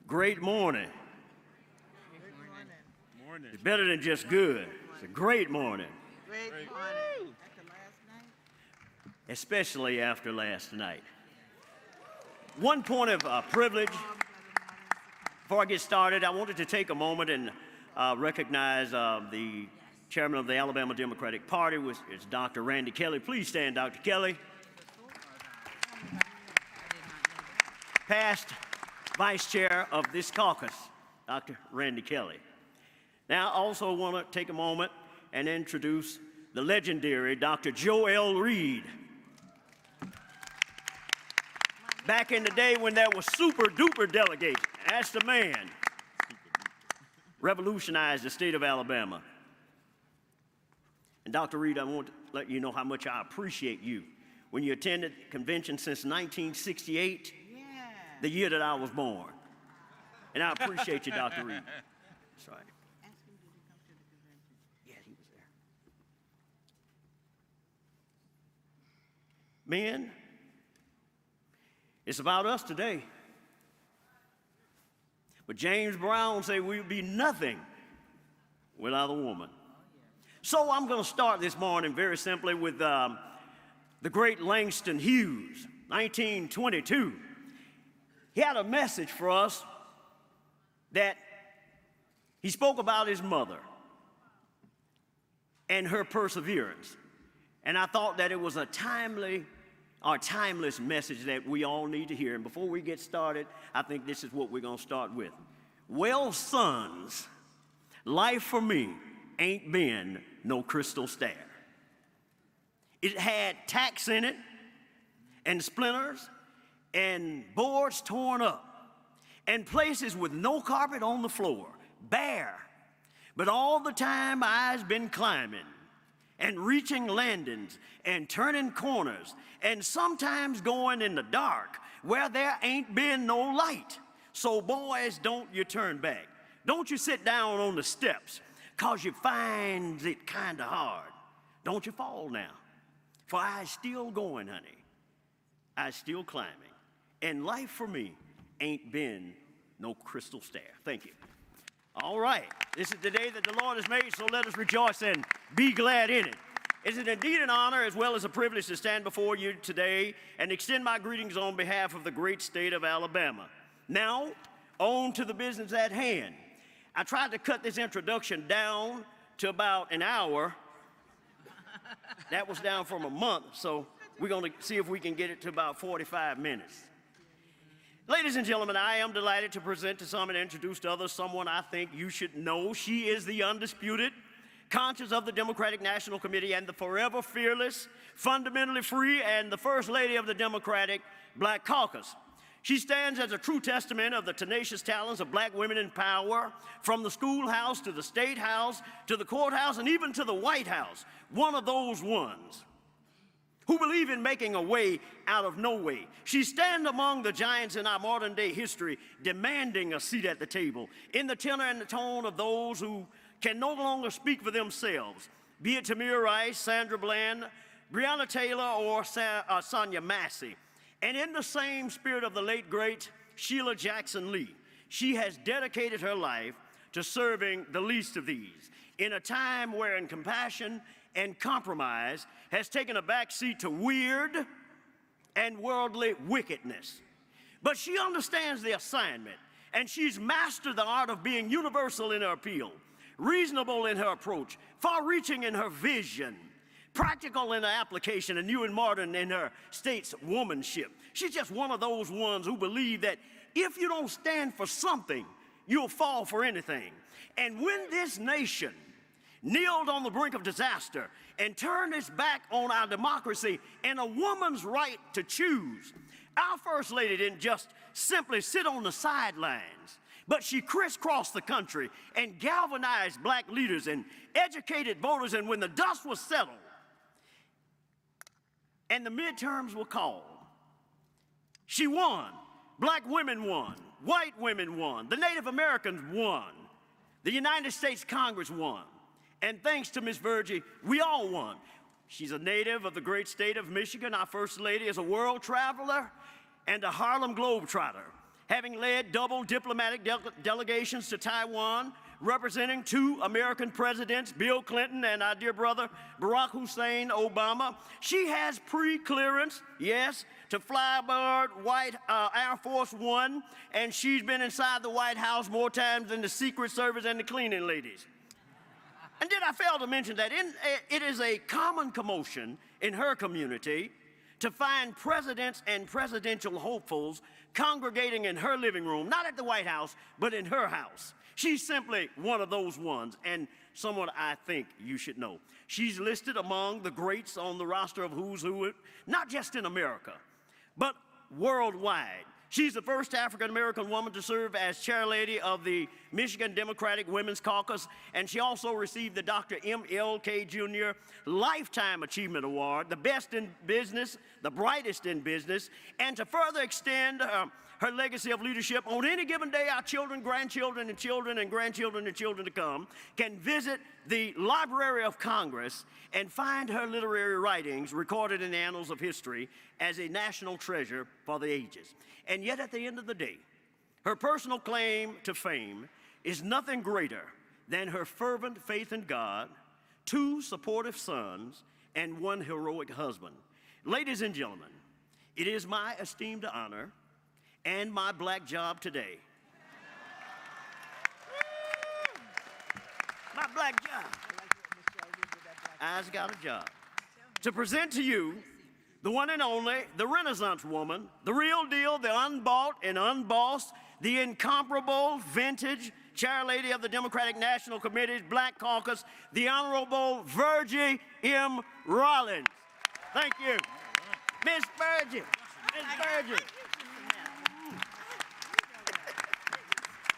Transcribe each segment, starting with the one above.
Great morning. Morning. It's better than just good. It's a great morning. Great morning. After last night? Especially after last night. One point of privilege. Before I get started, I wanted to take a moment and recognize the chairman of the Alabama Democratic Party, which is Dr. Randy Kelly. Please stand, Dr. Kelly. Past vice chair of this caucus, Dr. Randy Kelly. Now, I also want to take a moment and introduce the legendary Dr. Joel Reed. Back in the day when there was super duper delegates, that's the man. Revolutionized the state of Alabama. And Dr. Reed, I want to let you know how much I appreciate you. When you attended the convention since 1968, the year that I was born. And I appreciate you, Dr. Reed. That's right. Ask him, did he come to the convention? Yeah, he was there. Men, it's about us today. But James Brown said we would be nothing without a woman. So I'm going to start this morning very simply with the great Langston Hughes, 1922. He had a message for us that he spoke about his mother and her perseverance. And I thought that it was a timely or timeless message that we all need to hear. And before we get started, I think this is what we're going to start with. Well, sons, life for me ain't been no crystal stair. It had tacks in it and splinters and boards torn up and places with no carpet on the floor, bare. But all the time I's been climbing and reaching landings and turning corners and sometimes going in the dark where there ain't been no light. So boys, don't you turn back. Don't you sit down on the steps, 'cause you finds it kind of hard. Don't you fall now, for I's still going, honey. I's still climbing. And life for me ain't been no crystal stair. Thank you. All right. This is the day that the Lord has made, so let us rejoice and be glad in it. It is indeed an honor as well as a privilege to stand before you today and extend my greetings on behalf of the great state of Alabama. Now, on to the business at hand. I tried to cut this introduction down to about an hour. That was down from a month, so we're going to see if we can get it to about 45 minutes. Ladies and gentlemen, I am delighted to present to some and introduce to others someone I think you should know. She is the undisputed conscience of the Democratic National Committee and the forever fearless, fundamentally free, and the First Lady of the Democratic Black Caucus. She stands as a true testament of the tenacious talents of black women in power, from the schoolhouse to the state house to the courthouse and even to the White House. One of those ones who believe in making a way out of no way. She stands among the giants in our modern day history, demanding a seat at the table in the tenor and the tone of those who can no longer speak for themselves, be it Tamir Rice, Sandra Bland, Breonna Taylor, or Sonia Massey. And in the same spirit of the late, great Sheila Jackson Lee, she has dedicated her life to serving the least of these in a time wherein compassion and compromise has taken a backseat to weird and worldly wickedness. But she understands the assignment, and she's mastered the art of being universal in her appeal, reasonable in her approach, far-reaching in her vision, practical in her application, and new and modern in her state's womanship. She's just one of those ones who believe that if you don't stand for something, you'll fall for anything. And when this nation kneeled on the brink of disaster and turned its back on our democracy and a woman's right to choose, our First Lady didn't just simply sit on the sidelines, but she crisscrossed the country and galvanized black leaders and educated voters. And when the dust was settled and the midterms were called, she won. Black women won. White women won. The Native Americans won. The United States Congress won. And thanks to Miss Virgie, we all won. She's a native of the great state of Michigan. Our First Lady is a world traveler and a Harlem Globetrotter. having led double diplomatic delegations to Taiwan, representing 2 American presidents, Bill Clinton and our dear brother Barack Hussein Obama. She has pre-clearance, yes, to fly aboard Air Force One, and she's been inside the White House more times than the Secret Service and the cleaning ladies. And did I fail to mention that it is a common commotion in her community to find presidents and presidential hopefuls congregating in her living room, not at the White House, but in her house. She's simply one of those ones, and someone I think you should know. She's listed among the greats on the roster of who's who, not just in America, but worldwide. She's the first African-American woman to serve as chairlady of the Michigan Democratic Women's Caucus, and she also received the Dr. M.L.K. Jr. Lifetime Achievement Award, the best in business, the brightest in business, and to further extend her legacy of leadership, on any given day, our children, grandchildren, and children, and grandchildren, and children to come can visit the Library of Congress and find her literary writings recorded in the annals of history as a national treasure for the ages. And yet, at the end of the day, her personal claim to fame is nothing greater than her fervent faith in God, 2 supportive sons, and 1 heroic husband. Ladies and gentlemen, it is my esteemed honor and my black job today. My black job. I's got a job. To present to you the one and only, the Renaissance woman, the real deal, the unbought and unbossed, the incomparable vintage chairlady of the Democratic National Committee's Black Caucus, the Honorable Virgie M. Rollins. Thank you. Miss Virgie. Miss Virgie.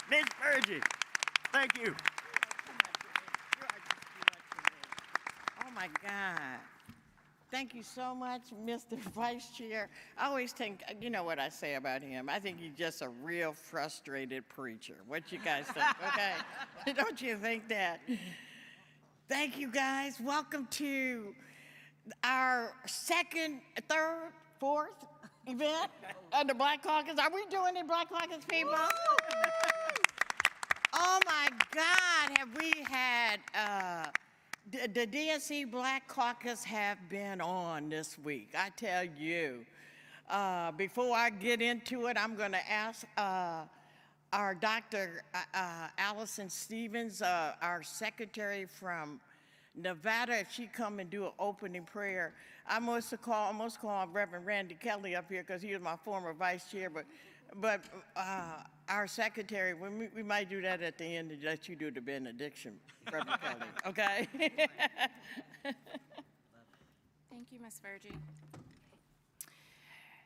Miss Virgie. Thank you. Oh my God. Thank you so much, Mr. Vice Chair. I always think, you know what I say about him. I think he's just a real frustrated preacher. What you guys think, okay? Don't you think that? Thank you, guys. Welcome to our second, third, fourth event of the Black Caucus. Are we doing it, Black Caucus people? Oh my God, have we had, the DNC Black Caucus have been on this week, I tell you. Before I get into it, I'm gonna ask our Dr. Allison Stevens, our secretary from Nevada, if she come and do an opening prayer. I almost call Reverend Randy Kelly up here because he was my former vice chair, but our secretary, we might do that at the end and let you do the benediction, Reverend Kelly, okay? Thank you, Miss Virgie.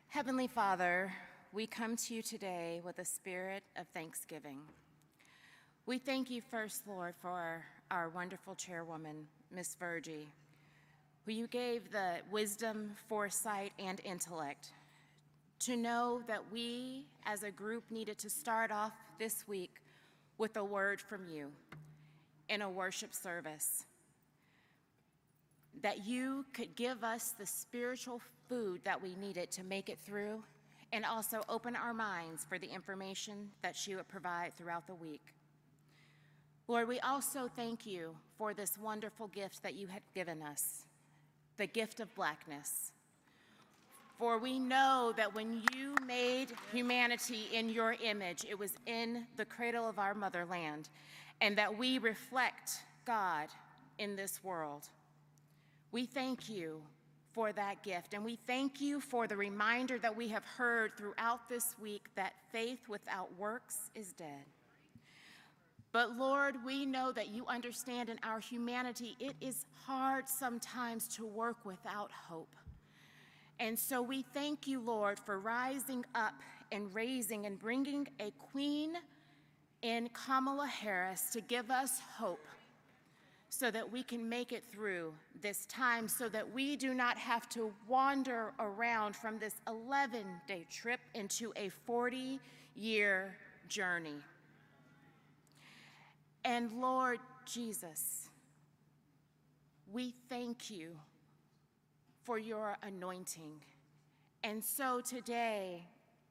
Heavenly Father, we come to you today with a spirit of thanksgiving. We thank you first, Lord, for our wonderful chairwoman, Miss Virgie, who you gave the wisdom, foresight, and intellect to know that we as a group needed to start off this week with a word from you in a worship service, that you could give us the spiritual food that we needed to make it through, and also open our minds for the information that she would provide throughout the week. Lord, we also thank you for this wonderful gift that you had given us, the gift of blackness. For we know that when you made humanity in your image, it was in the cradle of our motherland, and that we reflect God in this world. We thank you for that gift, and we thank you for the reminder that we have heard throughout this week that faith without works is dead. But Lord, we know that you understand in our humanity, it is hard sometimes to work without hope. And so we thank you, Lord, for rising up and raising and bringing a queen in Kamala Harris to give us hope so that we can make it through this time, so that we do not have to wander around from this 11-day trip into a 40-year journey. And Lord Jesus, we thank you for your anointing. And so today,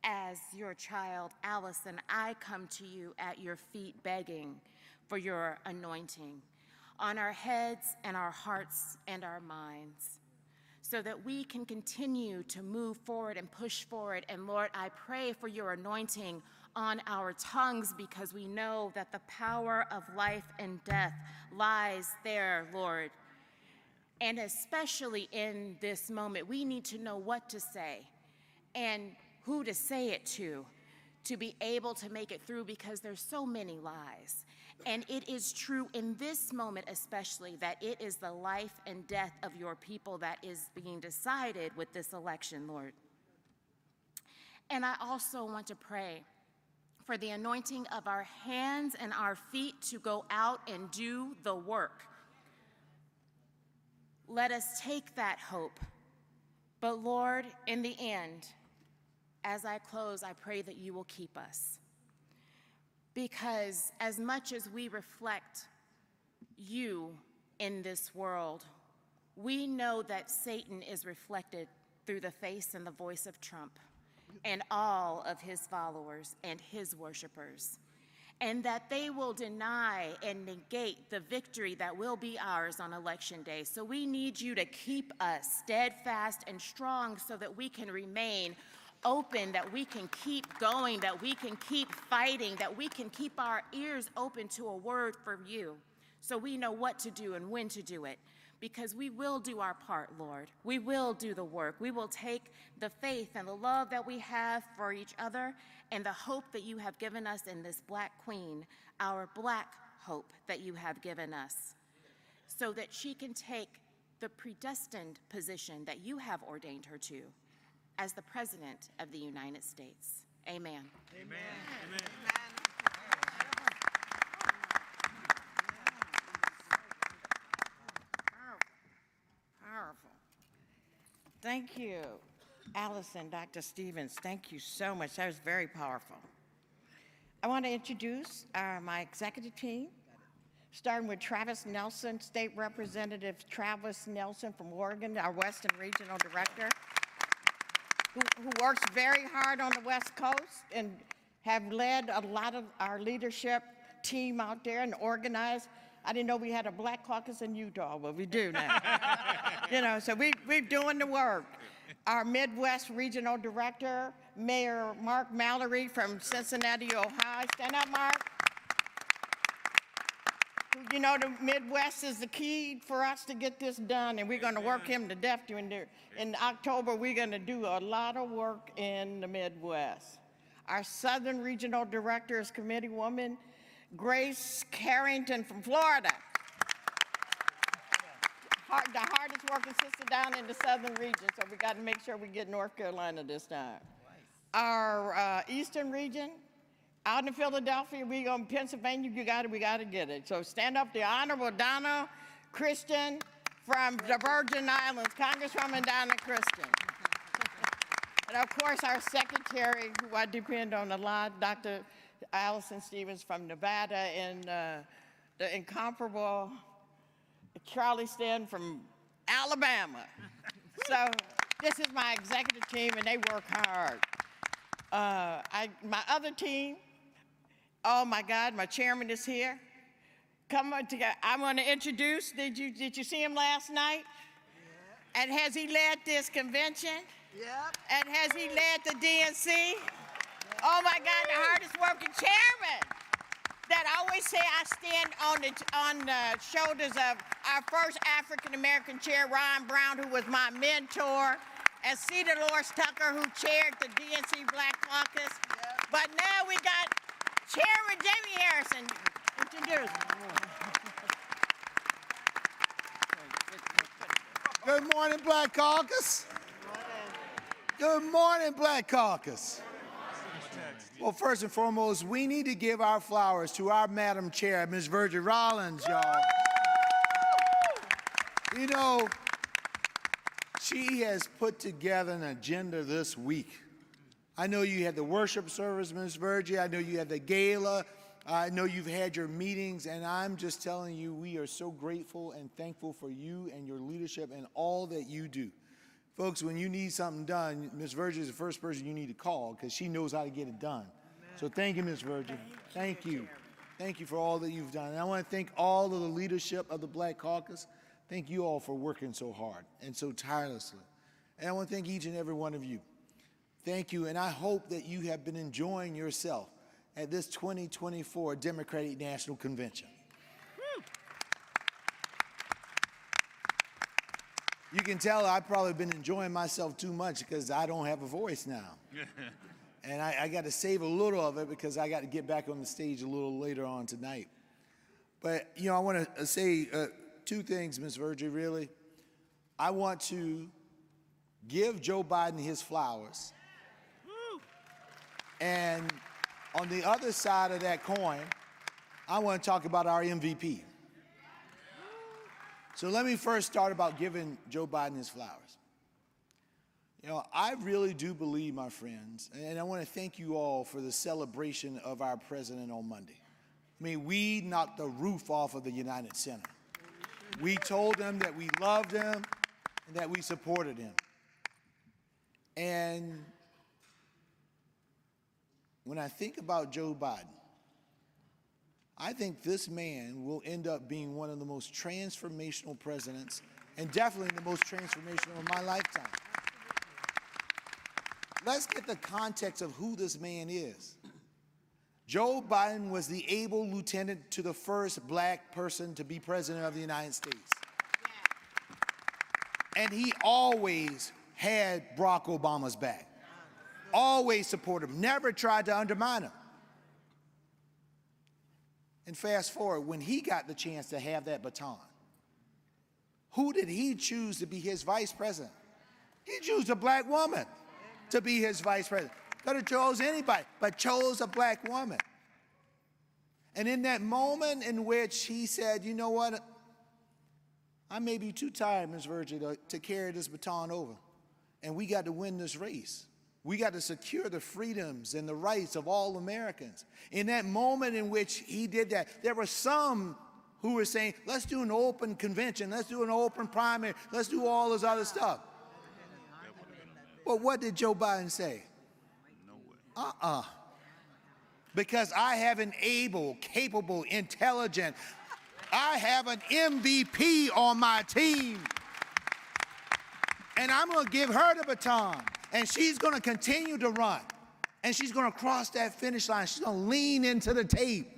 as your child, Allison, I come to you at your feet begging for your anointing on our heads and our hearts and our minds, so that we can continue to move forward and push forward. And Lord, I pray for your anointing on our tongues, because we know that the power of life and death lies there, Lord. And especially in this moment, we need to know what to say and who to say it to be able to make it through, because there's so many lies. And it is true in this moment especially that it is the life and death of your people that is being decided with this election, Lord. And I also want to pray for the anointing of our hands and our feet to go out and do the work. Let us take that hope. But Lord, in the end, as I close, I pray that you will keep us. Because as much as we reflect you in this world, we know that Satan is reflected through the face and the voice of Trump and all of his followers and his worshipers, and that they will deny and negate the victory that will be ours on Election Day. So we need you to keep us steadfast and strong so that we can remain open, that we can keep going, that we can keep fighting, that we can keep our ears open to a word from you, so we know what to do and when to do it. Because we will do our part, Lord. We will do the work. We will take the faith and the love that we have for each other and the hope that you have given us in this Black Queen, our Black hope that you have given us, so that she can take the predestined position that you have ordained her to as the President of the United States. Amen. Amen. Amen. Powerful. Thank you, Allison, Dr. Stevens. Thank you so much. That was very powerful. I want to introduce my executive team, starting with Travis Nelson, State Representative Travis Nelson from Oregon, our Western Regional Director, who works very hard on the West Coast and have led a lot of our leadership team out there and organized. I didn't know we had a Black Caucus in Utah, but we do now. So we're doing the work. Our Midwest Regional Director, Mayor Mark Mallory from Cincinnati, Ohio. Stand up, Mark. The Midwest is the key for us to get this done, and we're going to work him to death. In October, we're going to do a lot of work in the Midwest. Our Southern Regional Director is Committeewoman Grace Carrington from Florida. The hardest working sister down in the Southern region, so we got to make sure we get North Carolina this time. Our Eastern region, out in Philadelphia, we go in Pennsylvania, we got to get it. So stand up, the Honorable Donna Christian from the Virgin Islands, Congresswoman Donna Christian. And of course, our secretary, who I depend on a lot, Dr. Allison Stevens from Nevada, and the incomparable Charlie Sten from Alabama. So this is my executive team, and they work hard. My other team, oh my God, my chairman is here. Come on together. I'm going to introduce, did you see him last night? Yeah. And has he led this convention? Yep. And has he led the DNC? Yep. Oh my God, the hardest working chairman. That I always say I stand on the shoulders of our first African-American chair, Ron Brown, who was my mentor, and Cedar Dolores Tucker, who chaired the DNC Black Caucus. Yep. But now we got Chairman Jamie Harrison. Introduce. Good morning, Black Caucus. Good morning, Black Caucus. Well, first and foremost, we need to give our flowers to our Madam Chair, Ms. Virgie Rollins, y'all. She has put together an agenda this week. I know you had the worship service, Ms. Virgie. I know you had the gala. I know you've had your meetings, and I'm just telling you, we are so grateful and thankful for you and your leadership and all that you do Folks, when you need something done, Ms. Virgie is the first person you need to call because she knows how to get it done. So thank you, Ms. Virgie. Thank you. Thank you for all that you've done. And I want to thank all of the leadership of the Black Caucus. Thank you all for working so hard and so tirelessly. And I want to thank each and every one of you. Thank you, and I hope that you have been enjoying yourself at this 2024 Democratic National Convention. You can tell I've probably been enjoying myself too much because I don't have a voice now. And I got to save a little of it because I got to get back on the stage a little later on tonight. But, you know, I want to say two things, Ms. Virgie, really. I want to give Joe Biden his flowers. And on the other side of that coin, I want to talk about our MVP. So let me first start about giving Joe Biden his flowers. You know, I really do believe, my friends, and I want to thank you all for the celebration of our president on Monday. I mean, we knocked the roof off of the United Center. We told them that we loved him and that we supported him. And when I think about Joe Biden, I think this man will end up being one of the most transformational presidents and definitely the most transformational of my lifetime. Let's get the context of who this man is. Joe Biden was the able lieutenant to the first black person to be president of the United States. And he always had Barack Obama's back. Always supported him, never tried to undermine him. And fast forward, when he got the chance to have that baton, who did he choose to be his vice president? He chose a black woman to be his vice president. Could have chose anybody, but chose a black woman. And in that moment in which he said, you know what, I may be too tired, Ms. Virgie, to carry this baton over. And we got to win this race. We got to secure the freedoms and the rights of all Americans. In that moment in which he did that, there were some who were saying, let's do an open convention, let's do an open primary, let's do all this other stuff. But what did Joe Biden say? Because I have an able, capable, intelligent, I have an MVP on my team. And I'm going to give her the baton. And she's going to continue to run. And she's going to cross that finish line. She's going to lean into the tape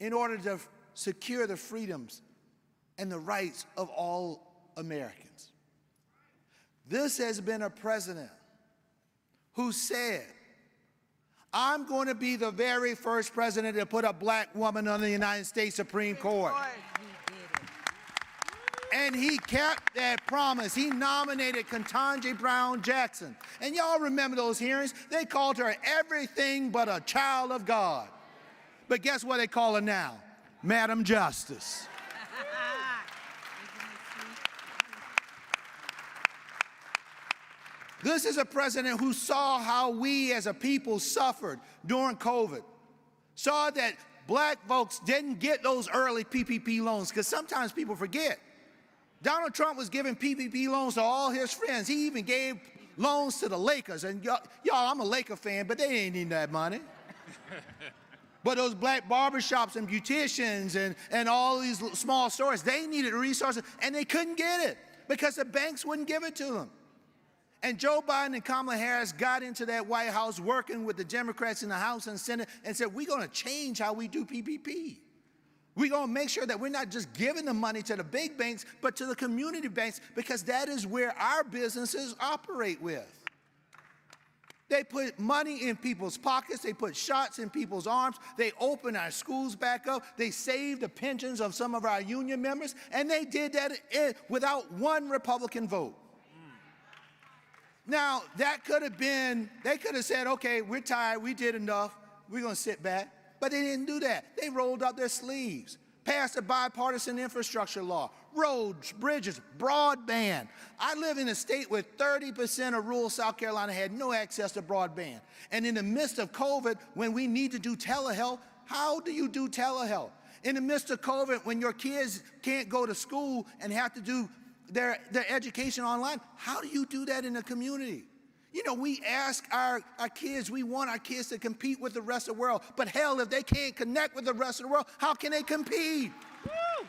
in order to secure the freedoms and the rights of all Americans. This has been a president who said, I'm going to be the very first president to put a black woman on the United States Supreme Court. And he kept that promise. He nominated Ketanji Brown Jackson. And y'all remember those hearings? They called her everything but a child of God. But guess what they call her now? Madam Justice. This is a president who saw how we as a people suffered during COVID. Saw that black folks didn't get those early PPP loans, because sometimes people forget. Donald Trump was giving PPP loans to all his friends. He even gave loans to the Lakers. And y'all, I'm a Laker fan, but they ain't need that money. But those black barbershops and beauticians and all these small stores, they needed resources, and they couldn't get it because the banks wouldn't give it to them. And Joe Biden and Kamala Harris got into that White House working with the Democrats in the House and Senate and said, we're going to change how we do PPP. We're going to make sure that we're not just giving the money to the big banks, but to the community banks, because that is where our businesses operate with. They put money in people's pockets. They put shots in people's arms. They opened our schools back up. They saved the pensions of some of our union members, and they did that without one Republican vote. Now, that could have been, they could have said, okay, we're tired, we did enough, we're going to sit back. But they didn't do that. They rolled up their sleeves, passed a bipartisan infrastructure law, roads, bridges, broadband. I live in a state where 30% of rural South Carolina had no access to broadband. And in the midst of COVID, when we need to do telehealth, how do you do telehealth? In the midst of COVID, when your kids can't go to school and have to do their education online. How do you do that in the community? You know, we ask our kids, we want our kids to compete with the rest of the world. But hell, if they can't connect with the rest of the world, how can they compete? Woo!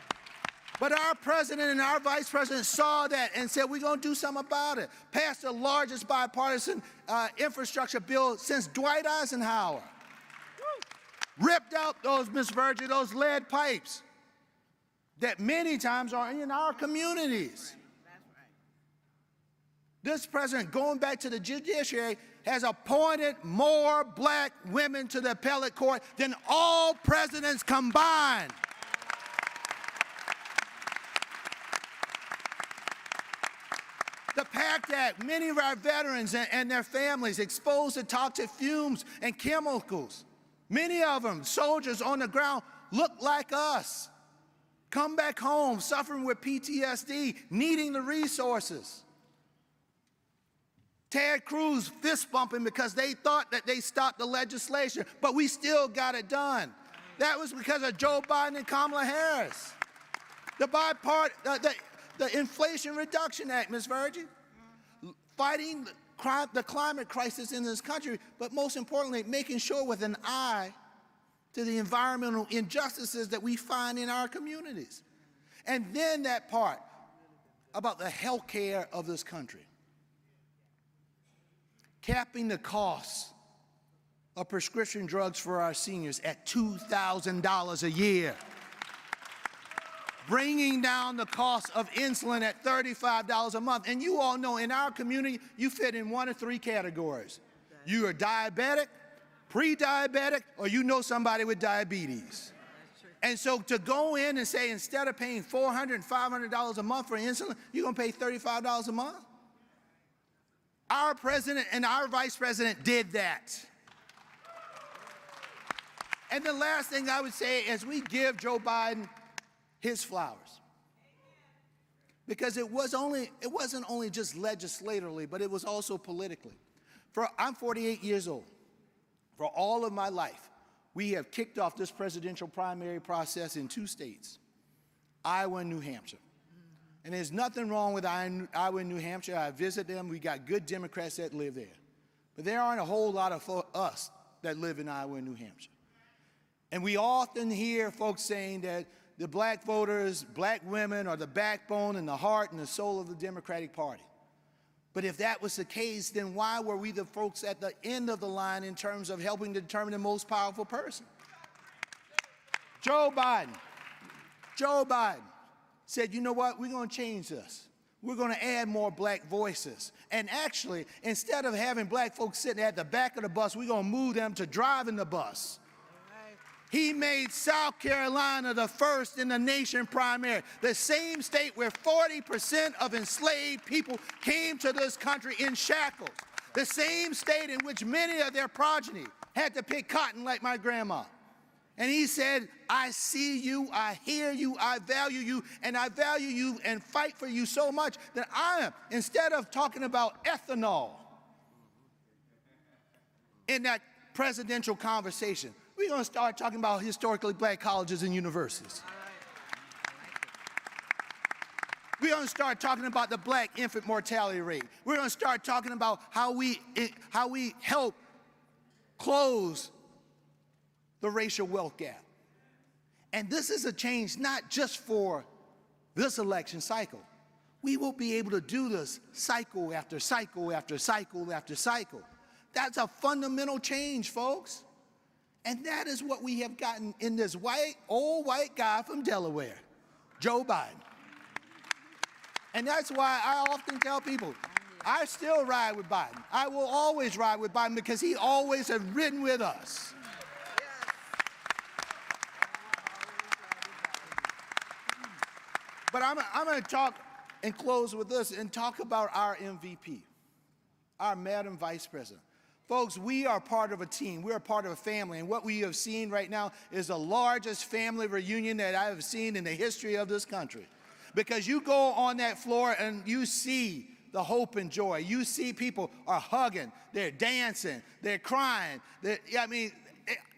But our president and our vice president saw that and said, we're going to do something about it. Passed the largest bipartisan infrastructure bill since Dwight Eisenhower. Woo! Ripped out those, Miss Virgie, those lead pipes that many times are in our communities. This president, going back to the judiciary, has appointed more black women to the appellate court than all presidents combined. The PACT Act, many of our veterans and their families exposed to toxic fumes and chemicals. Many of them, soldiers on the ground, look like us. Come back home, suffering with PTSD, needing the resources. Ted Cruz fist bumping because they thought that they stopped the legislation, but we still got it done. That was because of Joe Biden and Kamala Harris. The Inflation Reduction Act, Ms. Virgie, fighting the climate crisis in this country, but most importantly, making sure with an eye to the environmental injustices that we find in our communities. And then that part about the health care of this country. Capping the costs of prescription drugs for our seniors at $2,000 a year. Bringing down the cost of insulin at $35 a month. And you all know in our community, you fit in one of three categories. You are diabetic, pre-diabetic, or you know somebody with diabetes. And so to go in and say, instead of paying $400 and $500 a month for insulin, you're going to pay $35 a month? Our president and our vice president did that. And the last thing I would say is we give Joe Biden his flowers. Because it wasn't only just legislatively, but it was also politically. I'm 48 years old. For all of my life, we have kicked off this presidential primary process in 2 states, Iowa and New Hampshire. And there's nothing wrong with Iowa and New Hampshire. I visit them. We got good Democrats that live there. But there aren't a whole lot of us that live in Iowa and New Hampshire. And we often hear folks saying that the black voters, black women, are the backbone and the heart and the soul of the Democratic Party. But if that was the case, then why were we the folks at the end of the line in terms of helping to determine the most powerful person? Joe Biden said, you know what, we're going to change this. We're going to add more black voices. And actually, instead of having black folks sitting at the back of the bus, we're going to move them to driving the bus. He made South Carolina the first in the nation primary, the same state where 40% of enslaved people came to this country in shackles, the same state in which many of their progeny had to pick cotton like my grandma. And he said, I see you, I hear you, I value you and fight for you so much that I am, instead of talking about ethanol in that presidential conversation, we're going to start talking about historically black colleges and universities. We're going to start talking about the black infant mortality rate. We're going to start talking about how we help close the racial wealth gap. And this is a change not just for this election cycle. We will be able to do this cycle after cycle after cycle after cycle. That's a fundamental change, folks. And that is what we have gotten in this old white guy from Delaware, Joe Biden. And that's why I often tell people, I still ride with Biden. I will always ride with Biden because he always has ridden with us. But I'm going to talk and close with this and talk about our MVP, our Madam Vice President. Folks, we are part of a team. We're part of a family. And what we have seen right now is the largest family reunion that I have seen in the history of this country. Because you go on that floor and you see the hope and joy. You see people are hugging, they're dancing, they're crying.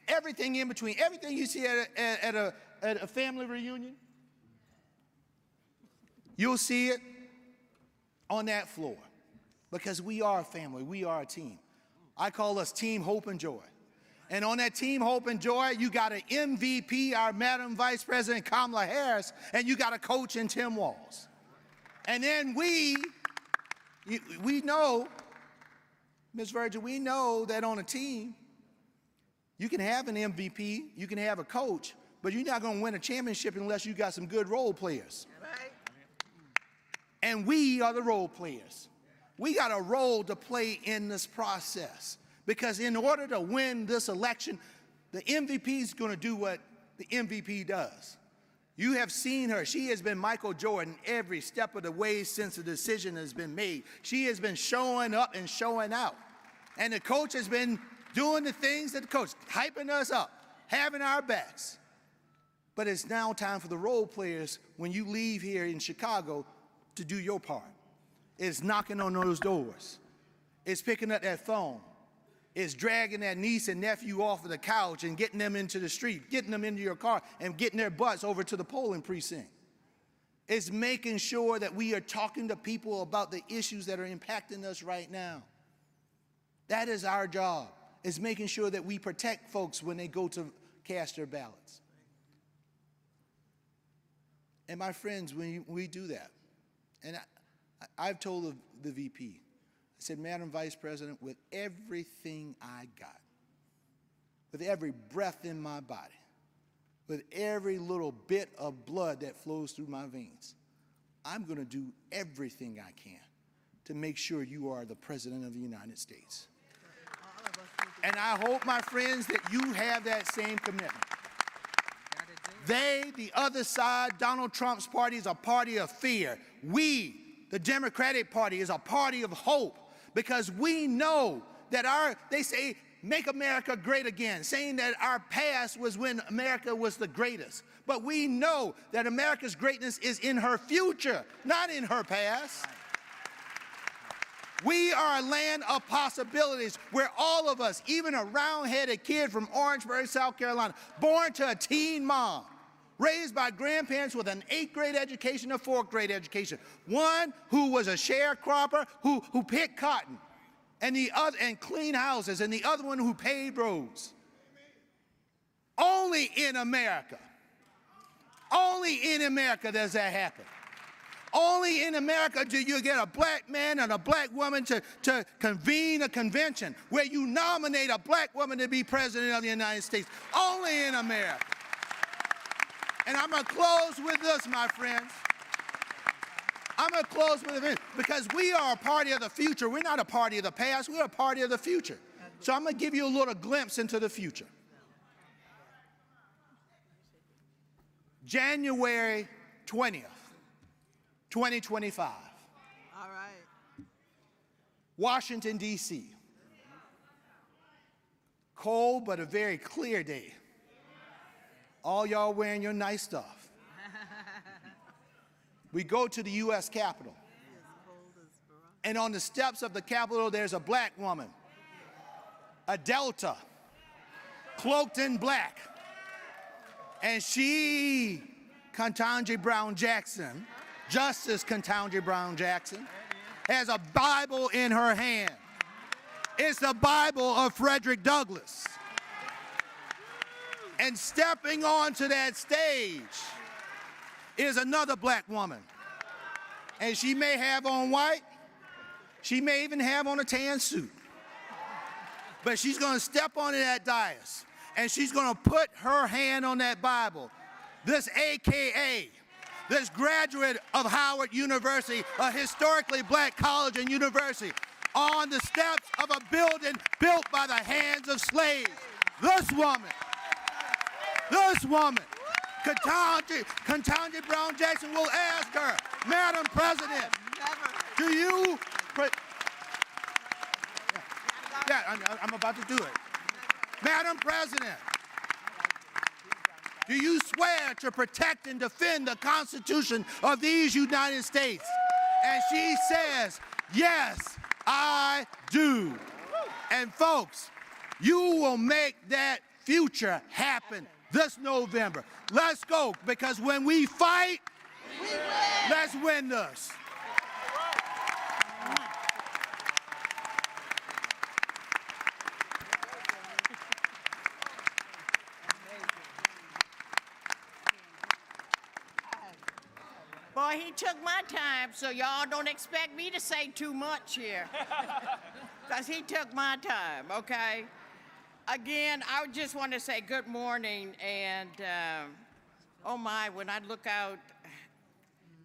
Everything in between. Everything you see at a family reunion, you'll see it on that floor, because we are a family, we are a team. I call us Team Hope and Joy. And on that Team Hope and Joy, you got an MVP, our Madam Vice President Kamala Harris, and you got a coach in Tim Walz. And then we know, Ms. Virgie, we know that on a team, you can have an MVP, you can have a coach, but you're not going to win a championship unless you got some good role players. Right. And we are the role players. We got a role to play in this process. Because in order to win this election, the MVP is going to do what the MVP does. You have seen her. She has been Michael Jordan every step of the way since the decision has been made. She has been showing up and showing out. And the coach has been doing the things that the coach, hyping us up, having our backs. But it's now time for the role players, when you leave here in Chicago, to do your part. It's knocking on those doors. It's picking up that phone. It's dragging that niece and nephew off of the couch and getting them into the street, getting them into your car, and getting their butts over to the polling precinct. It's making sure that we are talking to people about the issues that are impacting us right now. That is our job. It's making sure that we protect folks when they go to cast their ballots. And my friends, when we do that, and I've told the VP, I said, Madam Vice President, with everything I got, with every breath in my body, with every little bit of blood that flows through my veins, I'm going to do everything I can to make sure you are the President of the United States. And I hope, my friends, that you have that same commitment. They, the other side, Donald Trump's party, is a party of fear. We, the Democratic Party, is a party of hope, because we know that they say, make America great again, saying that our past was when America was the greatest. But we know that America's greatness is in her future, not in her past. We are a land of possibilities where all of us, even a round-headed kid from Orangeburg, South Carolina, born to a teen mom, raised by grandparents with an 8th grade education, a 4th grade education, one who was a sharecropper who picked cotton, and the other and cleaned houses, and the other one who paved roads. Only in America does that happen. Only in America do you get a black man and a black woman to convene a convention where you nominate a black woman to be president of the United States. Only in America. And I'm going to close with this, my friends. I'm going to close with this, because we are a party of the future. We're not a party of the past. We're a party of the future. So I'm going to give you a little glimpse into the future. January 20th, 2025. All right. Washington, D.C. Cold, but a very clear day. All y'all wearing your nice stuff. We go to the U.S. Capitol. And on the steps of the Capitol, there's a black woman, a Delta, cloaked in black. And she, Ketanji Brown Jackson, Justice Ketanji Brown Jackson, has a Bible in her hand. It's the Bible of Frederick Douglass. And stepping onto that stage is another black woman. And she may have on white. She may even have on a tan suit. But she's going to step onto that dais, and she's going to put her hand on that Bible. This AKA, this graduate of Howard University, a historically black college and university, on the steps of a building built by the hands of slaves. This woman, Ketanji Brown Jackson, will ask her, Madam President, do you... I'm about to do it. Madam President, do you swear to protect and defend the Constitution of these United States? And she says, yes, I do. And folks, you will make that future happen this November. Let's go, because when we fight, let's win this. he took my time, so y'all don't expect me to say too much here. Because he took my time, okay? Again, I just want to say good morning, and oh my, when I look out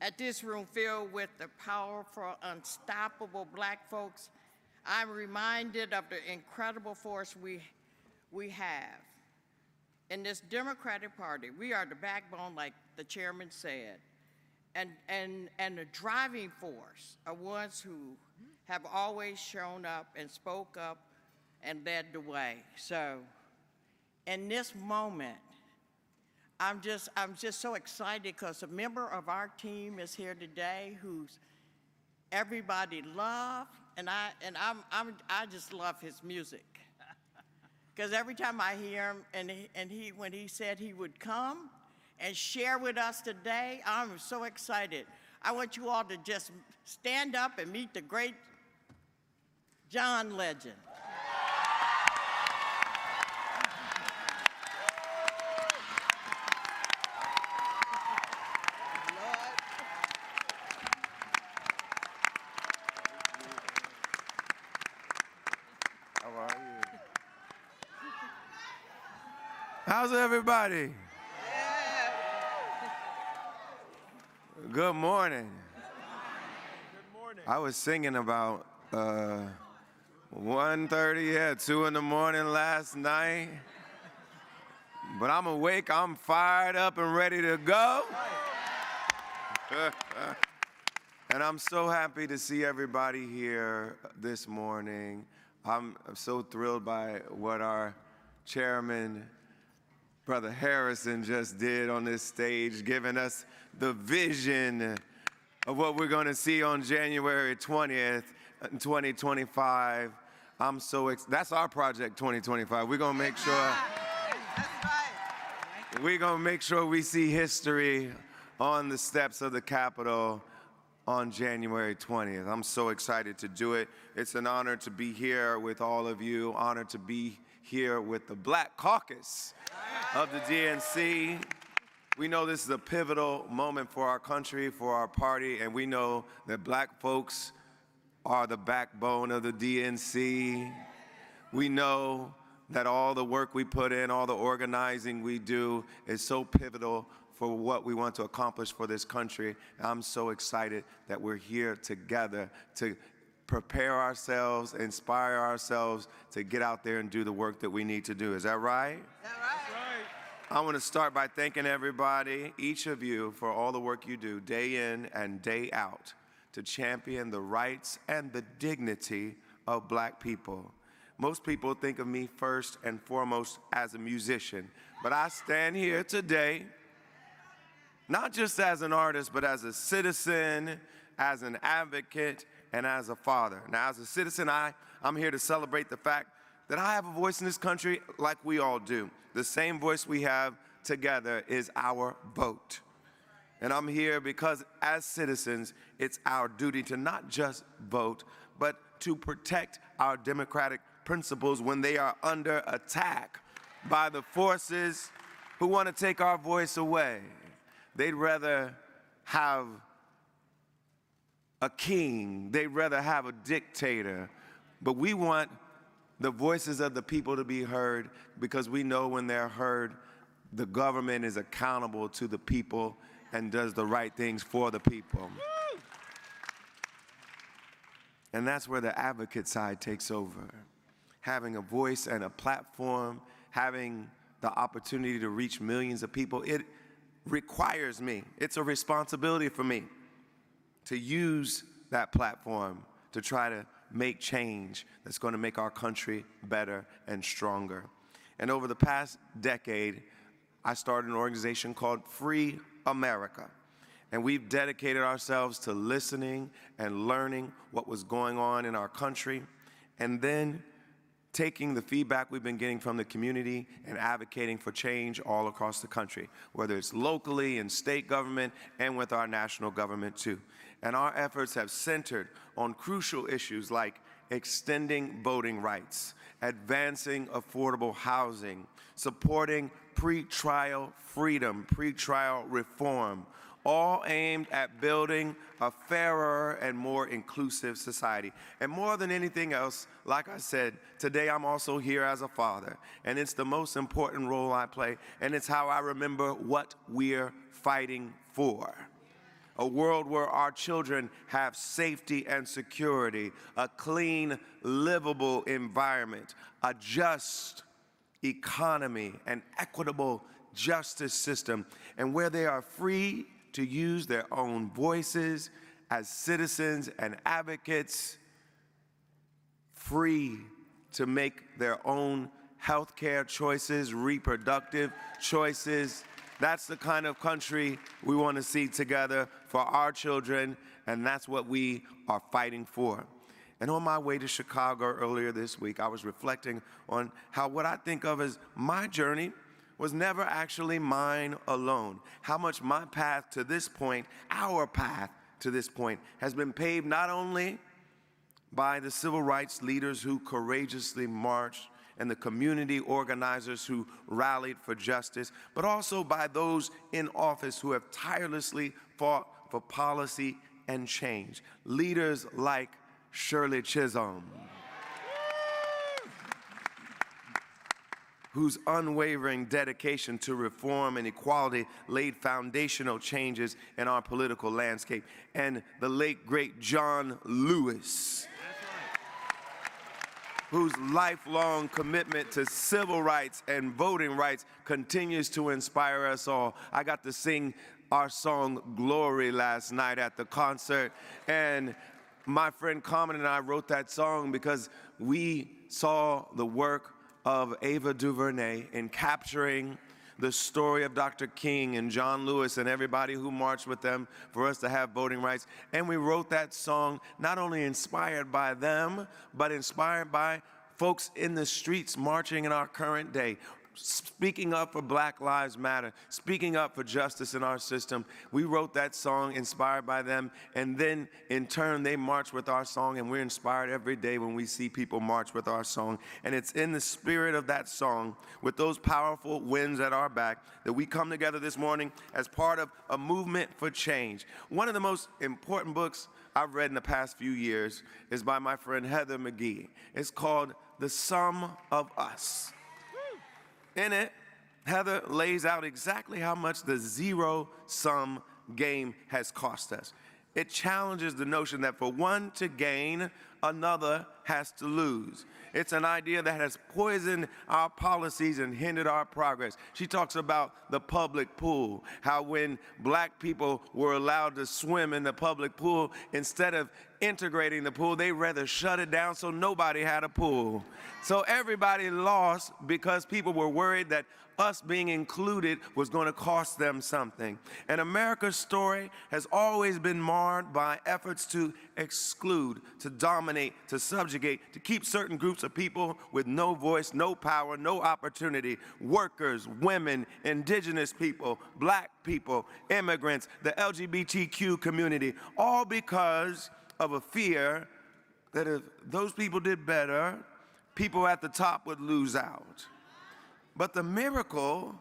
at this room filled with the powerful, unstoppable Black folks, I'm reminded of the incredible force we have. In this Democratic Party, we are the backbone, like the chairman said, and the driving force are ones who have always shown up and spoke up and led the way. So in this moment, I'm just so excited because a member of our team is here today who's everybody love, and I just love his music. Because every time I hear him, when he said he would come and share with us today, I'm so excited. I want you all to just stand up and meet the great John Legend. How's everybody? Good morning. Good morning. I was singing about 1:30, 2 in the morning last night. But I'm awake, I'm fired up and ready to go. And I'm so happy to see everybody here this morning. I'm so thrilled by what our chairman, Brother Harrison, just did on this stage, giving us the vision of what we're going to see on January 20th, 2025. I'm so that's our project 2025. We're going to make sure we're going to make sure we see history on the steps of the Capitol on January 20th. I'm so excited to do it. It's an honor to be here with all of you, honored to be here with the Black Caucus of the DNC. We know this is a pivotal moment for our country, for our party, and we know that Black folks are the backbone of the DNC. We know that all the work we put in, all the organizing we do is so pivotal for what we want to accomplish for this country. I'm so excited that we're here together to prepare ourselves, inspire ourselves to get out there and do the work that we need to do. Is that right? That's right. I want to start by thanking everybody, each of you, for all the work you do day in and day out to champion the rights and the dignity of Black people. Most people think of me first and foremost as a musician, but I stand here today not just as an artist, but as a citizen, as an advocate, and as a father. Now, as a citizen, I'm here to celebrate the fact that I have a voice in this country like we all do. The same voice we have together is our vote. And I'm here because as citizens, it's our duty to not just vote, but to protect our democratic principles when they are under attack by the forces who want to take our voice away. They'd rather have a king, they'd rather have a dictator, but we want the voices of the people to be heard because we know when they're heard, the government is accountable to the people and does the right things for the people. And that's where the advocate side takes over. Having a voice and a platform, having the opportunity to reach millions of people, it requires me, it's a responsibility for me to use that platform to try to make change that's going to make our country better and stronger. And over the past decade, I started an organization called Free America. And we've dedicated ourselves to listening and learning what was going on in our country, and then taking the feedback we've been getting from the community and advocating for change all across the country, whether it's locally in state government and with our national government too. And our efforts have centered on crucial issues like extending voting rights, advancing affordable housing, supporting pretrial freedom, pretrial reform, all aimed at building a fairer and more inclusive society. And more than anything else, like I said, today I'm also here as a father, and it's the most important role I play, and it's how I remember what we're fighting for. A world where our children have safety and security, a clean, livable environment, a just economy, an equitable justice system, and where they are free to use their own voices as citizens and advocates, free to make their own healthcare choices, reproductive choices. That's the kind of country we want to see together for our children, and that's what we are fighting for. And on my way to Chicago earlier this week, I was reflecting on how what I think of as my journey was never actually mine alone. How much my path to this point, our path to this point, has been paved not only by the civil rights leaders who courageously marched and the community organizers who rallied for justice, but also by those in office who have tirelessly fought for policy and change. Leaders like Shirley Chisholm, whose unwavering dedication to reform and equality laid foundational changes in our political landscape, and the late, great John Lewis, whose lifelong commitment to civil rights and voting rights continues to inspire us all. I got to sing our song Glory last night at the concert, and my friend Carmen and I wrote that song because we saw the work of Ava DuVernay in capturing the story of Dr. King and John Lewis and everybody who marched with them for us to have voting rights. And we wrote that song not only inspired by them, but inspired by folks in the streets marching in our current day, speaking up for Black Lives Matter, speaking up for justice in our system. We wrote that song inspired by them, and then in turn they march with our song, and we're inspired every day when we see people march with our song. And it's in the spirit of that song, with those powerful winds at our back, that we come together this morning as part of a movement for change. One of the most important books I've read in the past few years is by my friend Heather McGhee. It's called The Sum of Us. In it, Heather lays out exactly how much the zero-sum game has cost us. It challenges the notion that for one to gain, another has to lose. It's an idea that has poisoned our policies and hindered our progress. She talks about the public pool, how when Black people were allowed to swim in the public pool, instead of integrating the pool, they rather shut it down so nobody had a pool. So everybody lost because people were worried that us being included was going to cost them something. And America's story has always been marred by efforts to exclude, to dominate, to subjugate, to keep certain groups of people with no voice, no power, no opportunity. Workers, women, indigenous people, Black people, immigrants, the LGBTQ community, all because of a fear that if those people did better, people at the top would lose out. But the miracle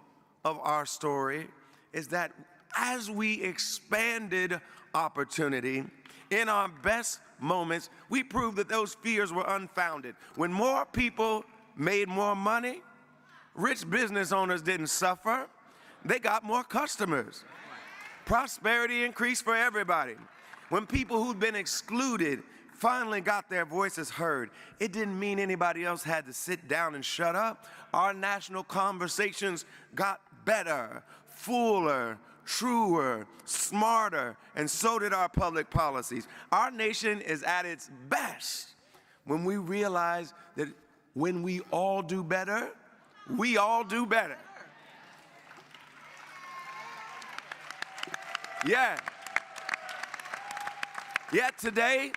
of our story is that as we expanded opportunity, in our best moments, we proved that those fears were unfounded. When more people made more money, rich business owners didn't suffer. They got more customers. Prosperity increased for everybody. When people who'd been excluded finally got their voices heard, it didn't mean anybody else had to sit down and shut up. Our national conversations got better, fuller, truer, smarter, and so did our public policies. Our nation is at its best when we realize that when we all do better, we all do better. Yeah. Yet today,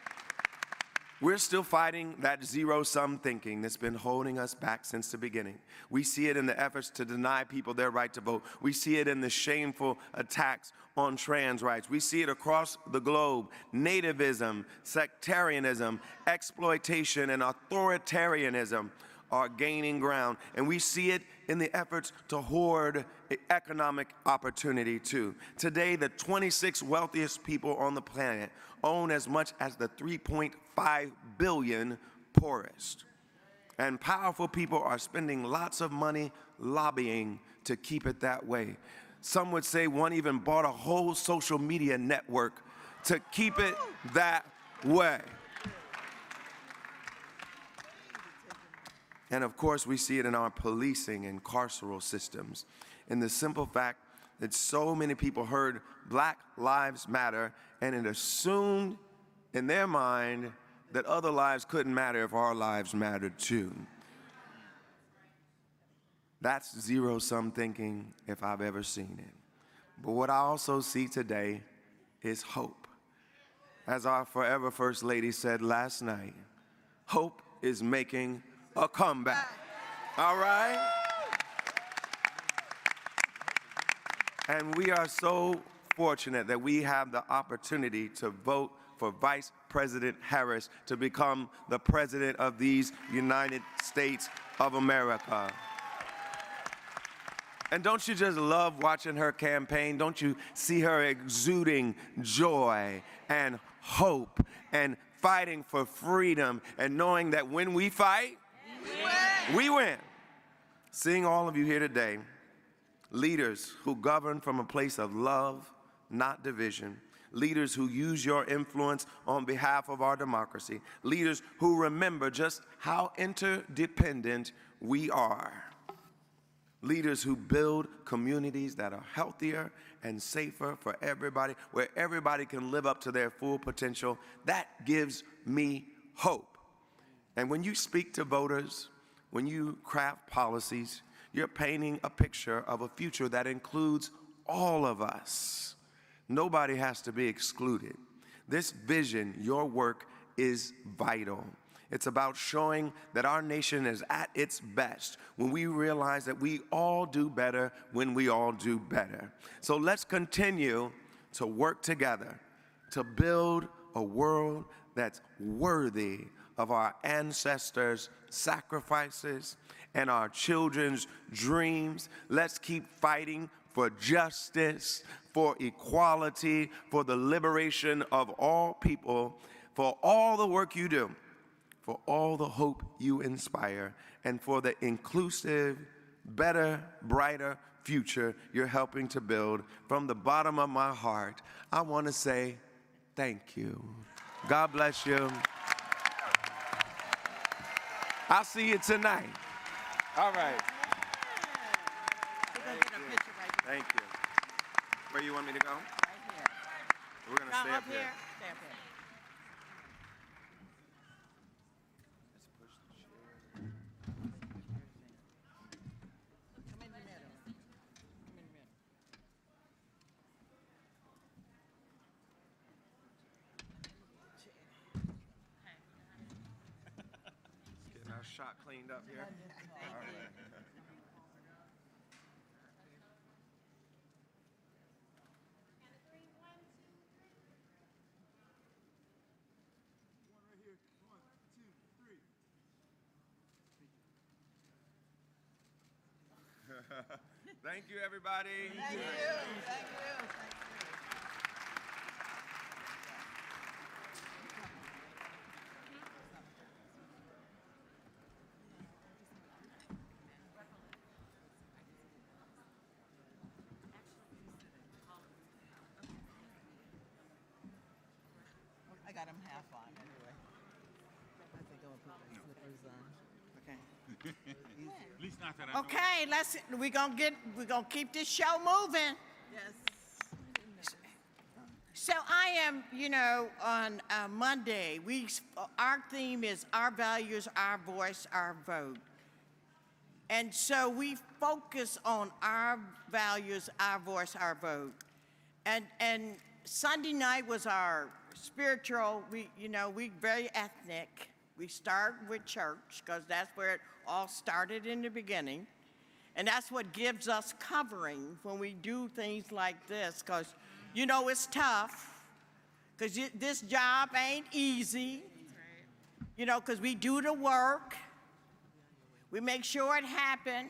we're still fighting that zero-sum thinking that's been holding us back since the beginning. We see it in the efforts to deny people their right to vote. We see it in the shameful attacks on trans rights. We see it across the globe: nativism, sectarianism, exploitation, and authoritarianism. are gaining ground. And we see it in the efforts to hoard economic opportunity too. Today, the 26 wealthiest people on the planet own as much as the 3.5 billion poorest. And powerful people are spending lots of money lobbying to keep it that way. Some would say one even bought a whole social media network to keep it that way. And of course, we see it in our policing and carceral systems, in the simple fact that so many people heard Black Lives Matter, and it assumed in their mind that other lives couldn't matter if our lives mattered too. That's zero-sum thinking if I've ever seen it. But what I also see today is hope. As our forever First Lady said last night, hope is making a comeback. All right? And we are so fortunate that we have the opportunity to vote for Vice President Harris to become the President of these United States of America. And don't you just love watching her campaign? Don't you see her exuding joy and hope and fighting for freedom and knowing that when we fight, we win. Seeing all of you here today, leaders who govern from a place of love, not division, leaders who use your influence on behalf of our democracy, leaders who remember just how interdependent we are, leaders who build communities that are healthier and safer for everybody, where everybody can live up to their full potential. That gives me hope. And when you speak to voters, when you craft policies, you're painting a picture of a future that includes all of us. Nobody has to be excluded. This vision, your work, is vital. It's about showing that our nation is at its best when we realize that we all do better when we all do better. So let's continue to work together to build a world that's worthy of our ancestors' sacrifices and our children's dreams. Let's keep fighting for justice, for equality, for the liberation of all people, for all the work you do, for all the hope you inspire, and for the inclusive, better, brighter future you're helping to build. From the bottom of my heart, I want to say thank you. God bless you. I'll see you tonight. All right. Thank you. Where you want me to go? Right here. We're going to stay up here. Stay up here. Come in the middle. Come in the middle. Getting our shot cleaned up here. All right. Thank you, everybody. Thank you. Thank you. I got them half on anyway. I think I'm gonna put my slippers on. Okay. At least not that I know. Okay, we're gonna keep this show moving. Yes. So I am, on Monday, our theme is our values, our voice, our vote. And so we focus on our values, our voice, our vote. And Sunday night was our spiritual, we very ethnic. We start with church because that's where it all started in the beginning. And that's what gives us covering when we do things like this because, it's tough because this job ain't easy, because we do the work. We make sure it happened,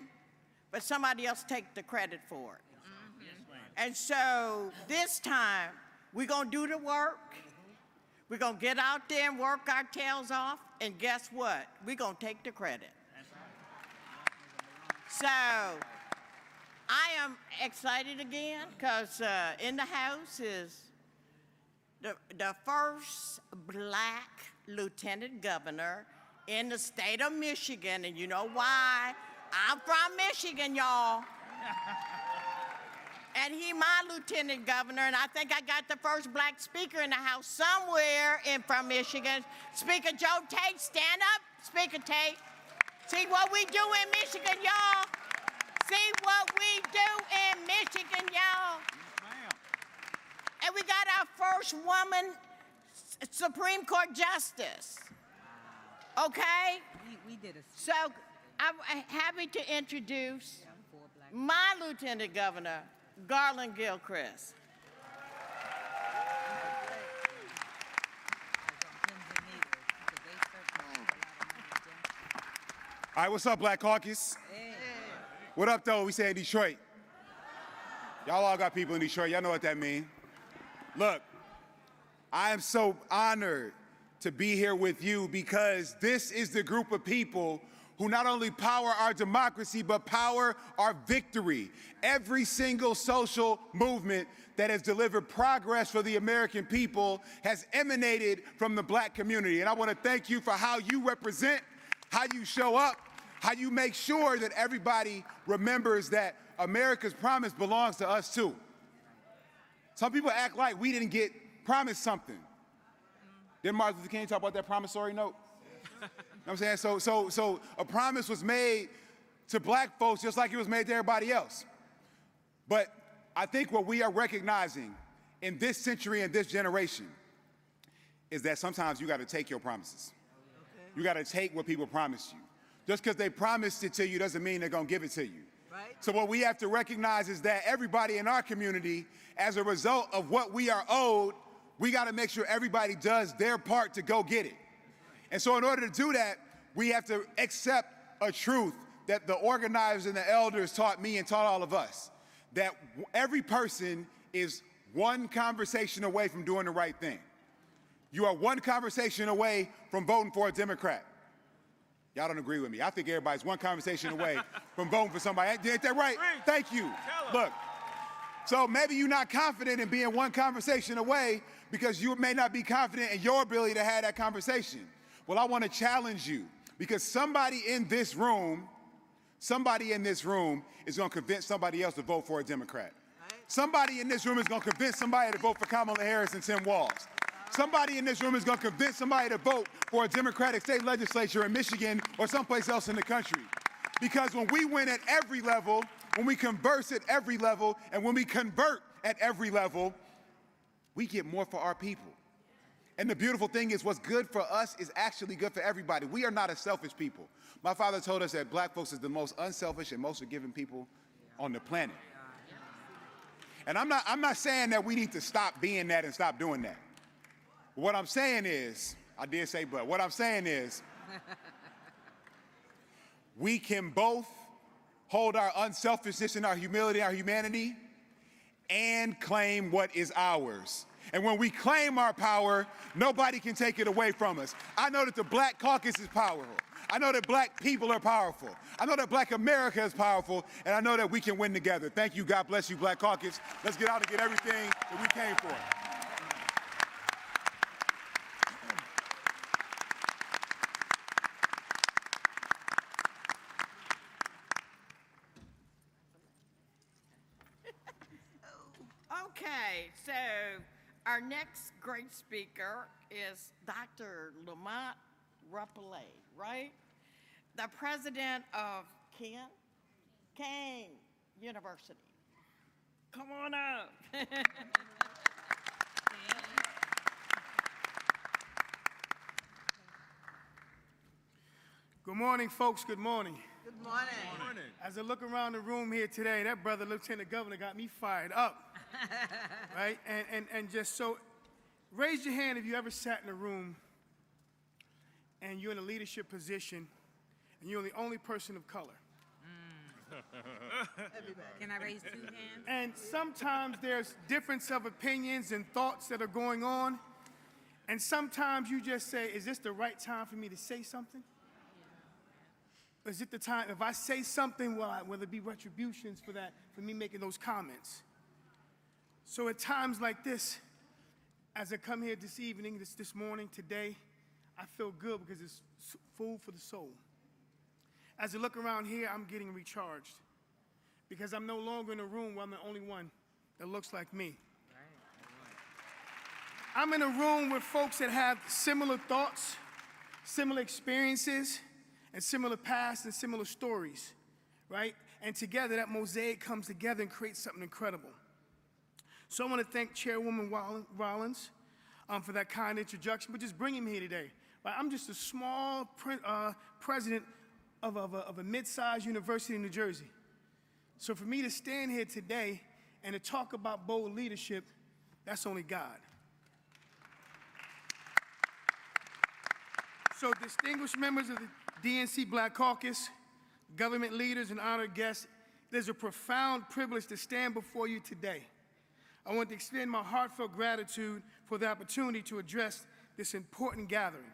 but somebody else take the credit for it. And so this time, we're going to do the work. We're going to get out there and work our tails off. And guess what? We're going to take the credit. So I am excited again because in the House is the first black lieutenant governor in the state of Michigan. And you know why? I'm from Michigan, y'all. And he my lieutenant governor, and I think I got the first black speaker in the House somewhere from Michigan. Speaker Joe Tate, stand up, Speaker Tate. See what we do in Michigan, y'all. See what we do in Michigan, y'all. And we got our first woman Supreme Court Justice. Okay? We did a So I'm happy to introduce my Lieutenant Governor, Garland Gilchrist. All right, what's up, Black Caucus? What up, though? We say Detroit. Y'all all got people in Detroit. Y'all know what that means. Look, I am so honored to be here with you because this is the group of people who not only power our democracy, but power our victory. Every single social movement that has delivered progress for the American people has emanated from the black community. And I want to thank you for how you represent, how you show up, how you make sure that everybody remembers that America's promise belongs to us too. Some people act like we didn't get promised something. Didn't Martin Luther King talk about that promissory note? You know what I'm saying? So a promise was made to black folks just like it was made to everybody else. But I think what we are recognizing in this century and this generation is that sometimes you got to take your promises. Okay. You got to take what people promised you. Just because they promised it to you doesn't mean they're going to give it to you. Right. So what we have to recognize is that everybody in our community, as a result of what we are owed, we got to make sure everybody does their part to go get it. And so in order to do that, we have to accept a truth that the organizers and the elders taught me and taught all of us, that every person is one conversation away from doing the right thing. You are one conversation away from voting for a Democrat. Y'all don't agree with me. I think everybody's one conversation away from voting for somebody. Ain't that right? Thank you. Look, so maybe you're not confident in being one conversation away because you may not be confident in your ability to have that conversation. Well, I want to challenge you because somebody in this room is going to convince somebody else to vote for a Democrat. Right. Somebody in this room is going to convince somebody to vote for Kamala Harris and Tim Walz. Somebody in this room is going to convince somebody to vote for a Democratic state legislature in Michigan or someplace else in the country. Because when we win at every level, when we converse at every level, and when we convert at every level, we get more for our people. And the beautiful thing is what's good for us is actually good for everybody. We are not a selfish people. My father told us that black folks is the most unselfish and most forgiving people on the planet. And I'm not saying that we need to stop being that and stop doing that. What I'm saying is, I did say but, what I'm saying is, we can both hold our unselfishness and our humility, our humanity, and claim what is ours. And when we claim our power, nobody can take it away from us. I know that the Black Caucus is powerful. I know that black people are powerful. I know that Black America is powerful, and I know that we can win together. Thank you. God bless you, Black Caucus. Let's get out and get everything that we came for. Okay, so our next great speaker is Dr. Lamont Ruppele, right? The president of Kane University. Come on up. Good morning, folks. Good morning. Good morning. Good morning. As I look around the room here today, that brother, Lieutenant Governor, got me fired up. Right? And just so, raise your hand if you ever sat in a room and you're in a leadership position and you're the only person of color. Can I raise 2 hands? And sometimes there's difference of opinions and thoughts that are going on. And sometimes you just say, is this the right time for me to say something? Is it the time, if I say something, will there be retributions for that, for me making those comments? So at times like this, as I come here this evening, this morning, today, I feel good because it's food for the soul. As I look around here, I'm getting recharged because I'm no longer in a room where I'm the only one that looks like me. I'm in a room with folks that have similar thoughts, similar experiences, and similar pasts and similar stories, right? And together, that mosaic comes together and creates something incredible. So I want to thank Chairwoman Rollins for that kind introduction, but just bringing me here today. Right? I'm just a small president of a mid-sized university in New Jersey. So for me to stand here today and to talk about bold leadership, that's only God. So distinguished members of the DNC Black Caucus, government leaders, and honored guests, it is a profound privilege to stand before you today. I want to extend my heartfelt gratitude for the opportunity to address this important gathering,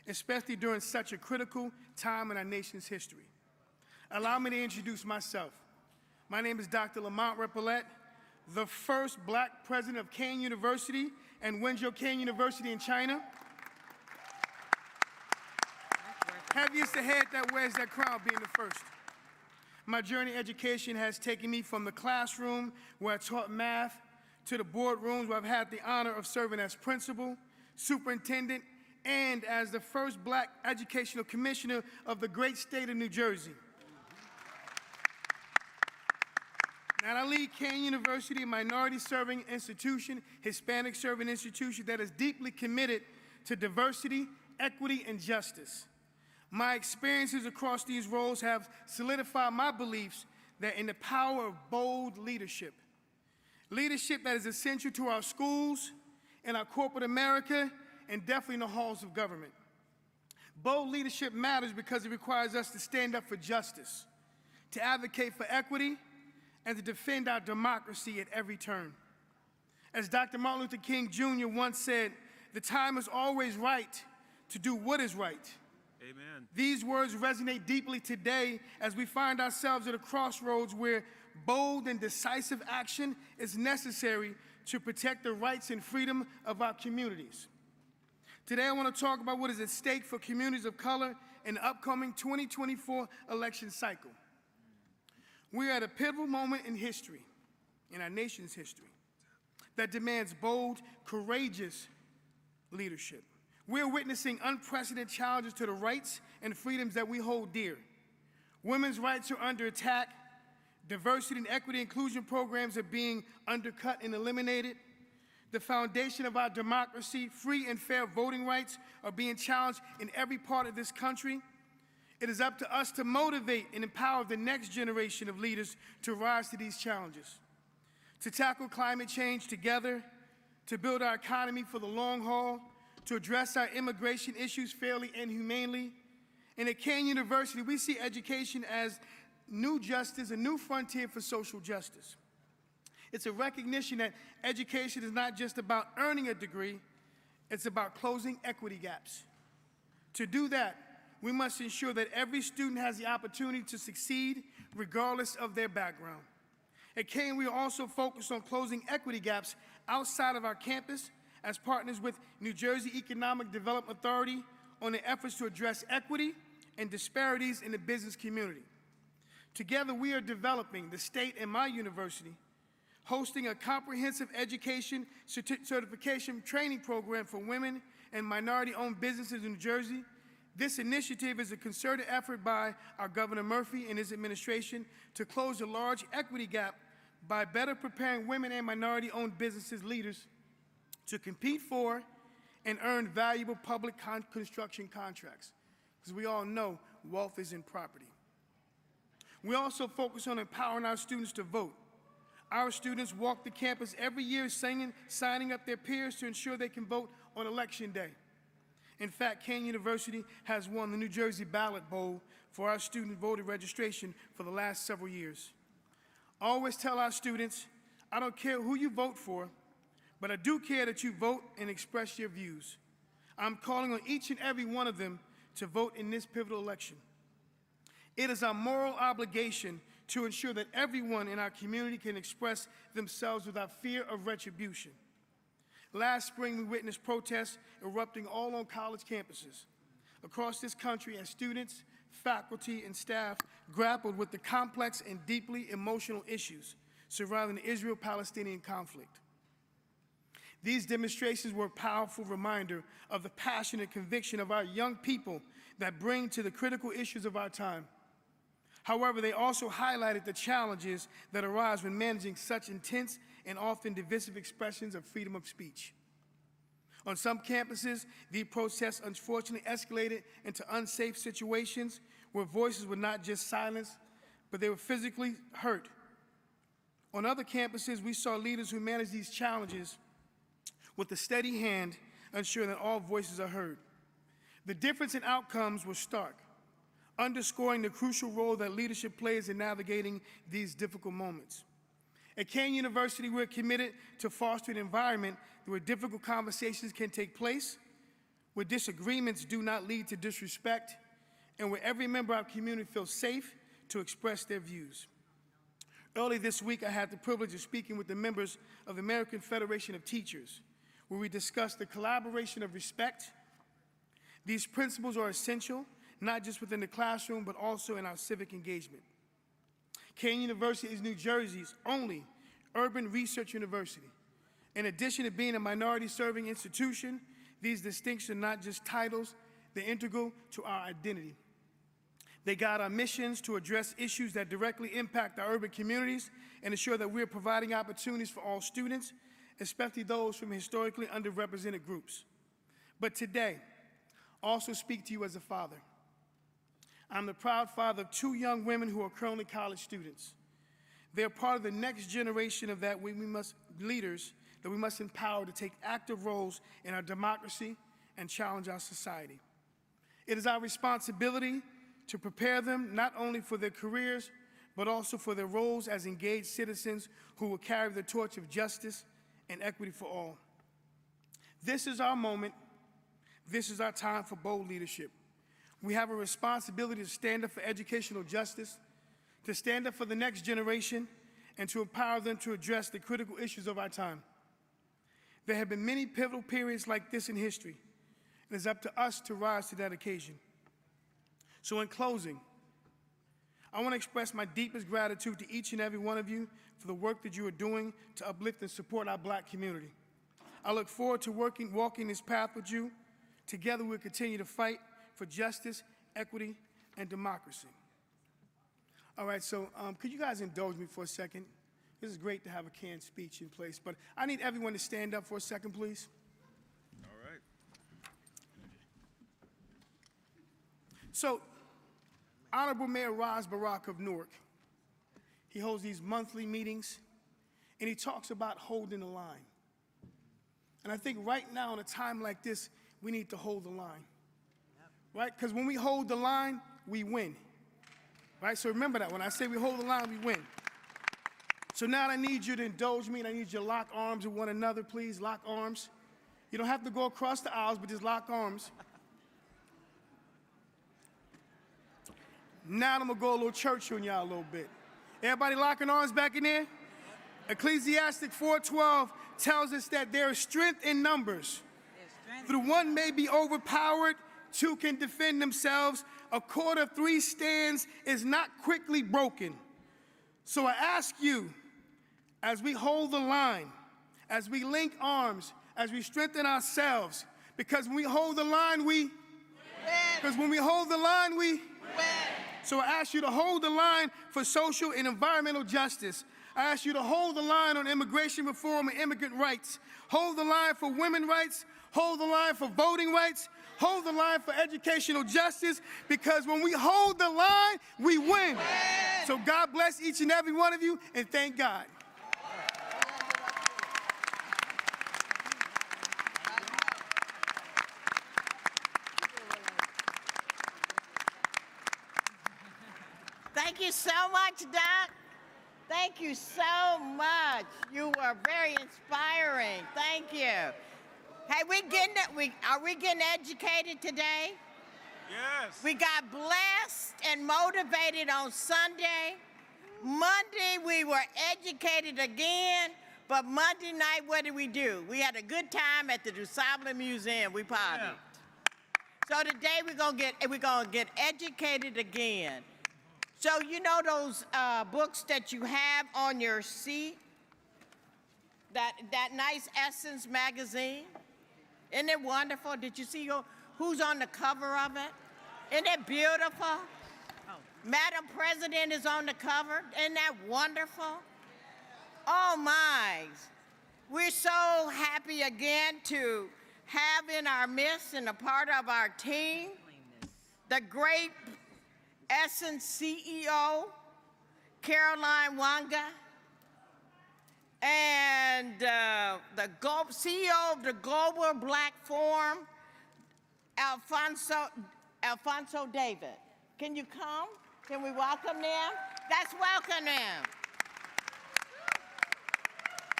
especially during such a critical time in our nation's history. Allow me to introduce myself. My name is Dr. Lamont Repollet, the first black president of Cain University and Wenzhou Cain University in China. Heaviest the head that wears that crown, being the first. My journey in education has taken me from the classroom where I taught math to the boardrooms where I've had the honor of serving as principal, superintendent, and as the first black educational commissioner of the great state of New Jersey. Now, I lead Cain University, a minority-serving institution, Hispanic-serving institution that is deeply committed to diversity, equity, and justice. My experiences across these roles have solidified my beliefs that in the power of bold leadership, leadership that is essential to our schools, in our corporate America, and definitely in the halls of government. Bold leadership matters because it requires us to stand up for justice, to advocate for equity, and to defend our democracy at every turn. As Dr. Martin Luther King Jr. once said, the time is always right to do what is right. Amen. These words resonate deeply today as we find ourselves at a crossroads where bold and decisive action is necessary to protect the rights and freedom of our communities. Today, I want to talk about what is at stake for communities of color in the upcoming 2024 election cycle. We are at a pivotal moment in history, in our nation's history, that demands bold, courageous leadership. We're witnessing unprecedented challenges to the rights and freedoms that we hold dear. Women's rights are under attack. Diversity and equity inclusion programs are being undercut and eliminated. The foundation of our democracy, free and fair voting rights, are being challenged in every part of this country. It is up to us to motivate and empower the next generation of leaders to rise to these challenges, to tackle climate change together, to build our economy for the long haul, to address our immigration issues fairly and humanely. And at Cain University, we see education as new justice, a new frontier for social justice. It's a recognition that education is not just about earning a degree, it's about closing equity gaps. To do that, we must ensure that every student has the opportunity to succeed regardless of their background. At Cain, we are also focused on closing equity gaps outside of our campus as partners with New Jersey Economic Development Authority on the efforts to address equity and disparities in the business community. Together, we are developing, the state and my university, hosting a comprehensive education certification training program for women and minority-owned businesses in New Jersey. This initiative is a concerted effort by our Governor Murphy and his administration to close a large equity gap by better preparing women and minority-owned businesses leaders to compete for and earn valuable public construction contracts. Because we all know wealth is in property. We also focus on empowering our students to vote. Our students walk the campus every year signing up their peers to ensure they can vote on Election Day. In fact, Kean University has won the New Jersey Ballot Bowl for our student voter registration for the last several years. I always tell our students, I don't care who you vote for, but I do care that you vote and express your views. I'm calling on each and every one of them to vote in this pivotal election. It is our moral obligation to ensure that everyone in our community can express themselves without fear of retribution. Last spring, we witnessed protests erupting all on college campuses across this country as students, faculty, and staff grappled with the complex and deeply emotional issues surrounding the Israel-Palestinian conflict. These demonstrations were a powerful reminder of the passion and conviction of our young people that bring to the critical issues of our time. However, they also highlighted the challenges that arise when managing such intense and often divisive expressions of freedom of speech. On some campuses, these protests unfortunately escalated into unsafe situations where voices were not just silenced, but they were physically hurt. On other campuses, we saw leaders who managed these challenges with a steady hand, ensuring that all voices are heard. The difference in outcomes was stark, underscoring the crucial role that leadership plays in navigating these difficult moments. At Kean University, we're committed to fostering an environment where difficult conversations can take place, where disagreements do not lead to disrespect, and where every member of our community feels safe to express their views. Early this week, I had the privilege of speaking with the members of the American Federation of Teachers, where we discussed the collaboration of respect. These principles are essential, not just within the classroom, but also in our civic engagement. Kean University is New Jersey's only urban research university. In addition to being a minority-serving institution, these distinctions are not just titles, they're integral to our identity. They guide our missions to address issues that directly impact our urban communities and ensure that we're providing opportunities for all students, especially those from historically underrepresented groups. But today, I also speak to you as a father. I'm the proud father of 2 young women who are currently college students. They're part of the next generation of leaders that we must empower to take active roles in our democracy and challenge our society. It is our responsibility to prepare them not only for their careers, but also for their roles as engaged citizens who will carry the torch of justice and equity for all. This is our moment. This is our time for bold leadership. We have a responsibility to stand up for educational justice, to stand up for the next generation, and to empower them to address the critical issues of our time. There have been many pivotal periods like this in history, and it's up to us to rise to that occasion. So in closing, I want to express my deepest gratitude to each and every one of you for the work that you are doing to uplift and support our Black community. I look forward to walking this path with you. Together we'll continue to fight for justice, equity, and democracy. All right, so could you guys indulge me for a second? This is great to have a canned speech in place, but I need everyone to stand up for a second, please. All right. So, Honorable Mayor Ras Barak of Newark, he holds these monthly meetings, and he talks about holding the line. And I think right now, in a time like this, we need to hold the line, right? Because when we hold the line, we win, right? So remember that. When I say we hold the line, we win. So now I need you to indulge me, and I need you to lock arms with one another, please. Lock arms. You don't have to go across the aisles, but just lock arms. Now I'm going to go a little churchy on y'all a little bit. Everybody locking arms back in there? Ecclesiastic 4:12 tells us that there is strength in numbers. The one may be overpowered, 2 can defend themselves. A cord of 3 stands is not quickly broken. So I ask you, as we hold the line, as we link arms, as we strengthen ourselves, because when we hold the line, we win. Because when we hold the line, we win. So I ask you to hold the line for social and environmental justice. I ask you to hold the line on immigration reform and immigrant rights. Hold the line for women's rights. Hold the line for voting rights. Hold the line for educational justice, because when we hold the line, we win. So God bless each and every one of you, and thank God. Thank you so much, Doc. Thank you so much. You were very inspiring. Thank you. Hey, are we getting educated today? Yes. We got blessed and motivated on Sunday. Monday, we were educated again. But Monday night, what did we do? We had a good time at the DuSable Museum. We partied. Yeah. So today we're gonna get educated again. So you know those books that you have on your seat? That nice Essence magazine? Isn't it wonderful? Did you see who's on the cover of it? Isn't it beautiful? Oh. Madam President is on the cover. Isn't that wonderful? Oh my. We're so happy again to have in our midst and a part of our team the great Essence CEO, Caroline Wanga, and the CEO of the Global Black Forum, Alfonso David. Can you come? Can we welcome them? Let's welcome them.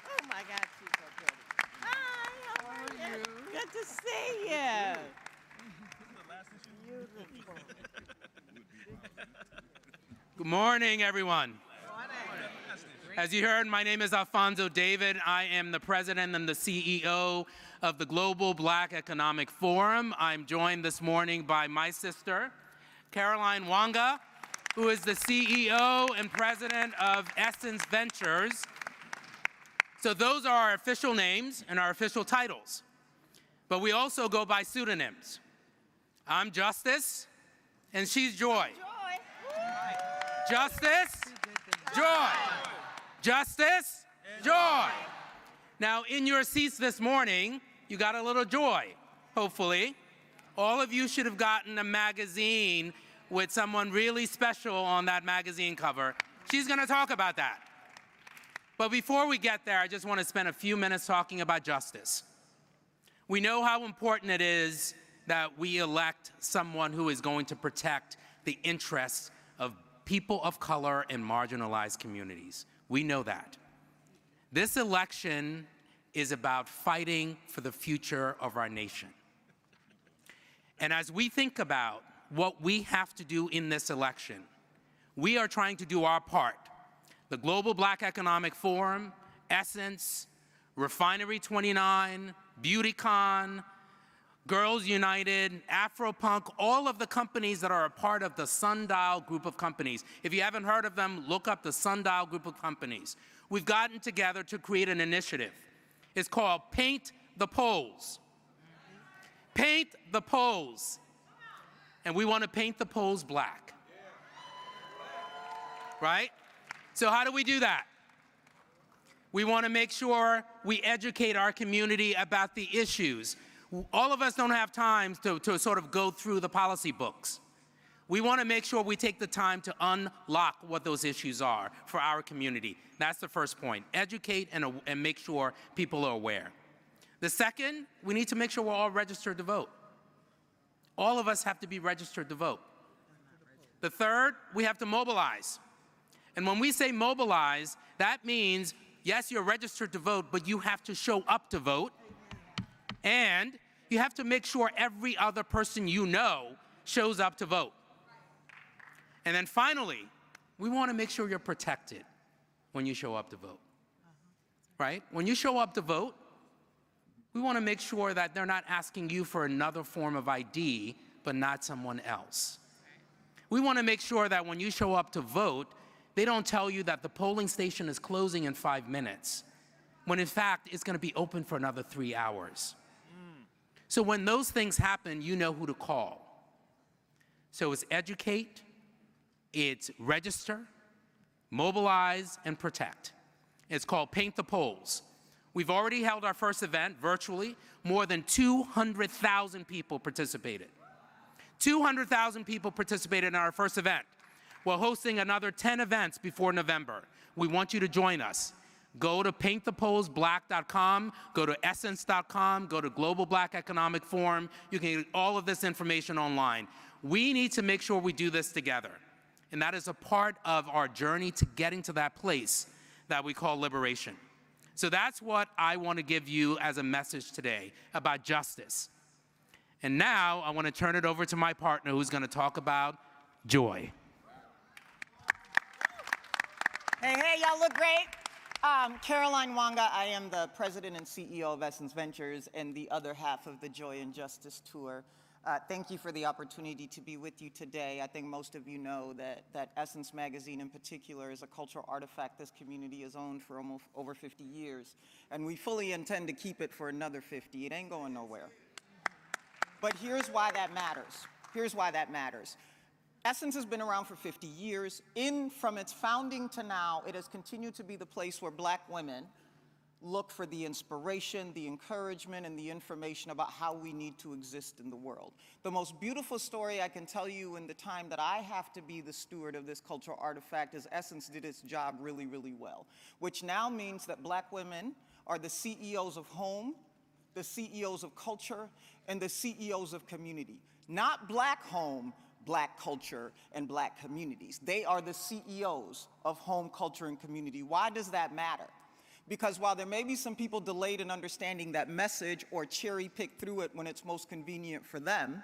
Oh my God, she's so pretty. Hi, how are you? Good to see you. Beautiful. Good morning, everyone. As you heard, my name is Alfonso David. I am the president and the CEO of the Global Black Economic Forum. I'm joined this morning by my sister, Caroline Wanga, who is the CEO and president of Essence Ventures. So those are our official names and our official titles. But we also go by pseudonyms. I'm Justice, and she's Joy. Justice, Joy. Justice, joy. Now, in your seats this morning, you got a little joy, hopefully. All of you should have gotten a magazine with someone really special on that magazine cover. She's going to talk about that. But before we get there, I just want to spend a few minutes talking about justice. We know how important it is that we elect someone who is going to protect the interests of people of color and marginalized communities. We know that. This election is about fighting for the future of our nation. And as we think about what we have to do in this election, we are trying to do our part. The Global Black Economic Forum, Essence, Refinery 29, BeautyCon, Girls United, Afropunk, all of the companies that are a part of the Sundial group of companies. If you haven't heard of them, look up the Sundial group of companies. We've gotten together to create an initiative. It's called Paint the Polls. Paint the Polls. And we want to paint the polls black. Right? So how do we do that? We want to make sure we educate our community about the issues. All of us don't have time to sort of go through the policy books. We want to make sure we take the time to unlock what those issues are for our community. That's the first point. Educate and make sure people are aware. The second, we need to make sure we're all registered to vote. All of us have to be registered to vote. The third, we have to mobilize. And when we say mobilize, that means, yes, you're registered to vote, but you have to show up to vote. And you have to make sure every other person you know shows up to vote. And then finally, we want to make sure you're protected when you show up to vote. Right? When you show up to vote, we want to make sure that they're not asking you for another form of ID, but not someone else. We want to make sure that when you show up to vote, they don't tell you that the polling station is closing in 5 minutes, when in fact it's going to be open for another 3 hours. So when those things happen, you know who to call. So it's educate, it's register, mobilize, and protect. It's called Paint the Polls. We've already held our first event virtually. More than 200,000 people participated. 200,000 people participated in our first event. We're hosting another 10 events before November. We want you to join us. Go to paintthepollsblack.com, go to essence.com, go to Global Black Economic Forum. You can get all of this information online. We need to make sure we do this together. And that is a part of our journey to getting to that place that we call liberation. So that's what I want to give you as a message today about justice. And now I want to turn it over to my partner who's going to talk about joy. Hey, y'all look great. Caroline Wanga, I am the president and CEO of Essence Ventures and the other half of the Joy and Justice Tour. Thank you for the opportunity to be with you today. I think most of you know that Essence Magazine in particular is a cultural artifact this community has owned for almost over 50 years. And we fully intend to keep it for another 50. It ain't going nowhere. But here's why that matters. Here's why that matters. Essence has been around for 50 years. From its founding to now, it has continued to be the place where Black women look for the inspiration, the encouragement, and the information about how we need to exist in the world. The most beautiful story I can tell you in the time that I have to be the steward of this cultural artifact is Essence did its job really, really well, which now means that Black women are the CEOs of home, the CEOs of culture, and the CEOs of community. Not Black home, Black culture, and Black communities. They are the CEOs of home, culture, and community. Why does that matter? Because while there may be some people delayed in understanding that message or cherry-pick through it when it's most convenient for them,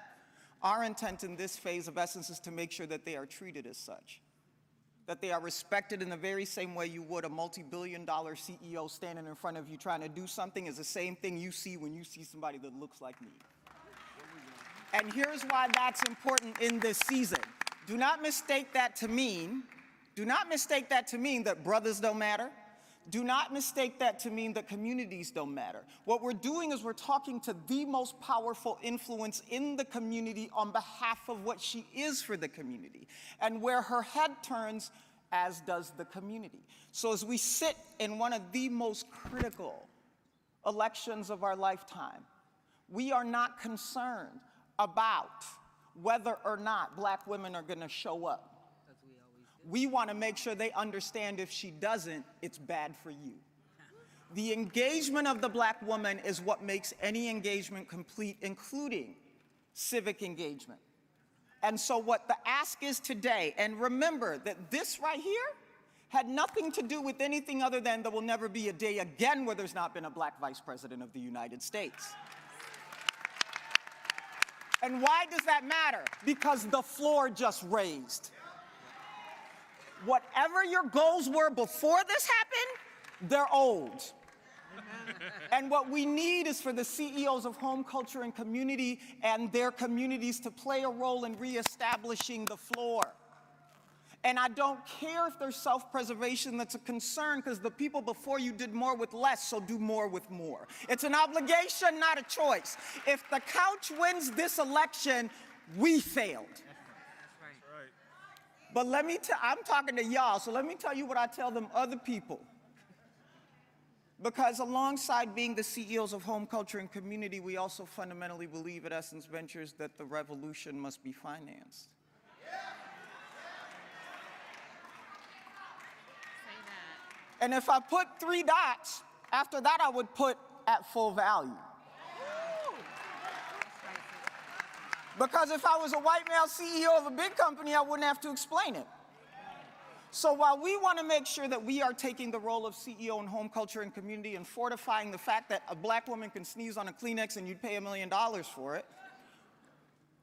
our intent in this phase of Essence is to make sure that they are treated as such, that they are respected in the very same way you would a multi-billion-dollar CEO standing in front of you trying to do something is the same thing you see when you see somebody that looks like me. And here's why that's important in this season. Do not mistake that to mean that brothers don't matter. Do not mistake that to mean that communities don't matter. What we're doing is we're talking to the most powerful influence in the community on behalf of what she is for the community. And where her head turns, as does the community. So as we sit in one of the most critical elections of our lifetime, we are not concerned about whether or not Black women are going to show up. We want to make sure they understand if she doesn't, it's bad for you. The engagement of the Black woman is what makes any engagement complete, including civic engagement. And so what the ask is today, and remember that this right here had nothing to do with anything other than there will never be a day again where there's not been a Black vice president of the United States. And why does that matter? Because the floor just raised. Whatever your goals were before this happened, they're old. And what we need is for the CEOs of home, culture, and community and their communities to play a role in reestablishing the floor. And I don't care if there's self-preservation that's a concern, because the people before you did more with less, so do more with more. It's an obligation, not a choice. If the couch wins this election, we failed. But I'm talking to y'all, so let me tell you what I tell them other people. Because alongside being the CEOs of home, culture, and community, we also fundamentally believe at Essence Ventures that the revolution must be financed. And if I put 3 dots, after that I would put at full value. Because if I was a white male CEO of a big company, I wouldn't have to explain it. So while we want to make sure that we are taking the role of CEO in home, culture, and community and fortifying the fact that a Black woman can sneeze on a Kleenex and you'd pay $1 million for it,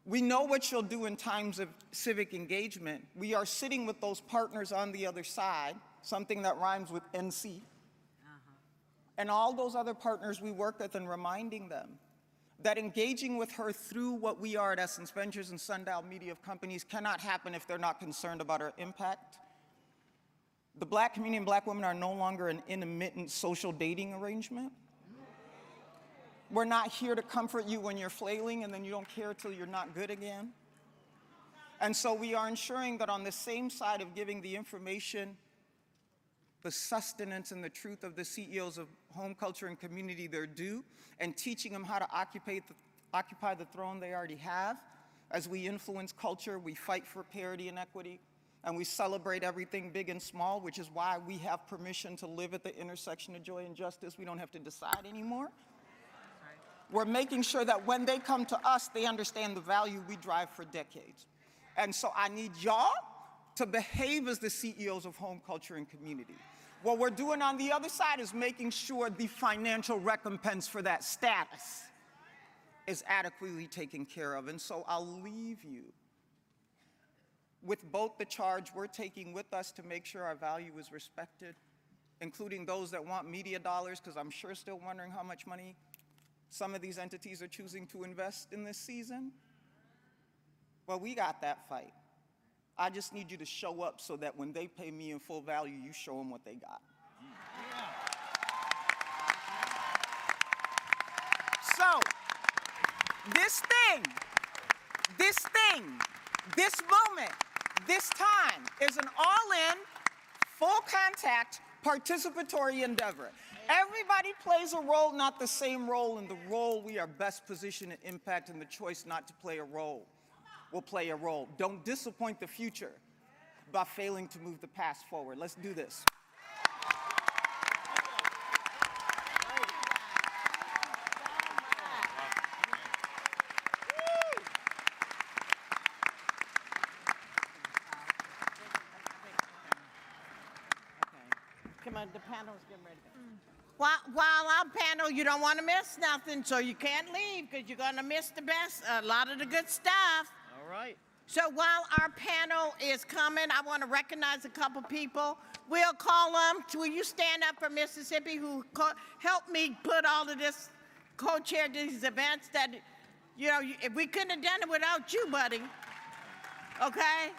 we know what she'll do in times of civic engagement. We are sitting with those partners on the other side, something that rhymes with NC, and all those other partners we work with, and reminding them that engaging with her through what we are at Essence Ventures and Sundial Media of companies cannot happen if they're not concerned about our impact. The Black community and Black women are no longer an intermittent social dating arrangement. We're not here to comfort you when you're flailing and then you don't care till you're not good again. And so we are ensuring that on the same side of giving the information, the sustenance and the truth of the CEOs of home, culture, and community their due, and teaching them how to occupy the throne they already have. As we influence culture, we fight for parity and equity, and we celebrate everything big and small, which is why we have permission to live at the intersection of joy and justice. We don't have to decide anymore. We're making sure that when they come to us, they understand the value we drive for decades. And so I need y'all to behave as the CEOs of home, culture, and community. What we're doing on the other side is making sure the financial recompense for that status is adequately taken care of. And so I'll leave you with both the charge we're taking with us to make sure our value is respected, including those that want media dollars, because I'm sure still wondering how much money some of these entities are choosing to invest in this season. Well, we got that fight. I just need you to show up so that when they pay me in full value, you show them what they got. So, this moment, this time is an all-in, full contact, participatory endeavor. Everybody plays a role, not the same role, and the role we are best positioned to impact, and the choice not to play a role will play a role. Don't disappoint the future by failing to move the past forward. Let's do this. Come on, the panel's getting ready. While I'm panel, you don't want to miss nothing, so you can't leave because you're going to miss the best, a lot of the good stuff. All right. So while our panel is coming, I want to recognize a couple people. We'll call them. Will you stand up for Mississippi, who helped me put all of this, co-chair these events that, you know, if we couldn't have done it without you, buddy. Okay?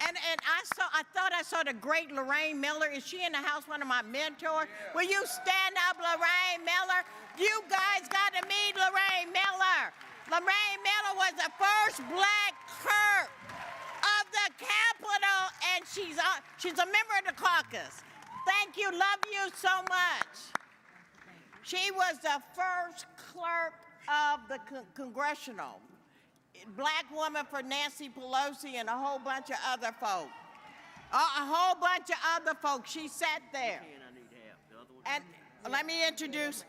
And I thought I saw the great Lorraine Miller. Is she in the house, one of my mentors? Yeah. Will you stand up, Lorraine Miller? You guys got to meet Lorraine Miller. Lorraine Miller was the first black clerk of the Capitol, and she's a member of the caucus. Thank you, love you so much. She was the first clerk of the congressional. Black woman for Nancy Pelosi and a whole bunch of other folk. A whole bunch of other folks. She sat there. And let me introduce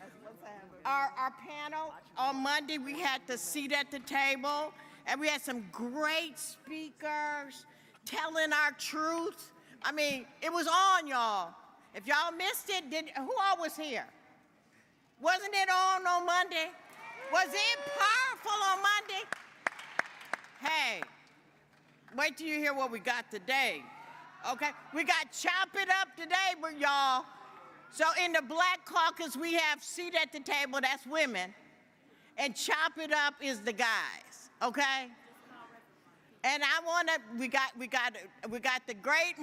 our panel. On Monday, we had the seat at the table, and we had some great speakers telling our truth. I mean, it was on, y'all. If y'all missed it, who all was here? Wasn't it on Monday? Was it powerful on Monday? Hey, wait till you hear what we got today. Okay, we got Chop It Up today, y'all. So in the Black Caucus, we have seat at the table, that's women, and Chop It Up is the guys, okay? And we got the great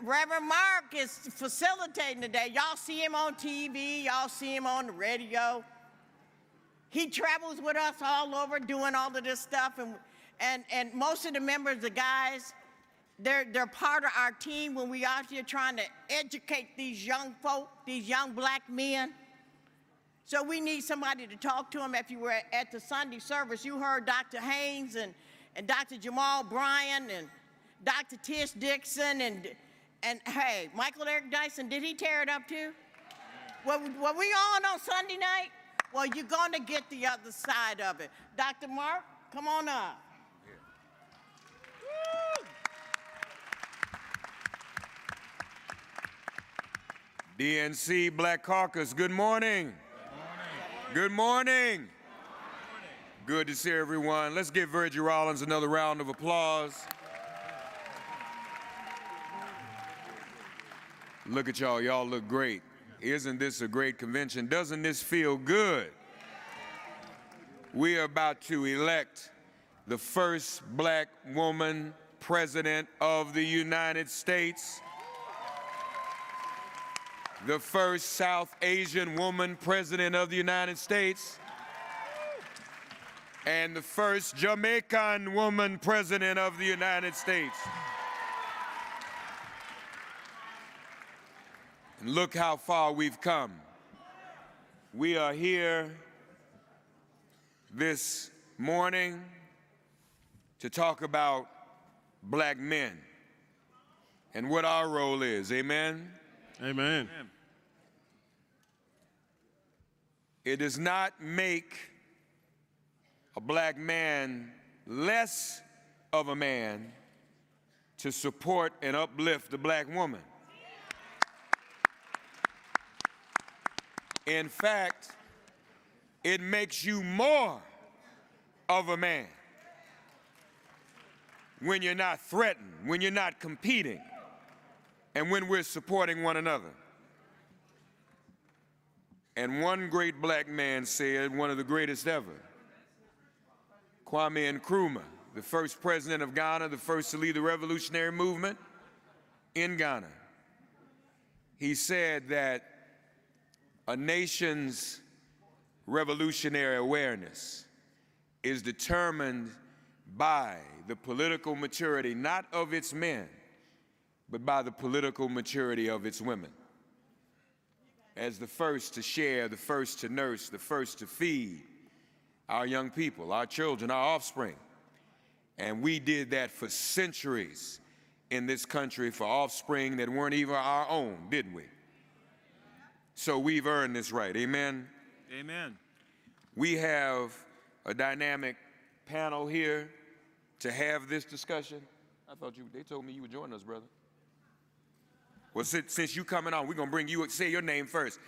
Reverend Mark is facilitating today. Y'all see him on TV, y'all see him on the radio. He travels with us all over doing all of this stuff, and most of the members, the guys, they're part of our team when we out here trying to educate these young folk, these young black men. So we need somebody to talk to them. If you were at the Sunday service, you heard Dr. Haynes and Dr. Jamal Bryan and Dr. Tish Dixon and hey, Michael Eric Dyson, did he tear it up too? Were we on Sunday night? Well, you're going to get the other side of it. Dr. Mark, come on up. DNC Black Caucus, good morning. Good morning. Good to see everyone. Let's give Virgie Rollins another round of applause. Look at y'all, y'all look great. Isn't this a great convention? Doesn't this feel good? We are about to elect the first black woman president of the United States, the first South Asian woman president of the United States, and the first Jamaican woman president of the United States. And look how far we've come. We are here this morning to talk about black men and what our role is. Amen? Amen. It does not make a black man less of a man to support and uplift the black woman. In fact, it makes you more of a man when you're not threatened, when you're not competing, and when we're supporting one another. And one great black man said, one of the greatest ever, Kwame Nkrumah, the first president of Ghana, the first to lead the revolutionary movement in Ghana. He said that a nation's revolutionary awareness is determined by the political maturity, not of its men, but by the political maturity of its women. As the first to share, the first to nurse, the first to feed our young people, our children, our offspring. And we did that for centuries in this country for offspring that weren't even our own, didn't we? So we've earned this right, amen? Amen. We have a dynamic panel here to have this discussion. I thought they told me you would join us, brother. Well, since you coming on, we're gonna bring you, say your name first.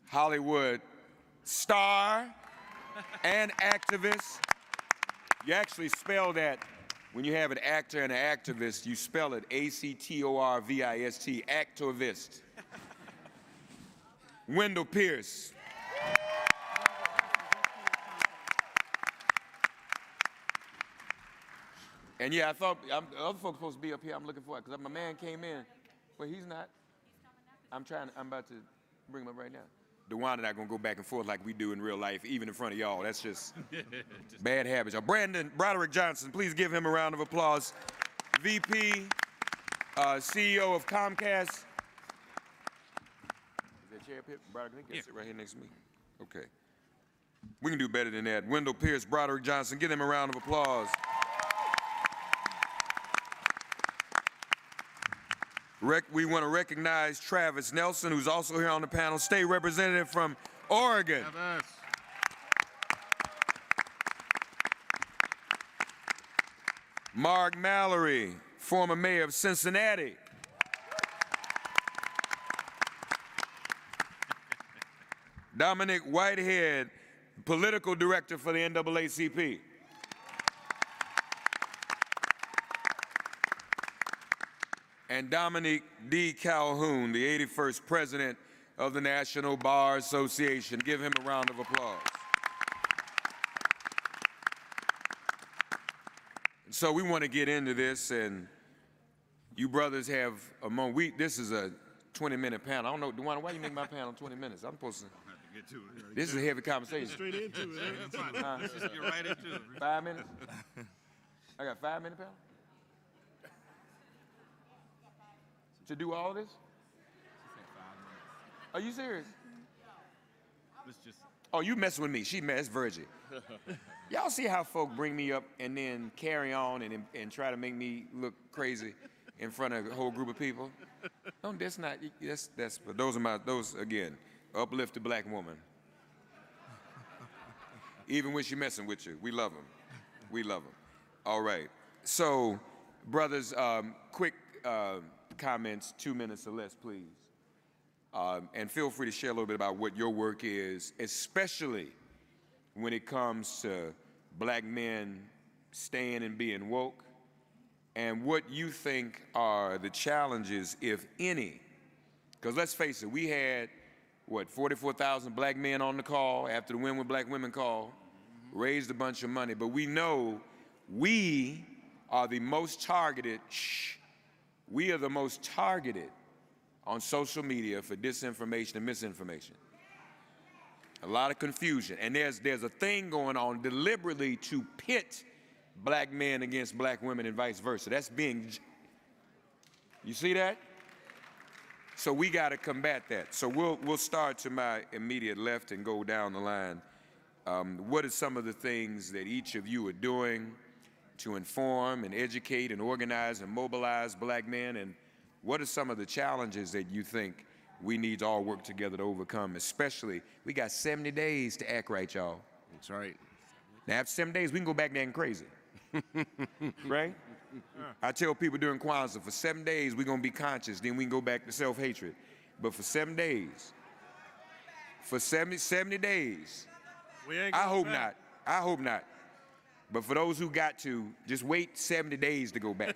Hollywood star and activist. You actually spell that, when you have an actor and an activist, you spell it A-C-T-O-R-V-I-S-T, activist. Wendell Pierce. And yeah, I thought other folks supposed to be up here. I'm looking for it because my man came in. Well, he's not. I'm about to bring him up right now. DeWan and I gonna go back and forth like we do in real life, even in front of y'all. That's just bad habits. Brandon Broderick Johnson, please give him a round of applause. VP, CEO of Comcast. Is that chair up here? Broderick, can you sit right here next to me? Okay. We can do better than that. Wendell Pierce, Broderick Johnson, give them a round of applause. We want to recognize Travis Nelson, who's also here on the panel, state representative from Oregon. Mark Mallory, former mayor of Cincinnati. Dominic Whitehead, political director for the NAACP. And Dominic D. Calhoun, the 81st president of the National Bar Association. Give him a round of applause. So we want to get into this, and you brothers have a moment. This is a 20-minute panel. I don't know, DeWan, why you make my panel 20 minutes? I'm supposed to. Get to it. This is a heavy conversation. Straight into it. Let's just get right into it. 5 minutes? I got 5-minute panel? To do all this? Are you serious? Let's just. Oh, you messing with me. That's Virgie. Y'all see how folk bring me up and then carry on and try to make me look crazy in front of a whole group of people? No, that's not. But those again, uplift the black woman. Even when she messing with you, we love them. We love them. All right. So, brothers, quick comments, 2 minutes or less, please. And feel free to share a little bit about what your work is, especially when it comes to black men staying and being woke, and what you think are the challenges, if any. Because let's face it, we had, 44,000 black men on the call after the Win with Black Women call, raised a bunch of money, but we know we are the most targeted, we are the most targeted on social media for disinformation and misinformation. A lot of confusion. And there's a thing going on deliberately to pit black men against black women and vice versa. That's being, you see that? So we got to combat that. So we'll start to my immediate left and go down the line. What are some of the things that each of you are doing to inform and educate and organize and mobilize black men, and what are some of the challenges that you think we need to all work together to overcome? Especially, we got 70 days to act right, y'all. That's right. Now, after 7 days, we can go back there and crazy. Right? I tell people during Kwanzaa, for 7 days we're going to be conscious, then we can go back to self-hatred. But for 7 days, for 70 days, I hope not. I hope not. But for those who got to, just wait 70 days to go back.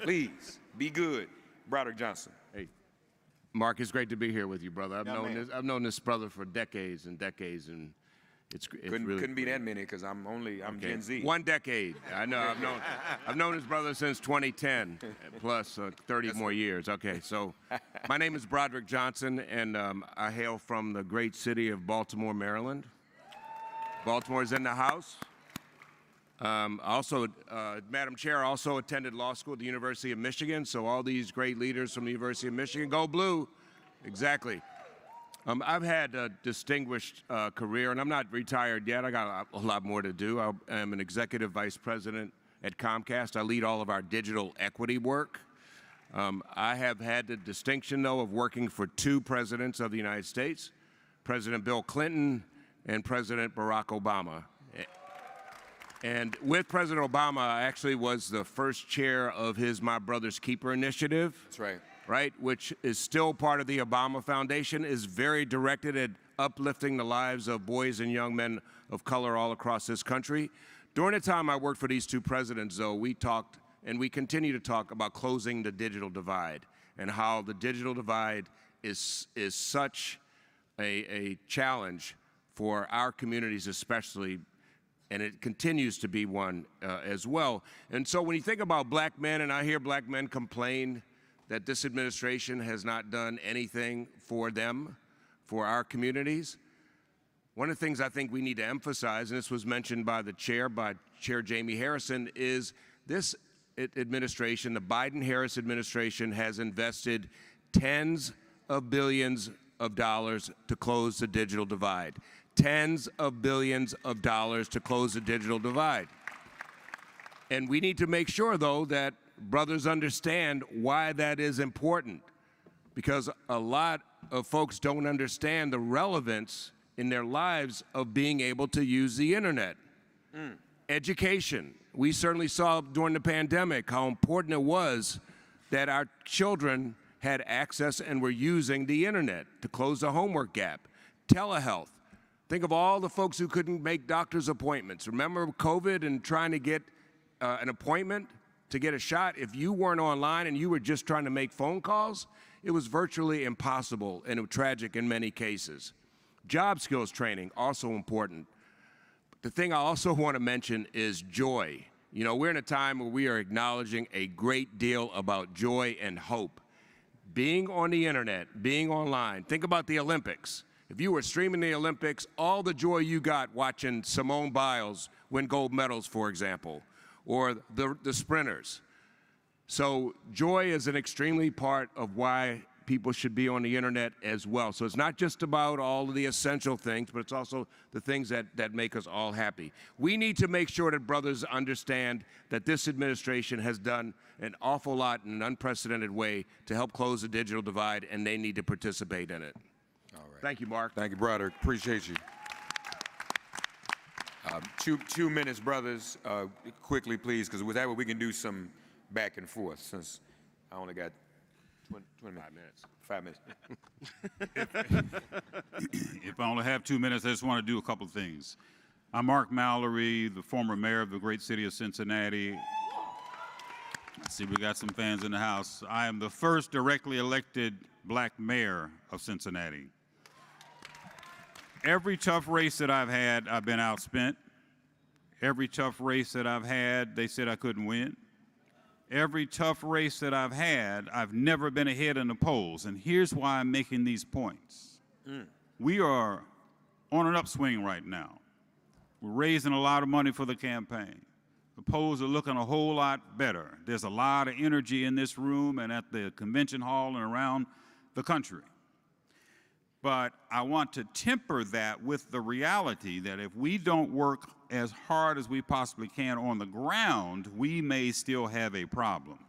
Please, be good. Broderick Johnson. Hey, Mark, it's great to be here with you, brother. I've known this brother for decades and decades, and it's couldn't really be that many because I'm okay. Gen Z. 1 decade. I know. I've known his brother since 2010, plus 30 more years. Okay, so my name is Broderick Johnson, and I hail from the great city of Baltimore, Maryland. Baltimore's in the house. Madam Chair, also attended law school at the University of Michigan, so all these great leaders from the University of Michigan, go blue, exactly. I've had a distinguished career, and I'm not retired yet. I got a lot more to do. I am an executive vice president at Comcast. I lead all of our digital equity work. I have had the distinction, though, of working for 2 presidents of the United States, President Bill Clinton and President Barack Obama. And with President Obama, I actually was the first chair of his My Brother's Keeper initiative. That's right. Right, which is still part of the Obama Foundation, is very directed at uplifting the lives of boys and young men of color all across this country. During the time I worked for these 2 presidents, though, we talked, and we continue to talk about closing the digital divide and how the digital divide is such a challenge for our communities especially, and it continues to be one as well. And so when you think about black men, and I hear black men complain that this administration has not done anything for them, for our communities, one of the things I think we need to emphasize, and this was mentioned by the chair, by Chair Jamie Harrison, is this administration, the Biden-Harris administration, has invested tens of billions of dollars to close the digital divide. Tens of billions of dollars to close the digital divide. And we need to make sure, though, that brothers understand why that is important, because a lot of folks don't understand the relevance in their lives of being able to use the internet. Education. We certainly saw during the pandemic how important it was that our children had access and were using the internet to close the homework gap. Telehealth. Think of all the folks who couldn't make doctor's appointments. Remember COVID and trying to get an appointment to get a shot? If you weren't online and you were just trying to make phone calls, it was virtually impossible and tragic in many cases. Job skills training, also important. The thing I also want to mention is joy. You know, we're in a time where we are acknowledging a great deal about joy and hope. Being on the internet, being online. Think about the Olympics. If you were streaming the Olympics, all the joy you got watching Simone Biles win gold medals, for example, or the sprinters. So joy is an extremely part of why people should be on the internet as well. So it's not just about all of the essential things, but it's also the things that make us all happy. We need to make sure that brothers understand that this administration has done an awful lot in an unprecedented way to help close the digital divide, and they need to participate in it. All right. Thank you, Mark. Thank you, Broderick. Appreciate you. 2 minutes, brothers, quickly, please, because with that we can do some back and forth, since I only got 5 minutes. 5 minutes. If I only have 2 minutes, I just want to do a couple of things. I'm Mark Mallory, the former mayor of the great city of Cincinnati. I see we got some fans in the house. I am the first directly elected black mayor of Cincinnati. Every tough race that I've had, I've been outspent. Every tough race that I've had, they said I couldn't win. Every tough race that I've had, I've never been ahead in the polls. And here's why I'm making these points. We are on an upswing right now. We're raising a lot of money for the campaign. The polls are looking a whole lot better. There's a lot of energy in this room and at the convention hall and around the country. But I want to temper that with the reality that if we don't work as hard as we possibly can on the ground, we may still have a problem.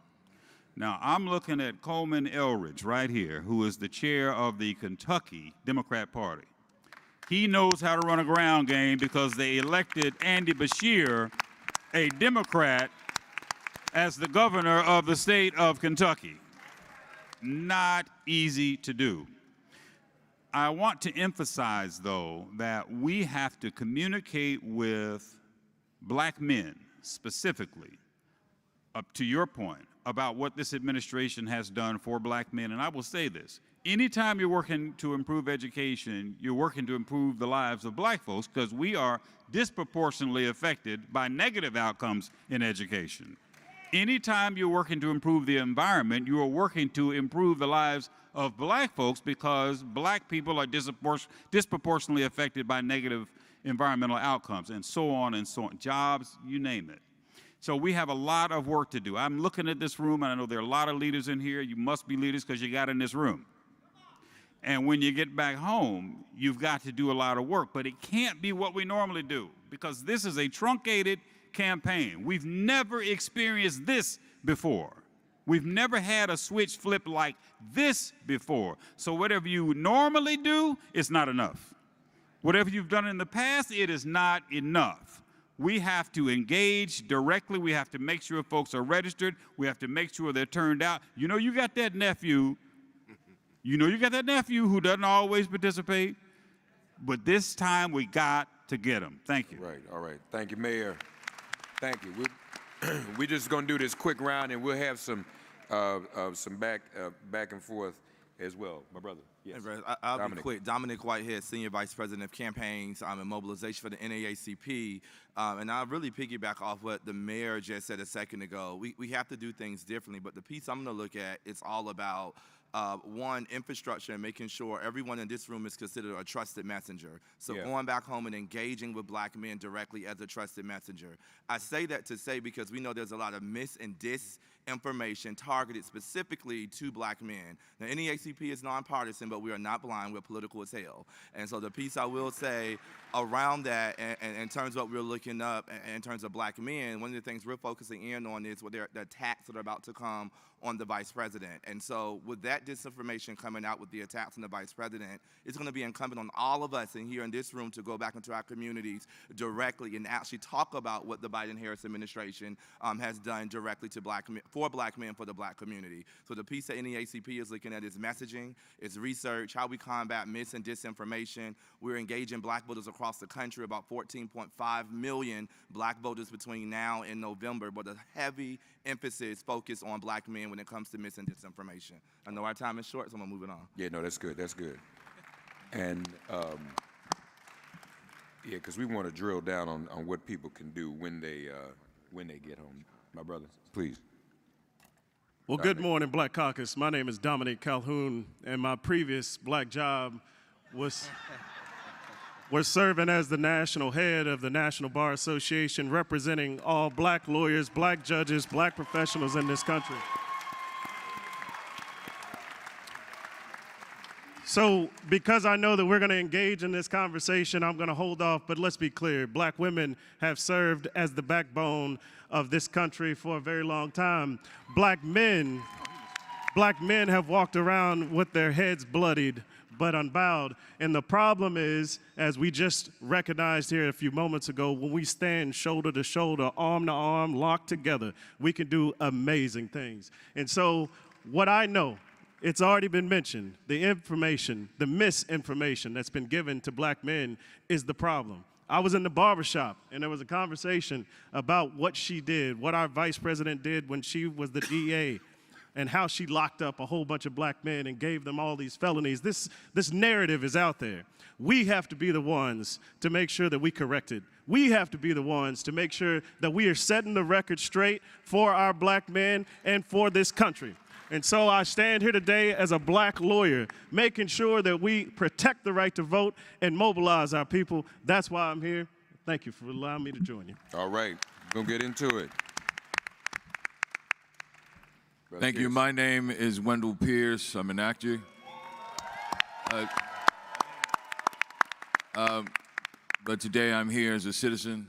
Now, I'm looking at Coleman Eldridge right here, who is the chair of the Kentucky Democrat Party. He knows how to run a ground game because they elected Andy Beshear a Democrat as the governor of the state of Kentucky. Not easy to do. I want to emphasize, though, that we have to communicate with black men specifically, up to your point, about what this administration has done for black men. And I will say this, anytime you're working to improve education, you're working to improve the lives of black folks, because we are disproportionately affected by negative outcomes in education. Anytime you're working to improve the environment, you are working to improve the lives of black folks, because black people are disproportionately affected by negative environmental outcomes, and so on and so on. Jobs, you name it. So we have a lot of work to do. I'm looking at this room, and I know there are a lot of leaders in here. You must be leaders because you got in this room. And when you get back home, you've got to do a lot of work, but it can't be what we normally do, because this is a truncated campaign. We've never experienced this before. We've never had a switch flip like this before. So whatever you normally do, it's not enough. Whatever you've done in the past, it is not enough. We have to engage directly. We have to make sure folks are registered. We have to make sure they're turned out. You know, you got that nephew. You know, you got that nephew who doesn't always participate. But this time we got to get him. Thank you. Right. All right. Thank you, Mayor. Thank you. We're just going to do this quick round, and we'll have some back and forth as well. My brother. Yes. I'll Dominic. be quick. Dominic Whitehead, Senior Vice President of Campaigns and Mobilization for the NAACP. And I'll really piggyback off what the mayor just said a second ago. We have to do things differently, but the piece I'm going to look at, it's all about one, infrastructure and making sure everyone in this room is considered a trusted messenger. So going back home and engaging with black men directly as a trusted messenger. I say that to say because we know there's a lot of mis and disinformation targeted specifically to black men. The NAACP is nonpartisan, but we are not blind. We're political as hell. And so the piece I will say around that, and in terms of what we're looking up in terms of black men, one of the things we're focusing in on is the attacks that are about to come on the vice president. And so with that disinformation coming out with the attacks on the vice president, it's going to be incumbent on all of us in here in this room to go back into our communities directly and actually talk about what the Biden-Harris administration has done directly to black men, for the black community. So the piece that NAACP is looking at is messaging, is research, how we combat mis and disinformation. We're engaging black voters across the country, about 14.5 million black voters between now and November, but a heavy emphasis focused on black men when it comes to mis and disinformation. I know our time is short, so I'm gonna move it on. Yeah, no, that's good. That's good. And yeah, because we want to drill down on what people can do when they get home. My brother, please. Well, good morning, Black Caucus. My name is Dominic Calhoun, and my previous black job was serving as the national head of the National Bar Association, representing all black lawyers, black judges, black professionals in this country. So because I know that we're going to engage in this conversation, I'm going to hold off, but let's be clear. Black women have served as the backbone of this country for a very long time. Black men have walked around with their heads bloodied but unbowed. And the problem is, as we just recognized here a few moments ago, when we stand shoulder to shoulder, arm to arm, locked together, we can do amazing things. And so what I know, it's already been mentioned, the information, the misinformation that's been given to black men is the problem. I was in the barbershop, and there was a conversation about what she did, what our vice president did when she was the DA, and how she locked up a whole bunch of black men and gave them all these felonies. This narrative is out there. We have to be the ones to make sure that we correct it. We have to be the ones to make sure that we are setting the record straight for our black men and for this country. And so I stand here today as a black lawyer, making sure that we protect the right to vote and mobilize our people. That's why I'm here. Thank you for allowing me to join you. All right, we're going to get into it. Thank you. My name is Wendell Pierce. I'm an actor. But today I'm here as a citizen,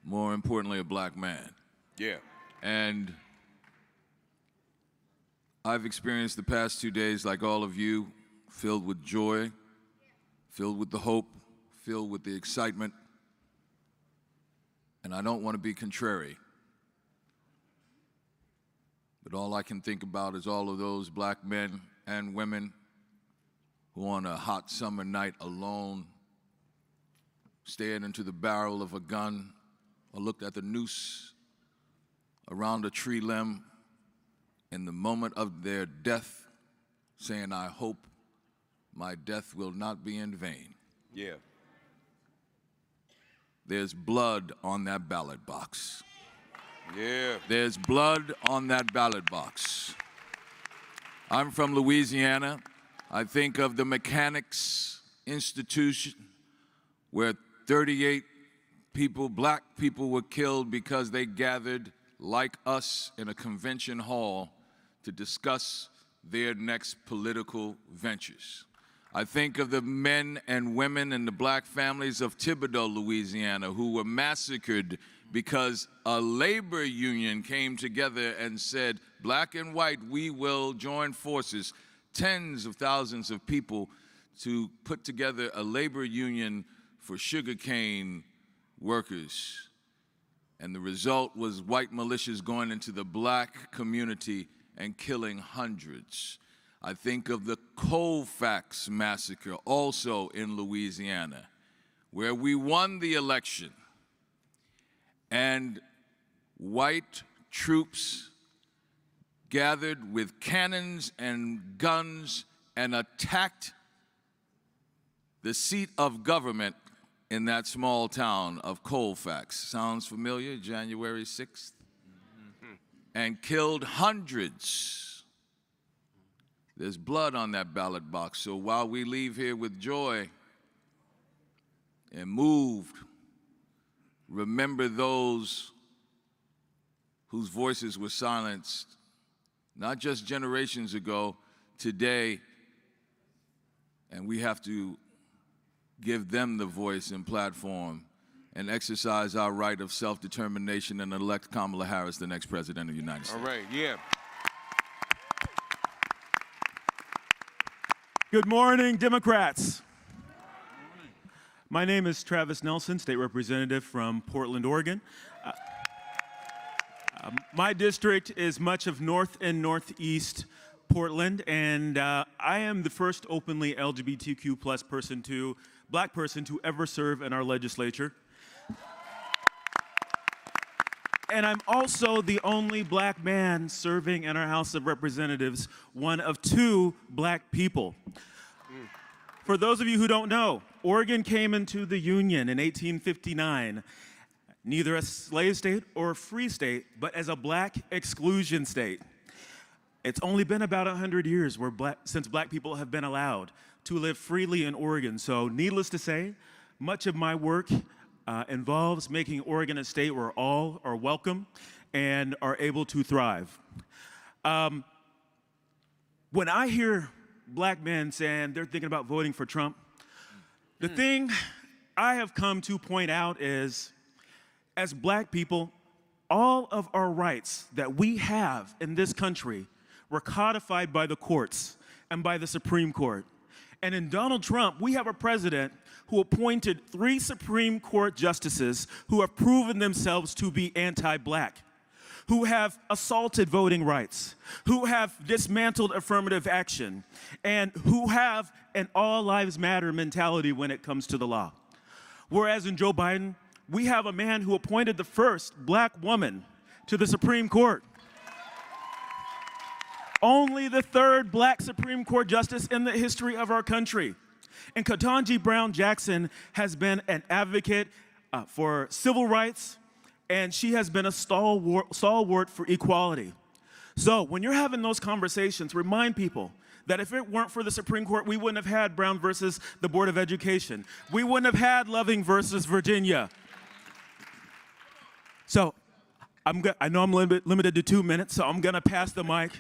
more importantly, a black man. Yeah. And I've experienced the past 2 days, like all of you, filled with joy, filled with the hope, filled with the excitement. And I don't want to be contrary, but all I can think about is all of those black men and women who on a hot summer night alone stared into the barrel of a gun or looked at the noose around a tree limb in the moment of their death, saying, I hope my death will not be in vain. Yeah. There's blood on that ballot box. Yeah. There's blood on that ballot box. I'm from Louisiana. I think of the Mechanics Institution, where 38 people, black people, were killed because they gathered, like us, in a convention hall to discuss their next political ventures. I think of the men and women and the black families of Thibodaux, Louisiana, who were massacred because a labor union came together and said, black and white, we will join forces. Tens of thousands of people to put together a labor union for sugarcane workers. And the result was white militias going into the black community and killing hundreds. I think of the Colfax massacre, also in Louisiana, where we won the election and white troops gathered with cannons and guns and attacked the seat of government in that small town of Colfax. Sounds familiar? January 6th? And killed hundreds. There's blood on that ballot box. So while we leave here with joy and moved, remember those whose voices were silenced, not just generations ago, today, and we have to give them the voice and platform and exercise our right of self-determination and elect Kamala Harris the next president of the United States. All right, yeah. Good morning, Democrats. My name is Travis Nelson, State Representative from Portland, Oregon. My district is much of North and Northeast Portland, and I am the first openly LGBTQ plus black person to ever serve in our legislature. And I'm also the only black man serving in our House of Representatives, one of two black people. For those of you who don't know, Oregon came into the Union in 1859, neither a slave state or a free state, but as a black exclusion state. It's only been about 100 years since black people have been allowed to live freely in Oregon. So needless to say, much of my work involves making Oregon a state where all are welcome and are able to thrive. When I hear black men saying they're thinking about voting for Trump, the thing I have come to point out is, as black people, all of our rights that we have in this country were codified by the courts and by the Supreme Court. And in Donald Trump, we have a president who appointed 3 Supreme Court justices who have proven themselves to be anti-black, who have assaulted voting rights, who have dismantled affirmative action, and who have an all lives matter mentality when it comes to the law. Whereas in Joe Biden, we have a man who appointed the first black woman to the Supreme Court. Only the 3rd black Supreme Court justice in the history of our country. And Ketanji Brown Jackson has been an advocate for civil rights, and she has been a stalwart for equality. So when you're having those conversations, remind people that if it weren't for the Supreme Court, we wouldn't have had Brown versus the Board of Education. We wouldn't have had Loving versus Virginia. So I know I'm limited to 2 minutes, so I'm gonna pass the mic.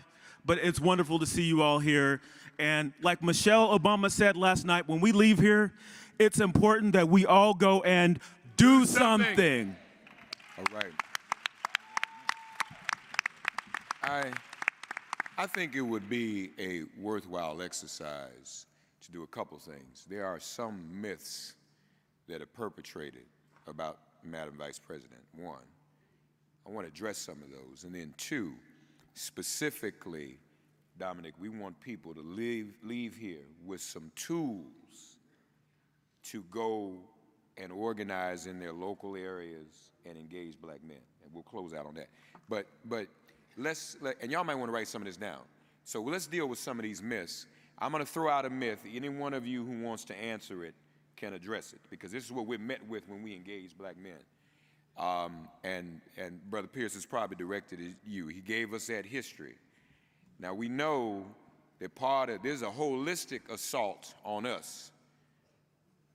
But it's wonderful to see you all here. And like Michelle Obama said last night, when we leave here, it's important that we all go and do something. All right. I think it would be a worthwhile exercise to do a couple things. There are some myths that are perpetrated about Madam Vice President. One, I want to address some of those. And then two, specifically, Dominic, we want people to leave here with some tools to go and organize in their local areas and engage black men. And we'll close out on that. But and y'all might want to write some of this down. So let's deal with some of these myths. I'm going to throw out a myth. Any one of you who wants to answer it can address it, because this is what we're met with when we engage black men. And Brother Pierce is probably directed at you. He gave us that history. Now we know that there's a holistic assault on us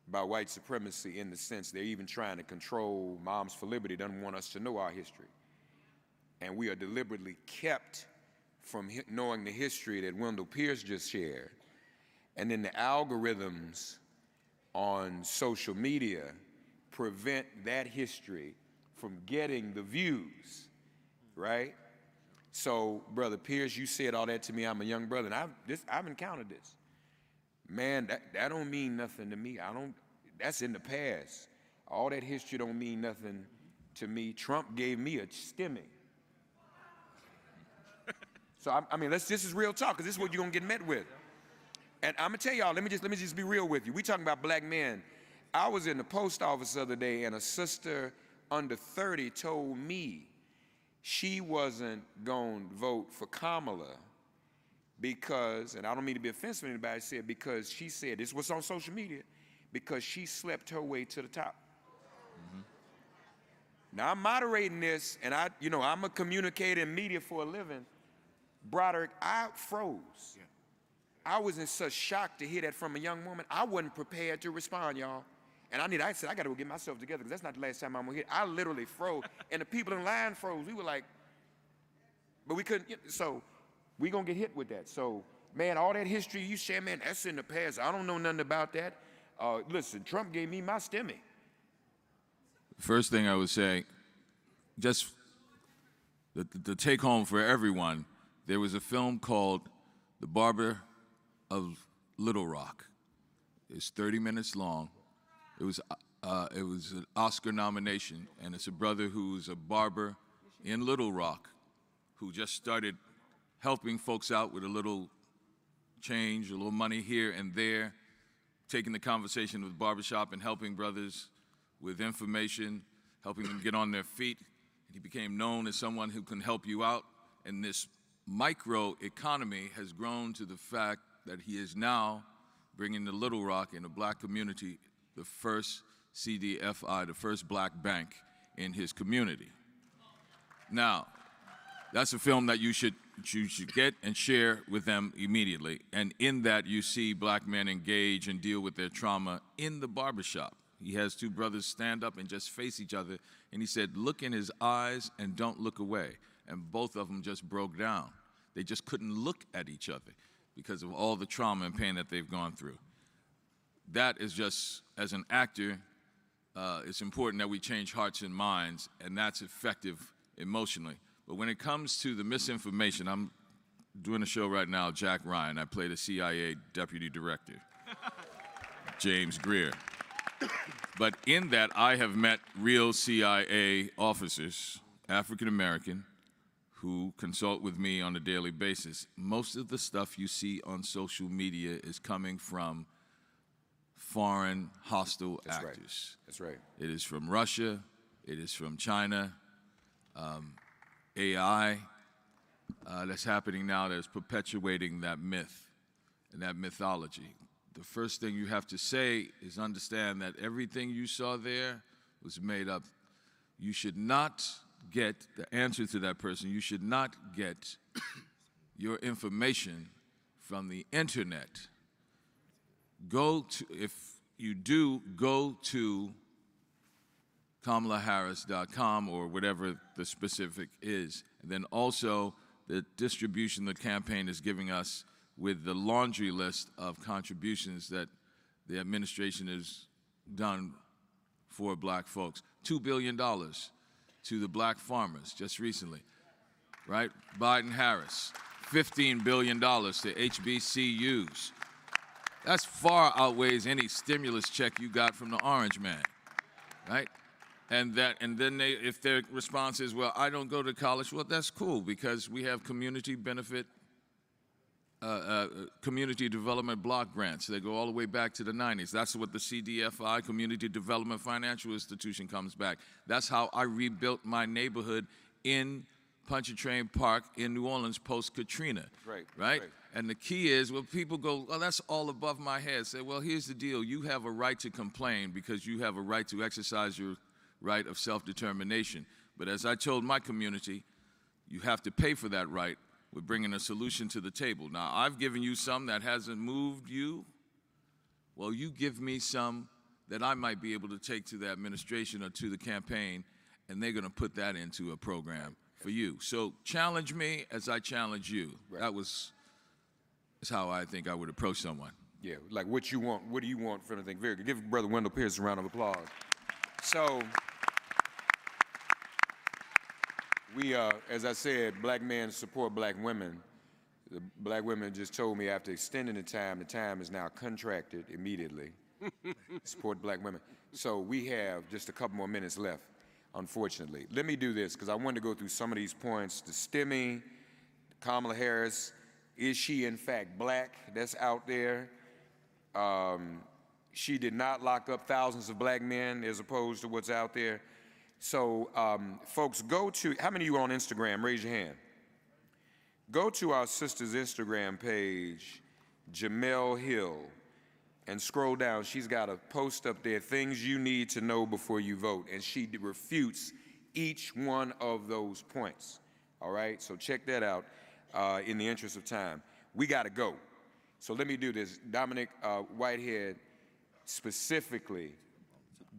by white supremacy, in the sense they're even trying to control. Moms for Liberty doesn't want us to know our history. And we are deliberately kept from knowing the history that Wendell Pierce just shared. And then the algorithms on social media prevent that history from getting the views, right? So, Brother Pierce, you said all that to me. I'm a young brother, and I've encountered this. Man, that don't mean nothing to me. That's in the past. All that history don't mean nothing to me. Trump gave me a stimmy. So I mean, this is real talk, because this is what you're gonna get met with. And I'm gonna tell y'all, let me just be real with you. We talking about black men. I was in the post office the other day, and a sister under 30 told me she wasn't gonna vote for Kamala because, and I don't mean to be offensive to anybody, said because she said, this was on social media, because she slept her way to the top. Now I'm moderating this, and I'm a communicator in media for a living. Broderick, I froze. Yeah. I was in such shock to hear that from a young woman. I wasn't prepared to respond, y'all. And I said, I got to go get myself together, because that's not the last time I'm going to hit. I literally froze. And the people in line froze. We were like, but we couldn't. So we going to get hit with that. So, man, all that history you share, man, that's in the past. I don't know nothing about that. Listen, Trump gave me my stimmy. First thing I would say, just the take home for everyone, there was a film called The Barber of Little Rock. It's 30 minutes long. It was an Oscar nomination, and it's a brother who's a barber in Little Rock who just started helping folks out with a little change, a little money here and there, taking the conversation with barbershop and helping brothers with information, helping them get on their feet. He became known as someone who can help you out, and this micro economy has grown to the fact that he is now bringing to Little Rock, in the black community, the first CDFI, the first black bank in his community. Now, that's a film that you should get and share with them immediately. And in that, you see black men engage and deal with their trauma in the barbershop. He has two brothers stand up and just face each other, and he said, look in his eyes and don't look away. And both of them just broke down. They just couldn't look at each other because of all the trauma and pain that they've gone through. That is just, as an actor, it's important that we change hearts and minds, and that's effective emotionally. But when it comes to the misinformation, I'm doing a show right now, Jack Ryan. I play the CIA Deputy Director, James Greer. But in that, I have met real CIA officers, African American, who consult with me on a daily basis. Most of the stuff you see on social media is coming from foreign hostile actors. That's right. It is from Russia. It is from China. AI that's happening now that is perpetuating that myth and that mythology. The first thing you have to say is understand that everything you saw there was made up. You should not get the answer to that person. You should not get your information from the internet. If you do, go to KamalaHarris.com or whatever the specific is. And then also the distribution the campaign is giving us with the laundry list of contributions that the administration has done for black folks. $2 billion to the black farmers just recently, right? Biden-Harris, $15 billion to HBCUs. That's far outweighs any stimulus check you got from the Orange Man, right? And then if their response is, well, I don't go to college, well, that's cool, because we have community benefit, community development block grants. They go all the way back to the 90s. That's what the CDFI, Community Development Financial Institution, comes back. That's how I rebuilt my neighborhood in Pontchartrain Park in New Orleans post-Katrina. Right? And the key is, well, people go, oh, that's all above my head. Say, well, here's the deal. You have a right to complain because you have a right to exercise your right of self-determination. But as I told my community, you have to pay for that right. We're bringing a solution to the table. Now, I've given you some that hasn't moved you. Well, you give me some that I might be able to take to the administration or to the campaign, and they're going to put that into a program for you. So challenge me as I challenge you. That's how I think I would approach someone. Yeah, like what you want. What do you want from anything? Very good. Give Brother Wendell Pierce a round of applause. So, we, as I said, black men support black women. The black women just told me after extending the time is now contracted immediately. Support black women. So we have just a couple more minutes left, unfortunately. Let me do this, because I wanted to go through some of these points. The STEMI, Kamala Harris, is she in fact black? That's out there. She did not lock up thousands of black men as opposed to what's out there. So folks, go to, how many of you are on Instagram? Raise your hand. Go to our sister's Instagram page, Jamel Hill, and scroll down. She's got a post up there, things you need to know before you vote, and she refutes each one of those points. All right, so check that out in the interest of time. We gotta go. So let me do this. Dominic Whitehead, specifically,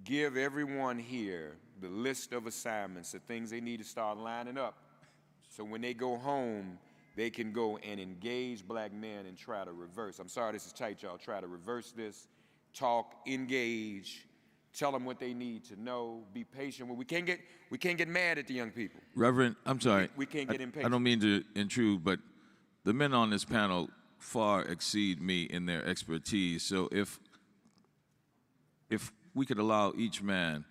give everyone here the list of assignments, the things they need to start lining up, so when they go home, they can go and engage black men and try to reverse. I'm sorry this is tight, y'all. Try to reverse this, talk, engage, tell them what they need to know, be patient. We can't get mad at the young people. Reverend, I'm sorry. We can't get impatient. I don't mean to intrude, but the men on this panel far exceed me in their expertise. So if we could allow each man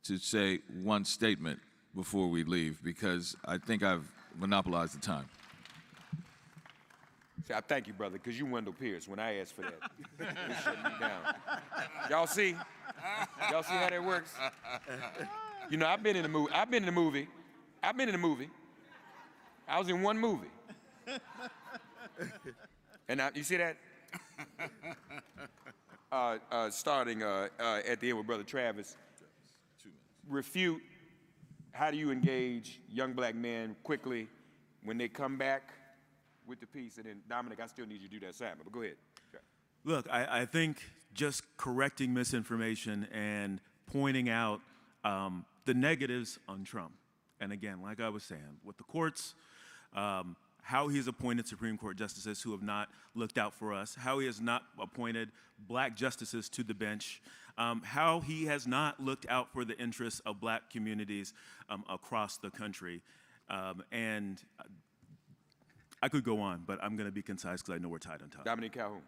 to say one statement before we leave, because I think I've monopolized the time. See, I thank you, brother, because you Wendell Pierce when I asked for that. It shut me down. Y'all see? Y'all see how that works? You know, I've been in a movie. I was in one movie. And you see that? Starting at the end with Brother Travis. Refute, how do you engage young black men quickly when they come back with the piece? And then, Dominic, I still need you to do that assignment, but go ahead. Sure. Look, I think just correcting misinformation and pointing out the negatives on Trump. And again, like I was saying, with the courts, how he's appointed Supreme Court justices who have not looked out for us, how he has not appointed black justices to the bench, how he has not looked out for the interests of black communities across the country. And I could go on, but I'm going to be concise because I know we're tight on time. Dominic Calhoun.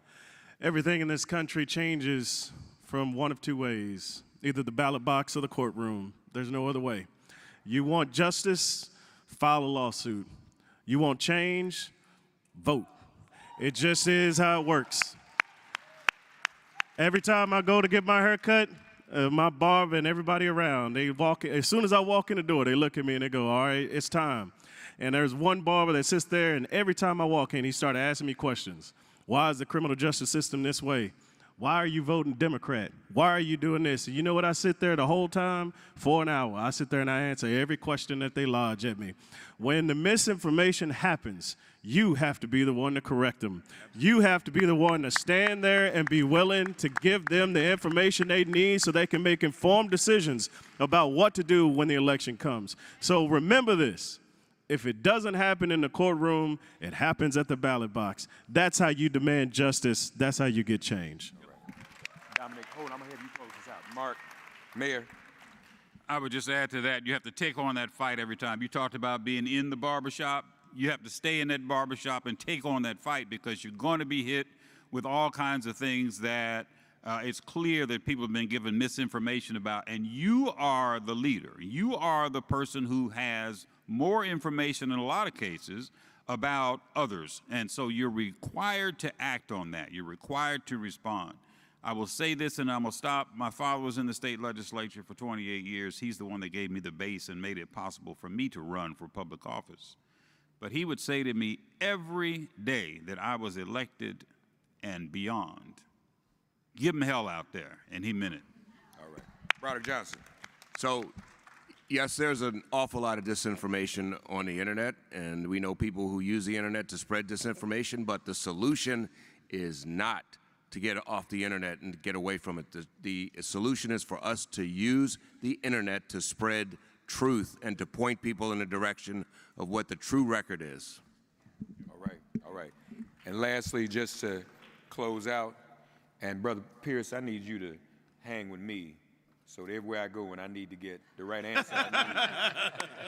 Everything in this country changes from one of two ways, either the ballot box or the courtroom. There's no other way. You want justice, file a lawsuit. You want change, vote. It just is how it works. Every time I go to get my hair cut, my barber and everybody around, they walk. As soon as I walk in the door, they look at me and they go, all right, it's time. And there's one barber that sits there, and every time I walk in, he started asking me questions. Why is the criminal justice system this way? Why are you voting Democrat? Why are you doing this? And you know what? I sit there the whole time for an hour. I sit there and I answer every question that they lodge at me. When the misinformation happens, you have to be the one to correct them. You have to be the one to stand there and be willing to give them the information they need so they can make informed decisions about what to do when the election comes. So remember this. If it doesn't happen in the courtroom, it happens at the ballot box. That's how you demand justice. That's how you get change. Dominic, hold on, I'm going to have you close this out. Mark, Mayor. I would just add to that, you have to take on that fight every time. You talked about being in the barbershop. You have to stay in that barbershop and take on that fight because you're going to be hit with all kinds of things that It's clear that people have been given misinformation about, and you are the leader. You are the person who has more information in a lot of cases about others. And so you're required to act on that. You're required to respond. I will say this and I'm going to stop. My father was in the state legislature for 28 years. He's the one that gave me the base and made it possible for me to run for public office. But he would say to me every day that I was elected and beyond, give him hell out there, and he meant it. All right. Brother Johnson. So, yes, there's an awful lot of disinformation on the internet, and we know people who use the internet to spread disinformation, but the solution is not to get off the internet and get away from it. The solution is for us to use the internet to spread truth and to point people in the direction of what the true record is. All right, all right. And lastly, just to close out, and Brother Pierce, I need you to hang with me so that everywhere I go when I need to get the right answer,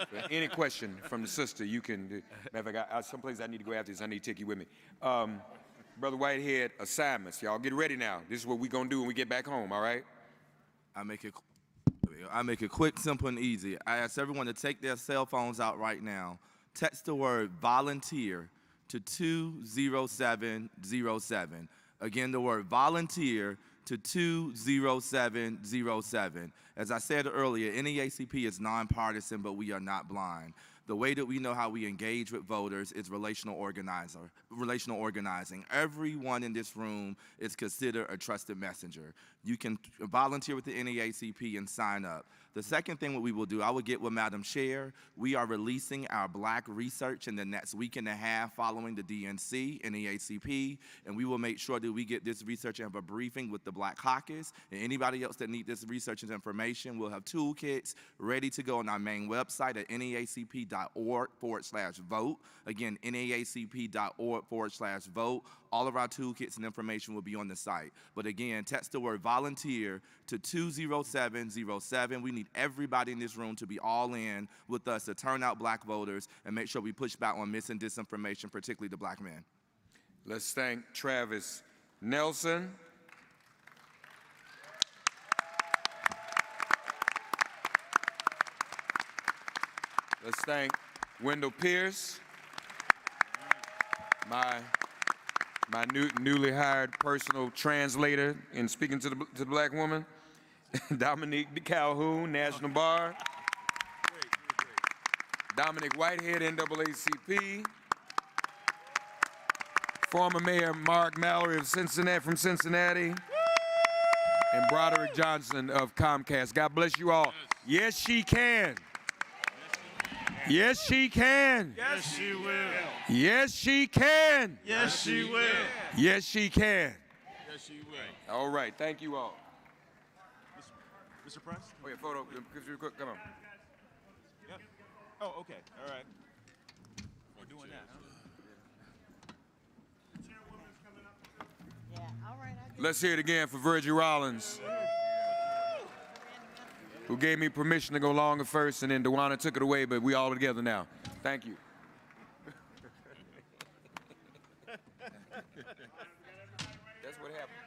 for any question from the sister, you can, matter of fact, someplace I need to go after this, I need to take you with me. Brother Whitehead, assignments. Y'all get ready now. This is what we're going to do when we get back home, all right? I make it quick, simple, and easy. I ask everyone to take their cell phones out right now. Text the word volunteer to 20707. Again, the word volunteer to 20707. As I said earlier, NAACP is nonpartisan, but we are not blind. The way that we know how we engage with voters is relational organizing. Everyone in this room is considered a trusted messenger. You can volunteer with the NAACP and sign up. The second thing what we will do, I will get with Madam Chair. We are releasing our black research in the next week and a half following the DNC, NAACP, and we will make sure that we get this research and have a briefing with the Black Caucus. And anybody else that need this research and information, we'll have toolkits ready to go on our main website at naacp.org/vote. Again, naacp.org/vote. All of our toolkits and information will be on the site. But again, text the word volunteer to 20707. We need everybody in this room to be all in with us to turn out black voters and make sure we push back on mis and disinformation, particularly the black men. Let's thank Travis Nelson. Let's thank Wendell Pierce, my newly hired personal translator in speaking to the black woman, Dominique Calhoun, National Bar, Dominic Whitehead, NAACP, former Mayor Mark Mallory of from Cincinnati, and Broderick Johnson of Comcast. God bless you all. Yes, she can. Yes, she can. Yes, she will. Yes, she can. Yes, she will. Yes, she can. Yes, she will. All right, thank you all. Mr. Press? Oh, yeah, photo. Come on. Yep. Oh, okay. All right. We're doing that, huh? Yeah, all right. Let's hear it again for Virgie Rollins, who gave me permission to go longer first, and then DeWanna took it away, but we all together now. Thank you. That's what happened.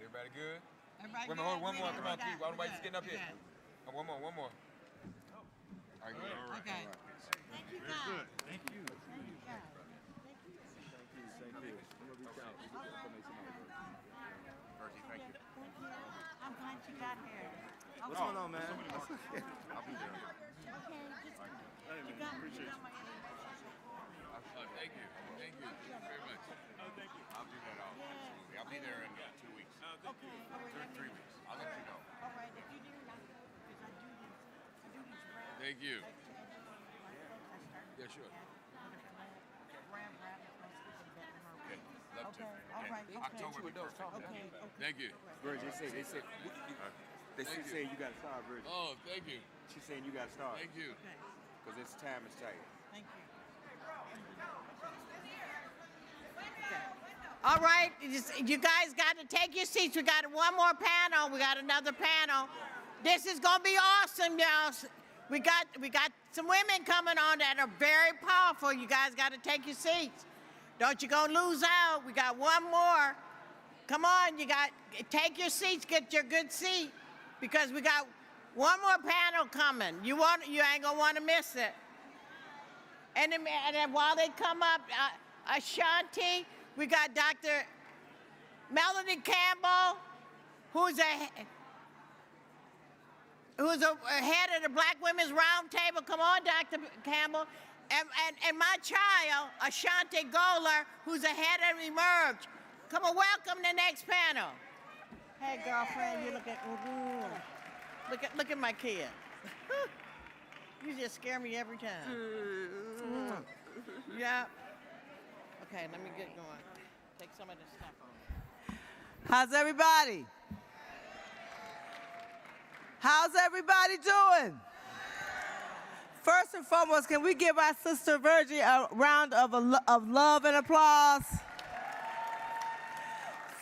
Everybody good? Everybody Wait a minute, hold on, one more. Come on, Keith. Why just getting up here? Oh, one more. All right, good. Okay. Thank you, God. Good. Thank you. Thank you, God. Thank you. Virgie, thank you. Thank you. I'm glad you got here. What's going on, man? I'll be there. Okay, just you got my Thank you. Thank you very much. Thank you. I'll do that all. Absolutely. I'll be there in 2 weeks. Okay. 3 weeks. I'll let you know. All right. If you do, because I do these grants. Thank you. Yeah, sure. Okay. Okay, love to. Okay. All October. Thank you. Virgie, they say you got to start, Virgie. Oh, thank you. She's saying you got to start. Thank you. Because it's time is tight. Thank you. All right, you guys got to take your seats. We got one more panel. We got another panel. This is gonna be awesome, y'all. We got some women coming on that are very powerful. You guys got to take your seats. Don't you go lose out. We got one more. Come on, take your seats. Get your good seat because we got one more panel coming. You ain't gonna want to miss it. And then while they come up, Ashanti. We got Dr. Melanie Campbell, who's a head of the Black Women's Roundtable. Come on, Dr. Campbell. And my child, Ashanti Golar, who's a head of Emerge. Come on, welcome the next panel. Hey, girlfriend, you look at my kid. You just scare me every time. Yeah. Okay, let me get going. Take some of this stuff off. How's everybody? How's everybody doing? First and foremost, can we give our sister Virgie a round of love and applause?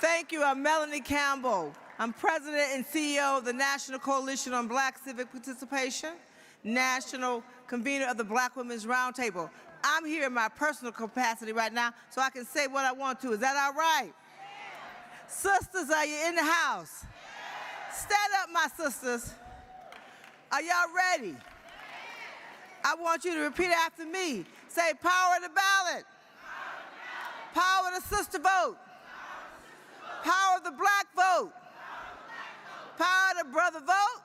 Thank you. I'm Melanie Campbell. I'm president and CEO of the National Coalition on Black Civic Participation, national convener of the Black Women's Roundtable. I'm here in my personal capacity right now, so I can say what I want to. Is that all right? Sisters, are you in the house? Stand up, my sisters. Are y'all ready? I want you to repeat after me. Say, power of the ballot. Power of the sister vote. Power of the black vote. Power of the brother vote.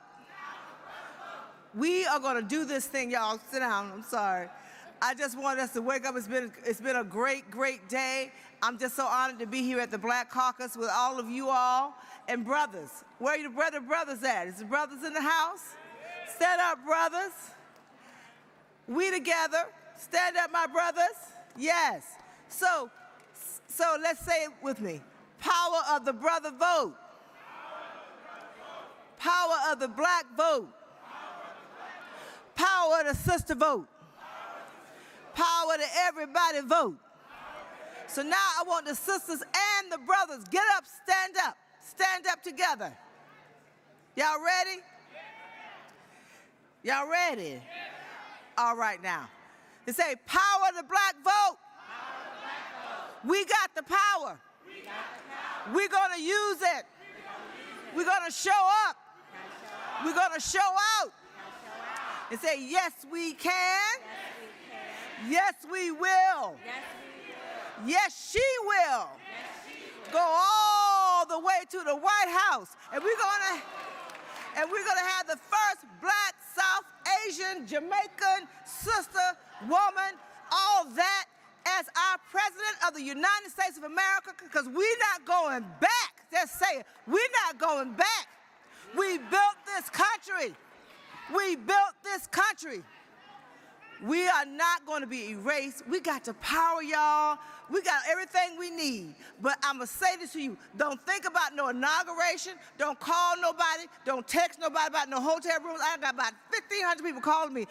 We are going to do this thing, y'all. Sit down. I'm sorry. I just want us to wake up. It's been a great, great day. I'm just so honored to be here at the Black Caucus with all of you all. And brothers, where are your brothers at? Is the brothers in the house? Stand up, brothers. We together. Stand up, my brothers. Yes. So let's say it with me. Power of the brother vote. Power of the black vote. Power of the sister vote. Power to everybody vote. So now I want the sisters and the brothers, get up, stand up together. Y'all ready? Y'all ready? All right now. They say power to black vote. We got the power. We're gonna use it. We're gonna show up. We're gonna show out. And say, yes, we can. Yes, we will. Yes, she will. Go all the way to the White House. And we're gonna have the first black, South Asian, Jamaican sister, woman, all that as our president of the United States of America, because we're not going back. Just say it. We're not going back. We built this country. We built this country. We are not going to be erased. We got the power, y'all. We got everything we need. But I'm going to say this to you. Don't think about no inauguration. Don't call nobody. Don't text nobody about no hotel rooms. I got about 1,500 people calling me.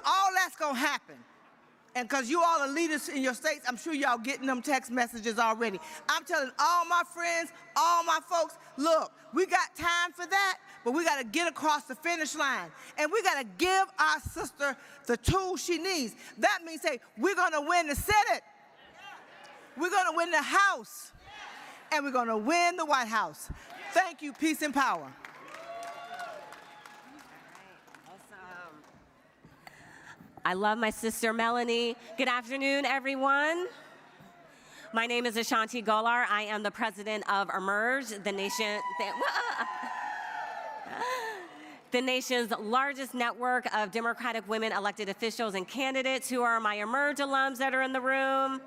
All that's going to happen. And because you all are leaders in your states, I'm sure y'all getting them text messages already. I'm telling all my friends, all my folks, look, we got time for that, but we got to get across the finish line. And we got to give our sister the tools she needs. That means, say, we're going to win the Senate. We're going to win the House. And we're going to win the White House. Thank you. Peace and power. I love my sister Melanie. Good afternoon, everyone. My name is Ashanti Golar. I am the president of Emerge, the nation's largest network of Democratic women elected officials and candidates who are my Emerge alums that are in the room.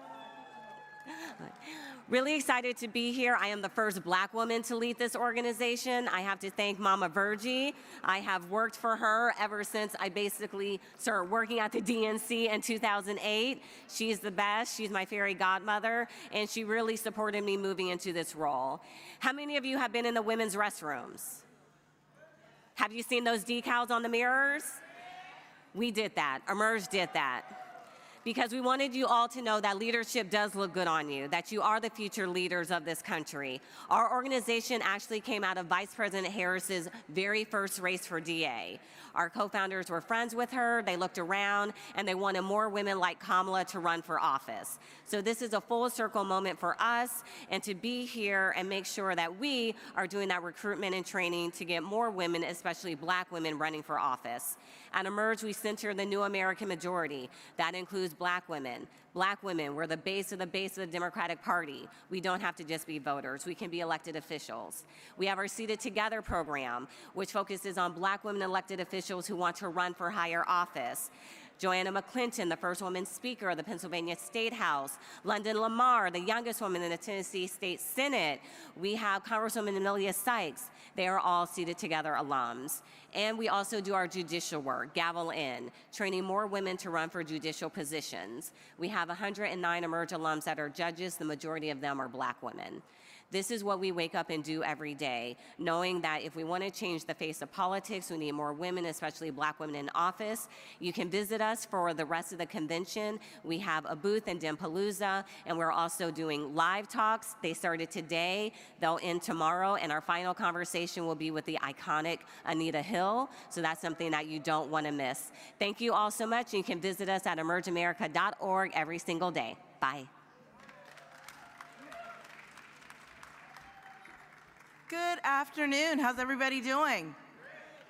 Really excited to be here. I am the first black woman to lead this organization. I have to thank Mama Virgie. I have worked for her ever since I basically started working at the DNC in 2008. She's the best. She's my fairy godmother, and she really supported me moving into this role. How many of you have been in the women's restrooms? Have you seen those decals on the mirrors? We did that. Emerge did that. Because we wanted you all to know that leadership does look good on you, that you are the future leaders of this country. Our organization actually came out of Vice President Harris's very first race for DA. Our co-founders were friends with her, they looked around, and they wanted more women like Kamala to run for office. So this is a full circle moment for us, and to be here and make sure that we are doing that recruitment and training to get more women, especially black women, running for office. At Emerge, we center the new American majority. That includes black women. Black women, we're the base of the Democratic Party. We don't have to just be voters. We can be elected officials. We have our Seated Together program, which focuses on black women elected officials who want to run for higher office. Joanna McClinton, the first woman speaker of the Pennsylvania State House. London Lamar, the youngest woman in the Tennessee State Senate. We have Congresswoman Amelia Sykes. They are all Seated Together alums. And we also do our judicial work, Gavel In, training more women to run for judicial positions. We have 109 Emerge alums that are judges. The majority of them are black women. This is what we wake up and do every day, knowing that if we want to change the face of politics, we need more women, especially black women in office. You can visit us for the rest of the convention. We have a booth in Denpalooza, and we're also doing live talks. They started today, they'll end tomorrow, and our final conversation will be with the iconic Anita Hill, so that's something that you don't want to miss. Thank you all so much. You can visit us at emergeamerica.org every single day. Bye. Good afternoon. How's everybody doing?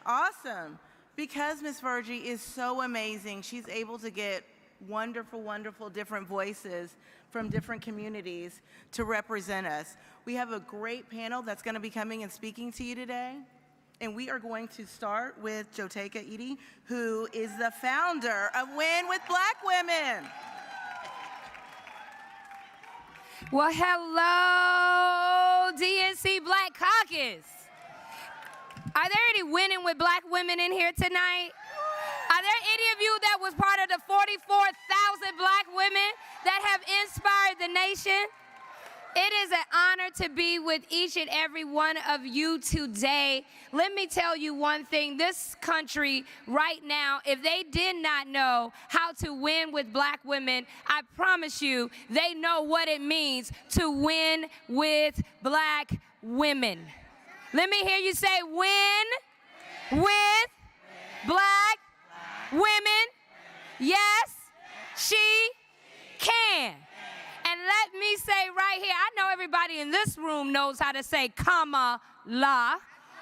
Awesome. Because Miss Virgie is so amazing, she's able to get wonderful, wonderful different voices from different communities to represent us. We have a great panel that's going to be coming and speaking to you today. And we are going to start with Joteka Edie, who is the founder of Win with Black Women. Well, hello, DNC Black Caucus. Are there any winning with black women in here tonight? Are there any of you that was part of the 44,000 black women that have inspired the nation? It is an honor to be with each and every one of you today. Let me tell you one thing. This country right now, if they did not know how to win with black women, I promise you they know what it means to win with black women. Let me hear you say win with black women. Yes, she can. And let me say right here, I know everybody in this room knows how to say Kamala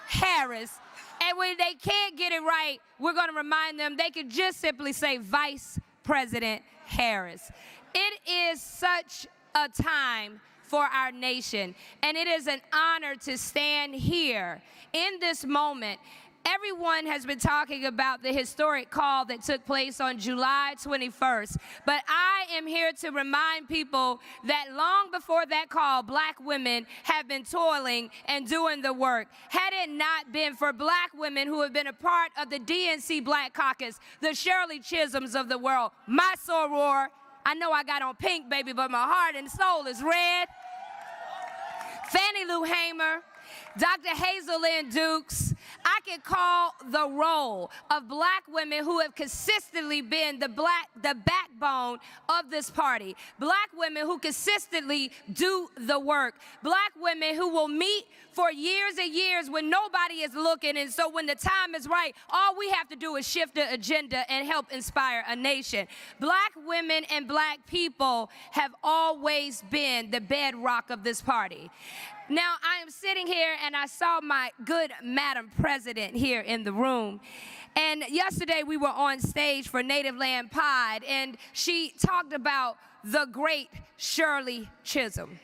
Harris. And when they can't get it right, we're going to remind them they could just simply say Vice President Harris. It is such a time for our nation, and it is an honor to stand here in this moment. Everyone has been talking about the historic call that took place on July 21st, but I am here to remind people that long before that call, black women have been toiling and doing the work. Had it not been for black women who have been a part of the DNC Black Caucus, the Shirley Chisholms of the world, my soror, I know I got on pink, baby, but my heart and soul is red. Fannie Lou Hamer, Dr. Hazel Lynn Dukes. I can call the roll of black women who have consistently been the backbone of this party. Black women who consistently do the work. Black women who will meet for years and years when nobody is looking, and so when the time is right, all we have to do is shift the agenda and help inspire a nation. Black women and black people have always been the bedrock of this party. Now, I am sitting here and I saw my good Madam President here in the room. And yesterday we were on stage for Native Land Pride, and she talked about the great Shirley Chisholm.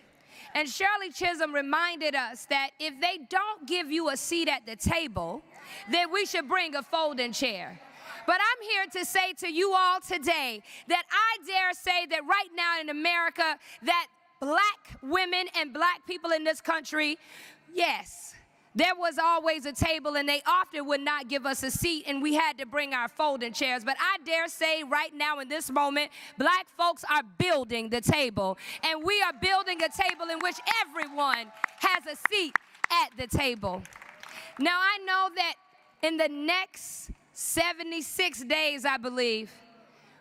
And Shirley Chisholm reminded us that if they don't give you a seat at the table, then we should bring a folding chair. But I'm here to say to you all today that I dare say that right now in America that black women and black people in this country, yes, there was always a table, and they often would not give us a seat, and we had to bring our folding chairs. But I dare say right now in this moment, black folks are building the table, and we are building a table in which everyone has a seat at the table. Now, I know that in the next 76 days, I believe,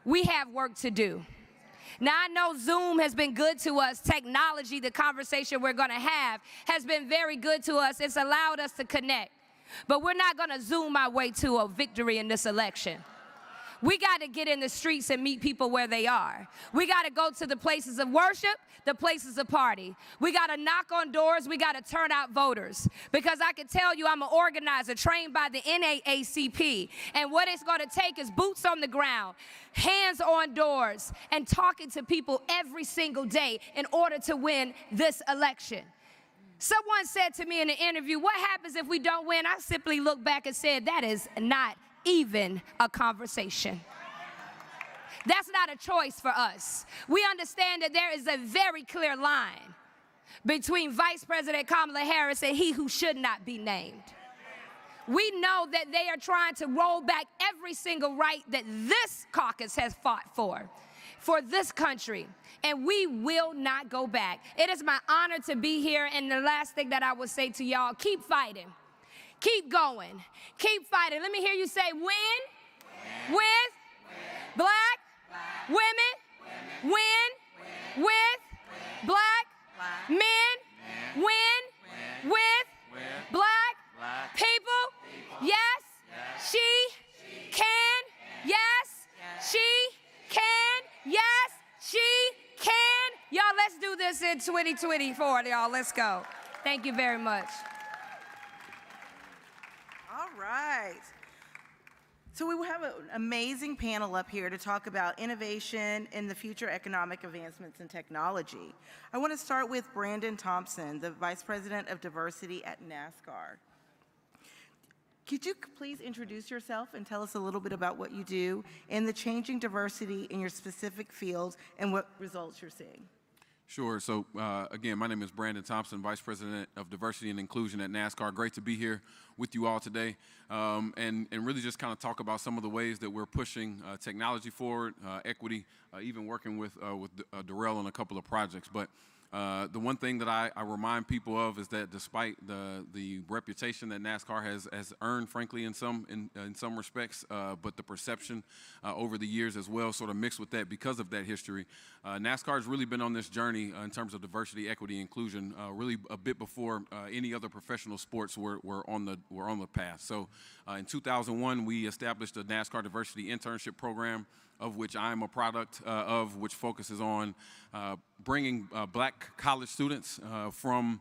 we have work to do. Now, I know Zoom has been good to us. Technology, the conversation we're going to have, has been very good to us. It's allowed us to connect. But we're not going to Zoom our way to a victory in this election. We got to get in the streets and meet people where they are. We got to go to the places of worship, the places of party. We got to knock on doors. We got to turn out voters. Because I can tell you, I'm an organizer trained by the NAACP. And what it's going to take is boots on the ground, hands on doors, and talking to people every single day in order to win this election. Someone said to me in an interview, what happens if we don't win? I simply looked back and said, that is not even a conversation. That's not a choice for us. We understand that there is a very clear line between Vice President Kamala Harris and he who should not be named. We know that they are trying to roll back every single right that this caucus has fought for this country, and we will not go back. It is my honor to be here, and the last thing that I will say to y'all, keep fighting. Keep going. Keep fighting. Let me hear you say, win with black women, win with black men, win with black people. Yes, she can. Yes, she can. Yes, she can. Y'all, let's do this in 2024, y'all. Let's go. Thank you very much. All right. So we will have an amazing panel up here to talk about innovation and the future economic advancements in technology. I want to start with Brandon Thompson, the Vice President of Diversity at NASCAR. Could you please introduce yourself and tell us a little bit about what you do and the changing diversity in your specific fields and what results you're seeing? Sure. So, again, my name is Brandon Thompson, Vice President of Diversity and Inclusion at NASCAR. Great to be here with you all today and really just kind of talk about some of the ways that we're pushing technology forward, equity, even working with Darrell on a couple of projects. But the one thing that I remind people of is that despite the reputation that NASCAR has earned, frankly, in some respects, but the perception over the years as well sort of mixed with that because of that history, NASCAR has really been on this journey in terms of diversity, equity, inclusion, really a bit before any other professional sports were on the path. So in 2001, we established a NASCAR Diversity Internship Program, of which I'm a product of, which focuses on bringing black college students from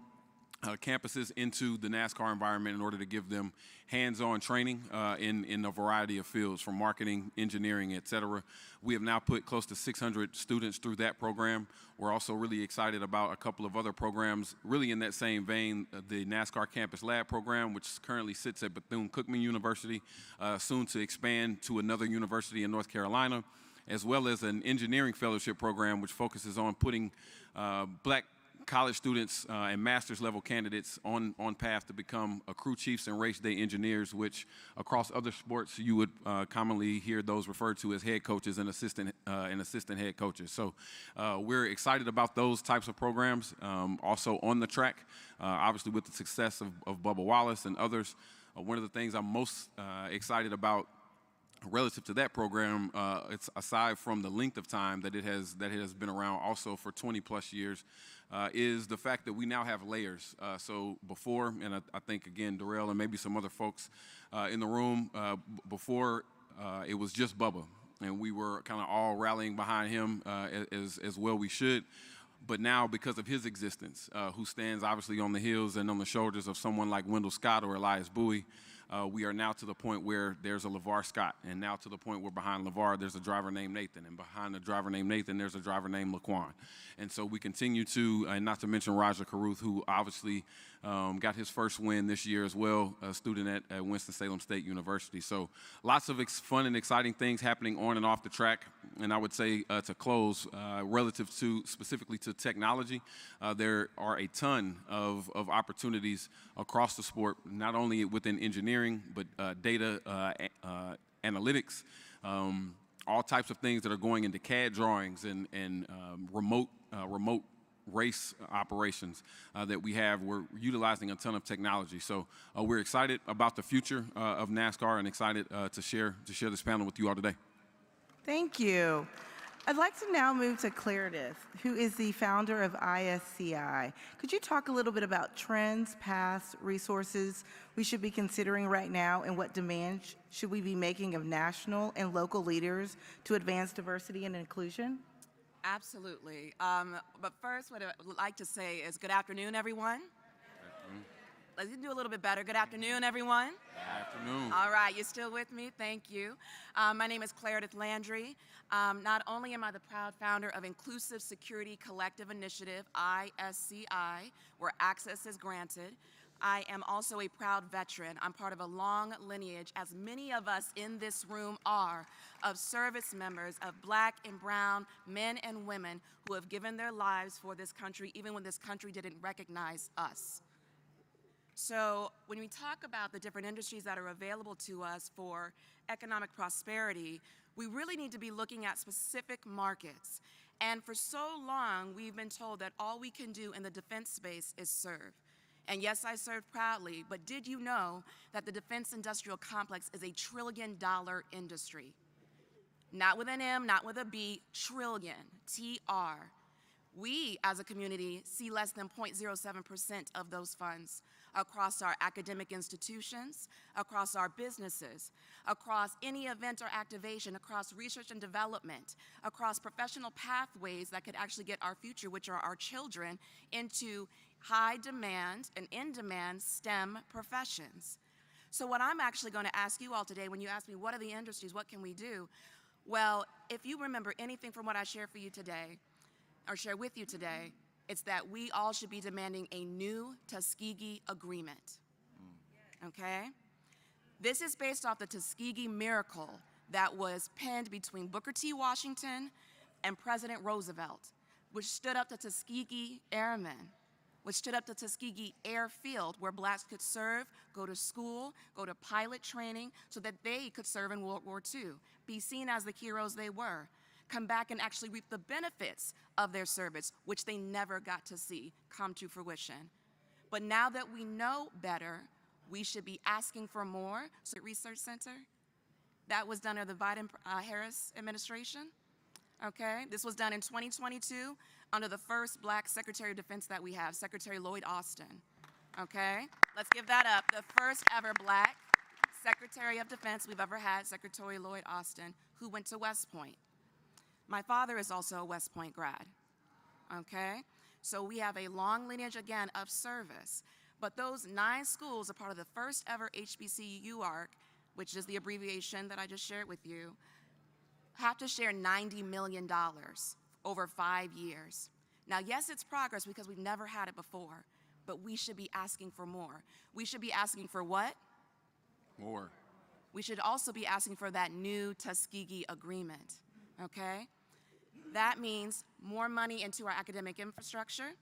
campuses into the NASCAR environment in order to give them hands-on training in a variety of fields, from marketing, engineering, et cetera. We have now put close to 600 students through that program. We're also really excited about a couple of other programs, really in that same vein, the NASCAR Campus Lab program, which currently sits at Bethune-Cookman University, soon to expand to another university in North Carolina, as well as an engineering fellowship program, which focuses on putting black college students and master's level candidates on path to become crew chiefs and race day engineers, which across other sports you would commonly hear those referred to as head coaches and assistant head coaches. So we're excited about those types of programs. Also on the track, obviously with the success of Bubba Wallace and others, one of the things I'm most excited about relative to that program, it's aside from the length of time that it has been around also for 20 plus years, is the fact that we now have layers. So before, and I think again, Darrell and maybe some other folks in the room, before it was just Bubba, and we were kind of all rallying behind him as well we should. But now, because of his existence, who stands obviously on the heels and on the shoulders of someone like Wendell Scott or Elias Bowie, we are now to the point where there's a LeVar Scott, and now to the point where behind LeVar there's a driver named Nathan, and behind the driver named Nathan there's a driver named Laquan. And so we continue to, and not to mention Raja Caruth, who obviously got his first win this year as well, a student at Winston-Salem State University. So lots of fun and exciting things happening on and off the track. And I would say to close, relative to specifically to technology, there are a ton of opportunities across the sport, not only within engineering, but data analytics, all types of things that are going into CAD drawings and remote race operations that we have. We're utilizing a ton of technology. So we're excited about the future of NASCAR and excited to share this panel with you all today. Thank you. I'd like to now move to Claridith, who is the founder of ISCI. Could you talk a little bit about trends, paths, resources we should be considering right now, and what demands should we be making of national and local leaders to advance diversity and inclusion? Absolutely. But first, what I would like to say is good afternoon, everyone. Let's do a little bit better. Good afternoon, everyone. Good afternoon. All right, you're still with me? Thank you. My name is Claridith Landry. Not only am I the proud founder of Inclusive Security Collective Initiative, ISCI, where access is granted, I am also a proud veteran. I'm part of a long lineage, as many of us in this room are, of service members, of black and brown men and women who have given their lives for this country, even when this country didn't recognize us. So when we talk about the different industries that are available to us for economic prosperity, we really need to be looking at specific markets. And for so long, we've been told that all we can do in the defense space is serve. And yes, I serve proudly, but did you know that the defense industrial complex is a $1 trillion industry? Not with an M, not with a B, trillion, TR. We, as a community, see less than 0.07% of those funds across our academic institutions, across our businesses, across any event or activation, across research and development, across professional pathways that could actually get our future, which are our children, into high demand and in-demand STEM professions. So what I'm actually going to ask you all today, when you ask me what are the industries, what can we do? Well, if you remember anything from what I share for you today, or share with you today, it's that we all should be demanding a new Tuskegee Agreement, okay? This is based off the Tuskegee Miracle that was penned between Booker T. Washington and President Roosevelt, which stood up to Tuskegee Airmen, which stood up to Tuskegee Airfield, where blacks could serve, go to school, go to pilot training, so that they could serve in World War II, be seen as the heroes they were, come back and actually reap the benefits of their service, which they never got to see come to fruition. But now that we know better, we should be asking for more. So Research Center, that was done under the Biden-Harris administration, okay? This was done in 2022 under the first black Secretary of Defense that we have, Secretary Lloyd Austin, okay? Let's give that up. The first ever black Secretary of Defense we've ever had, Secretary Lloyd Austin, who went to West Point. My father is also a West Point grad, okay? So we have a long lineage, again, of service. But those 9 schools are part of the first ever HBCU ARC, which is the abbreviation that I just shared with you, have to share $90 million over 5 years. Now, yes, it's progress because we've never had it before, but we should be asking for more. We should be asking for what? More. We should also be asking for that new Tuskegee Agreement, okay? That means more money into our academic infrastructure.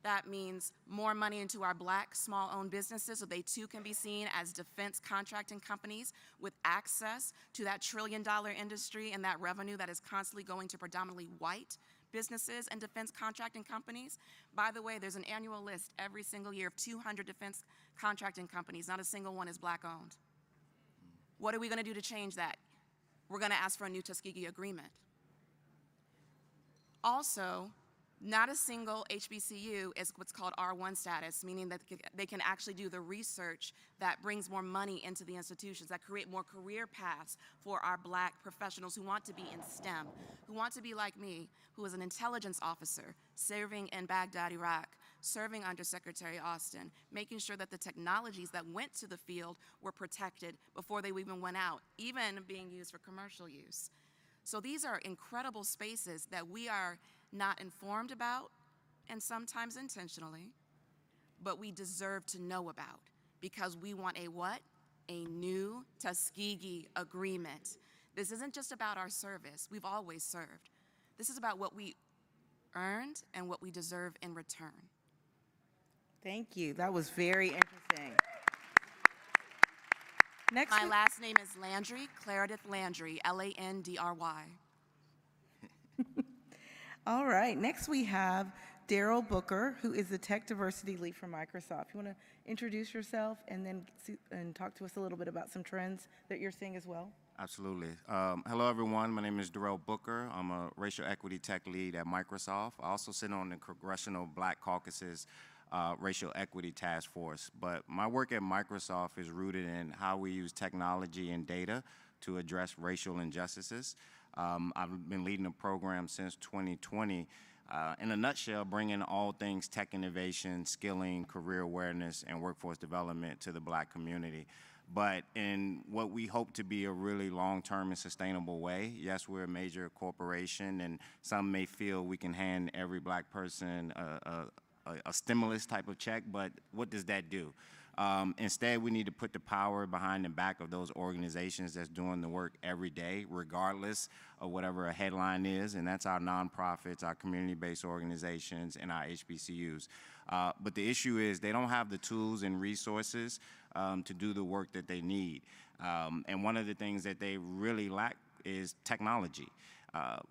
That means more money into our black small-owned businesses so they too can be seen as defense contracting companies with access to that $1 trillion industry and that revenue that is constantly going to predominantly white businesses and defense contracting companies. By the way, there's an annual list every single year of 200 defense contracting companies. Not a single one is black-owned. What are we going to do to change that? We're going to ask for a new Tuskegee Agreement. Also, not a single HBCU is what's called R1 status, meaning that they can actually do the research that brings more money into the institutions, that create more career paths for our black professionals who want to be in STEM, who want to be like me, who is an intelligence officer, serving in Baghdad, Iraq, serving under Secretary Austin, making sure that the technologies that went to the field were protected before they even went out, even being used for commercial use. So these are incredible spaces that we are not informed about, and sometimes intentionally, but we deserve to know about because we want a what? A new Tuskegee Agreement. This isn't just about our service. We've always served. This is about what we earned and what we deserve in return. Thank you. That was very interesting. Next, My last name is Landry, Claridith Landry, Landry. All right. Next, we have Daryl Booker, who is the Tech Diversity Lead for Microsoft. You want to introduce yourself and then talk to us a little bit about some trends that you're seeing as well? Absolutely. Hello, everyone. My name is Daryl Booker. I'm a racial equity tech lead at Microsoft. I also sit on the Congressional Black Caucus's Racial Equity Task Force. But my work at Microsoft is rooted in how we use technology and data to address racial injustices. I've been leading the program since 2020. In a nutshell, bringing all things tech innovation, skilling, career awareness, and workforce development to the Black community. But in what we hope to be a really long-term and sustainable way. Yes, we're a major corporation, and some may feel we can hand every Black person a stimulus type of check, but what does that do? Instead, we need to put the power behind the back of those organizations that's doing the work every day, regardless of whatever a headline is, and that's our nonprofits, our community-based organizations, and our HBCUs. But the issue is they don't have the tools and resources to do the work that they need. And one of the things that they really lack is technology.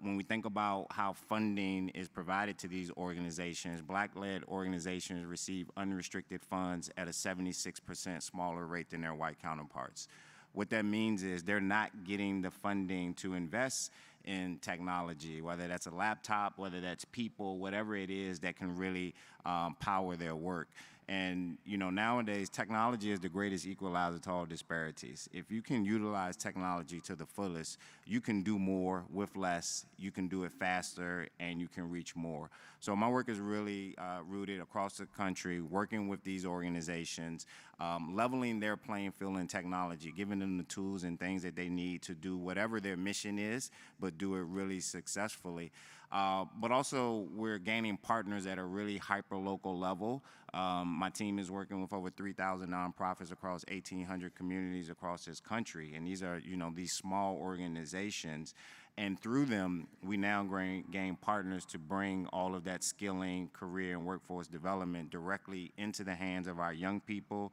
When we think about how funding is provided to these organizations, Black-led organizations receive unrestricted funds at a 76% smaller rate than their white counterparts. What that means is they're not getting the funding to invest in technology, whether that's a laptop, whether that's people, whatever it is that can really power their work. And nowadays, technology is the greatest equalizer to all disparities. If you can utilize technology to the fullest, you can do more with less, you can do it faster, and you can reach more. So my work is really rooted across the country, working with these organizations, leveling their playing field in technology, giving them the tools and things that they need to do whatever their mission is, but do it really successfully. But also, we're gaining partners at a really hyper-local level. My team is working with over 3,000 nonprofits across 1,800 communities across this country, and these are, these small organizations. And through them, we now gain partners to bring all of that skilling, career, and workforce development directly into the hands of our young people,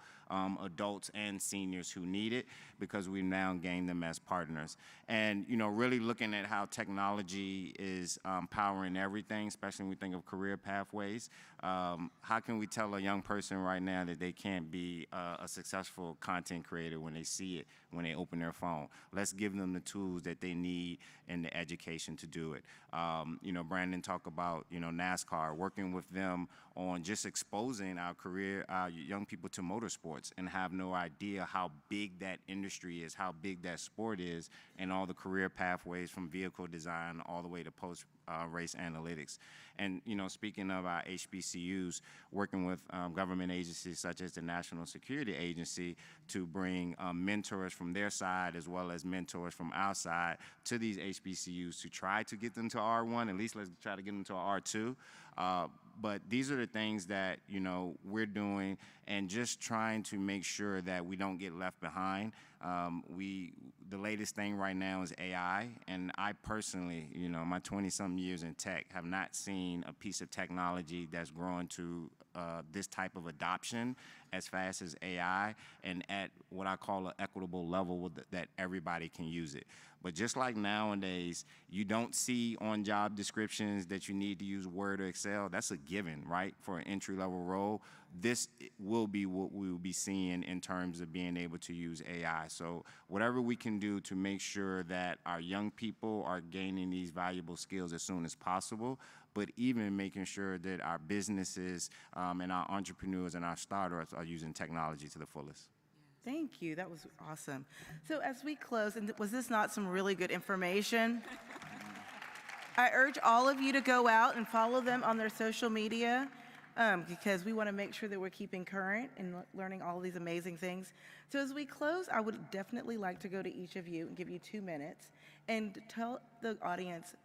adults, and seniors who need it, because we now gain them as partners. And, really looking at how technology is powering everything, especially when we think of career pathways. How can we tell a young person right now that they can't be a successful content creator when they see it, when they open their phone? Let's give them the tools that they need and the education to do it. Brandon talked about, NASCAR, working with them on just exposing our young people to motorsports, and have no idea how big that industry is, how big that sport is, and all the career pathways from vehicle design all the way to post-race analytics. And, speaking of our HBCUs, working with government agencies such as the National Security Agency to bring mentors from their side as well as mentors from our side to these HBCUs to try to get them to R1, at least let's try to get them to R2. But these are the things that, we're doing, and just trying to make sure that we don't get left behind. The latest thing right now is AI, and I personally, my 20-something years in tech, have not seen a piece of technology that's growing to this type of adoption as fast as AI, and at what I call an equitable level that everybody can use it. But just like nowadays, you don't see on job descriptions that you need to use Word or Excel. That's a given, right, for an entry-level role. This will be what we will be seeing in terms of being able to use AI. So whatever we can do to make sure that our young people are gaining these valuable skills as soon as possible, but even making sure that our businesses and our entrepreneurs and our startups are using technology to the fullest. Thank you. That was awesome. So as we close, and was this not some really good information? I urge all of you to go out and follow them on their social media, because we want to make sure that we're keeping current and learning all these amazing things. So as we close, I would definitely like to go to each of you and give you 2 minutes and tell the audience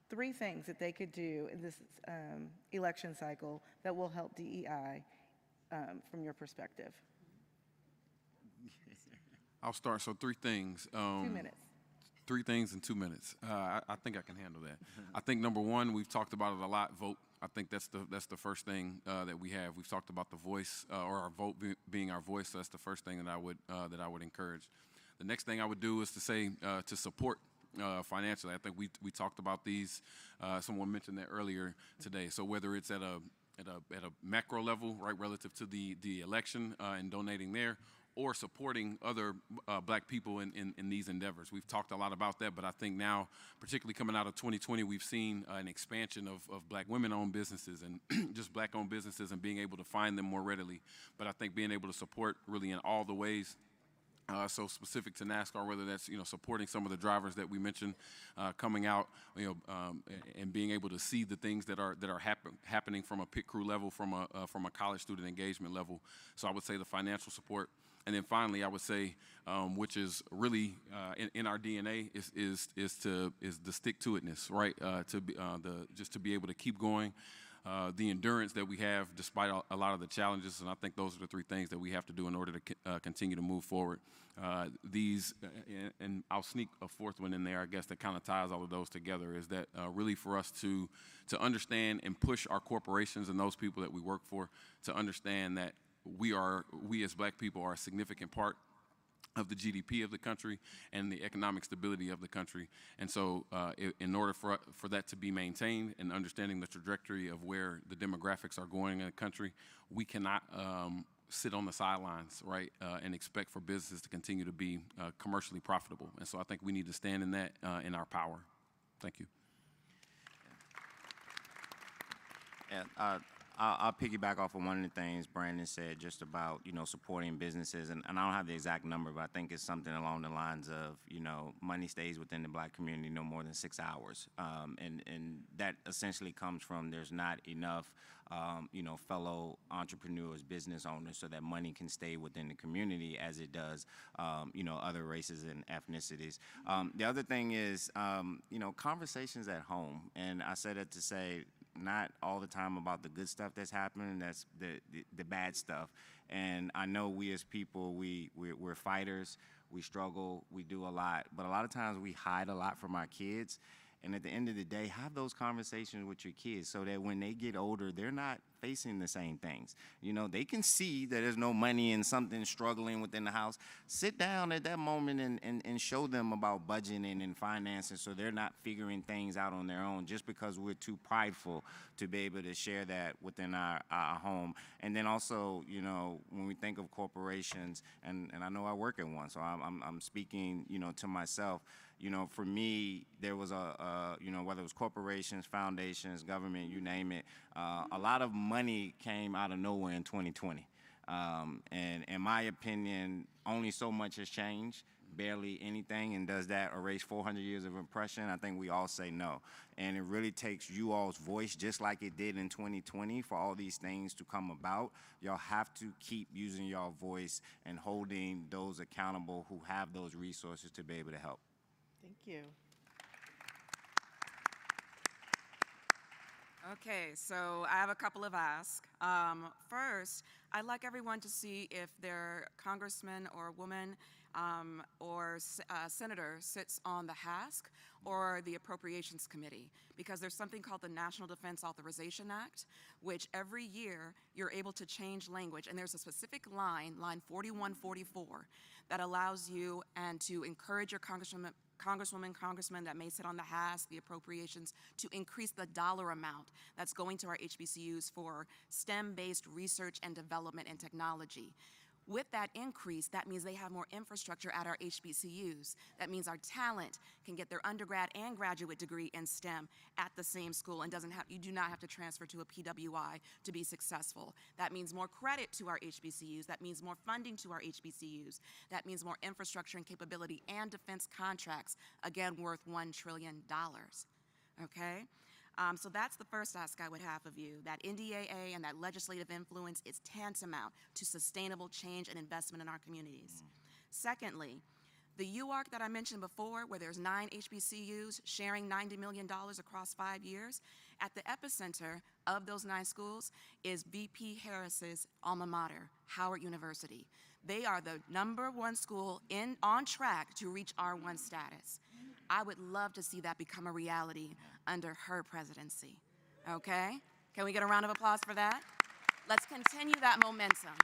3 things that they could do in this election cycle that will help DEI from your perspective. I'll start. So 3 things. 2 minutes. 3 things in 2 minutes. I think I can handle that. I think number one, we've talked about it a lot. Vote. I think that's the first thing that we have. We've talked about the voice or our vote being our voice. So that's the first thing that I would encourage. The next thing I would do is to say to support financially. I think we talked about these. Someone mentioned that earlier today. So whether it's at a macro level, right, relative to the election and donating there, or supporting other black people in these endeavors. We've talked a lot about that, but I think now, particularly coming out of 2020, we've seen an expansion of black women-owned businesses and just black-owned businesses and being able to find them more readily. But I think being able to support really in all the ways. So specific to NASCAR, whether that's supporting some of the drivers that we mentioned coming out, and being able to see the things that are happening from a pit crew level, from a college student engagement level. So I would say the financial support, and then finally I would say, which is really in our DNA, is the stick-to-itness, right? Just to be able to keep going. The endurance that we have despite a lot of the challenges, and I think those are the 3 things that we have to do in order to continue to move forward. And I'll sneak a 4th one in there, I guess, that kind of ties all of those together, is that really for us to understand and push our corporations and those people that we work for to understand that we as black people are a significant part of the GDP of the country and the economic stability of the country. And so in order for that to be maintained and understanding the trajectory of where the demographics are going in the country, we cannot sit on the sidelines, right, and expect for businesses to continue to be commercially profitable. And so I think we need to stand in that in our power. Thank you. And I'll piggyback off of one of the things Brandon said just about, supporting businesses. And I don't have the exact number, but I think it's something along the lines of, money stays within the black community no more than 6 hours. And that essentially comes from there's not enough, fellow entrepreneurs, business owners, so that money can stay within the community as it does, other races and ethnicities. The other thing is, conversations at home. And I said it to say, not all the time about the good stuff that's happening, that's the bad stuff. And I know we as people, we're fighters, we struggle, we do a lot, but a lot of times we hide a lot from our kids. And at the end of the day, have those conversations with your kids so that when they get older, they're not facing the same things. They can see that there's no money and something struggling within the house. Sit down at that moment and show them about budgeting and financing so they're not figuring things out on their own just because we're too prideful to be able to share that within our home. And then also, when we think of corporations, and I know I work at one, so I'm speaking, to myself. For me, there was whether it was corporations, foundations, government, you name it, a lot of money came out of nowhere in 2020. And in my opinion, only so much has changed, barely anything. And does that erase 400 years of oppression? I think we all say no. And it really takes you all's voice, just like it did in 2020, for all these things to come about. Y'all have to keep using y'all voice and holding those accountable who have those resources to be able to help. Thank you. Okay, so I have a couple of asks. First, I'd like everyone to see if their congressman or woman or senator sits on the HASC or the Appropriations Committee, because there's something called the National Defense Authorization Act, which every year you're able to change language, and there's a specific line 4144, that allows you and to encourage your congresswoman, congressman that may sit on the HASC, the appropriations, to increase the dollar amount that's going to our HBCUs for STEM-based research and development and technology. With that increase, that means they have more infrastructure at our HBCUs. That means our talent can get their undergrad and graduate degree in STEM at the same school and you do not have to transfer to a PWI to be successful. That means more credit to our HBCUs. That means more funding to our HBCUs. That means more infrastructure and capability and defense contracts, again, worth $1 trillion. Okay? So that's the first ask I would have of you. That NDAA and that legislative influence is tantamount to sustainable change and investment in our communities. Secondly, the UARC that I mentioned before, where there's 9 HBCUs sharing $90 million across 5 years, at the epicenter of those 9 schools is VP Harris's alma mater, Howard University. They are the #1 school on track to reach R1 status. I would love to see that become a reality under her presidency. Okay? Can we get a round of applause for that? Let's continue that momentum.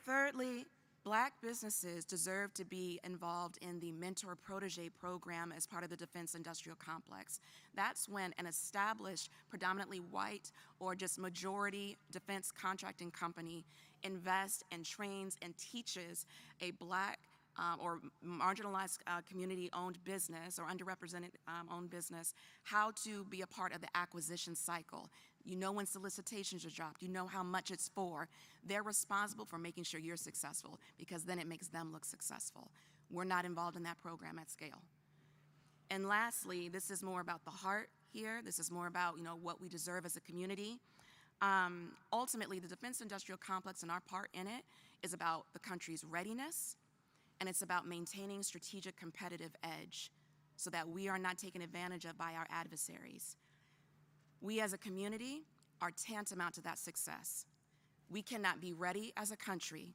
Thirdly, Black businesses deserve to be involved in the Mentor Protege program as part of the Defense Industrial Complex. That's when an established, predominantly white or just majority defense contracting company invests and trains and teaches a Black or marginalized community-owned business or underrepresented owned business how to be a part of the acquisition cycle. You know when solicitations are dropped. You know how much it's for. They're responsible for making sure you're successful because then it makes them look successful. We're not involved in that program at scale. And lastly, this is more about the heart here. This is more about, what we deserve as a community. Ultimately, the Defense Industrial Complex and our part in it is about the country's readiness, and it's about maintaining strategic competitive edge so that we are not taken advantage of by our adversaries. We as a community are tantamount to that success. We cannot be ready as a country.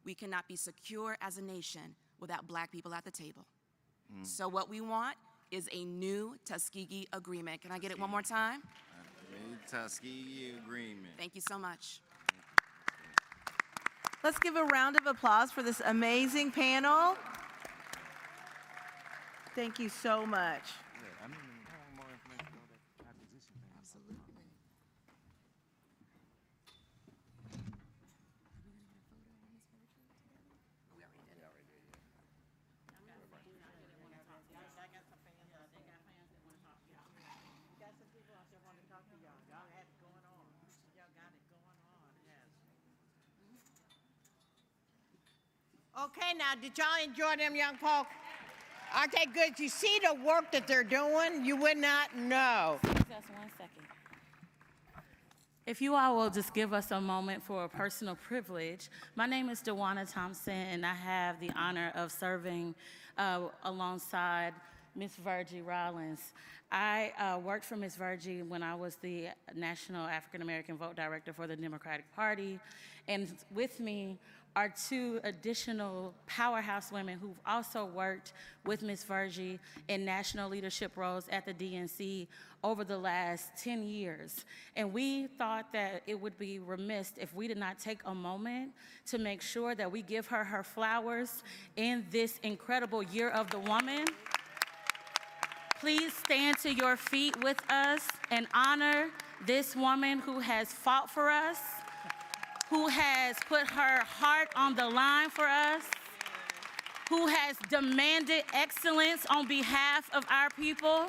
We cannot be secure as a nation without Black people at the table. So what we want is a new Tuskegee Agreement. Can I get it one more time? New Tuskegee Agreement. Thank you so much. Let's give a round of applause for this amazing panel. Thank you so much. Okay, now, did y'all enjoy them young folk? Okay, good. You see the work that they're doing? You would not know. Just 1 second. If you all will just give us a moment for a personal privilege. My name is DeWanna Thompson, and I have the honor of serving alongside Miss Virgie Rollins. I worked for Miss Virgie when I was the National African American Vote Director for the Democratic Party, and with me are 2 additional powerhouse women who've also worked with Ms. Virgie in national leadership roles at the DNC over the last 10 years. And we thought that it would be remiss if we did not take a moment to make sure that we give her her flowers in this incredible Year of the Woman. Please stand to your feet with us and honor this woman who has fought for us, who has put her heart on the line for us, who has demanded excellence on behalf of our people,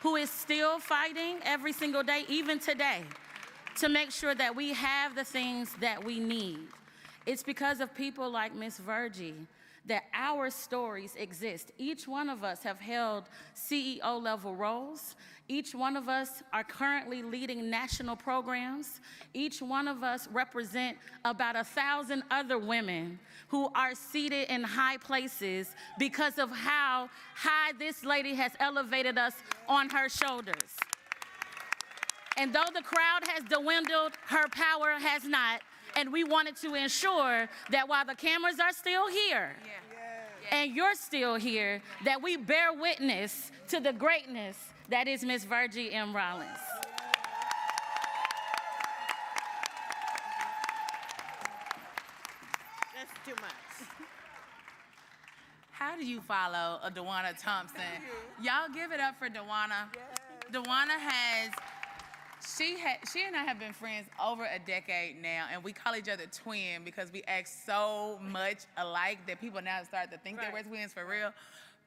who is still fighting every single day, even today, to make sure that we have the things that we need. It's because of people like Miss Virgie that our stories exist. Each one of us have held CEO level roles. Each one of us are currently leading national programs. Each one of us represent about 1,000 other women who are seated in high places because of how high this lady has elevated us on her shoulders. And though the crowd has dwindled, her power has not. And we wanted to ensure that while the cameras are still here, and you're still here, that we bear witness to the greatness that is Miss Virgie M. Rollins. That's too much. How do you follow a DeWanna Thompson? Y'all give it up for DeWanna. DeWanna she and I have been friends over a decade now, and we call each other twin because we act so much alike that people now start to think that we're twins for real.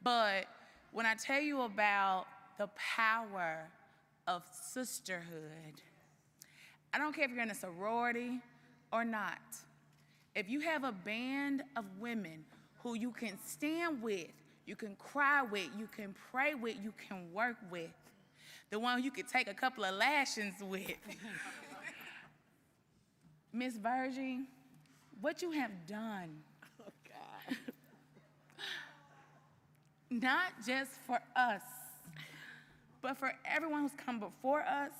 But when I tell you about the power of sisterhood, I don't care if you're in a sorority or not. If you have a band of women who you can stand with, you can cry with, you can pray with, you can work with, the one you could take a couple of lashings with. Miss Virgie, what you have done, Oh, God. not just for us, but for everyone who's come before us,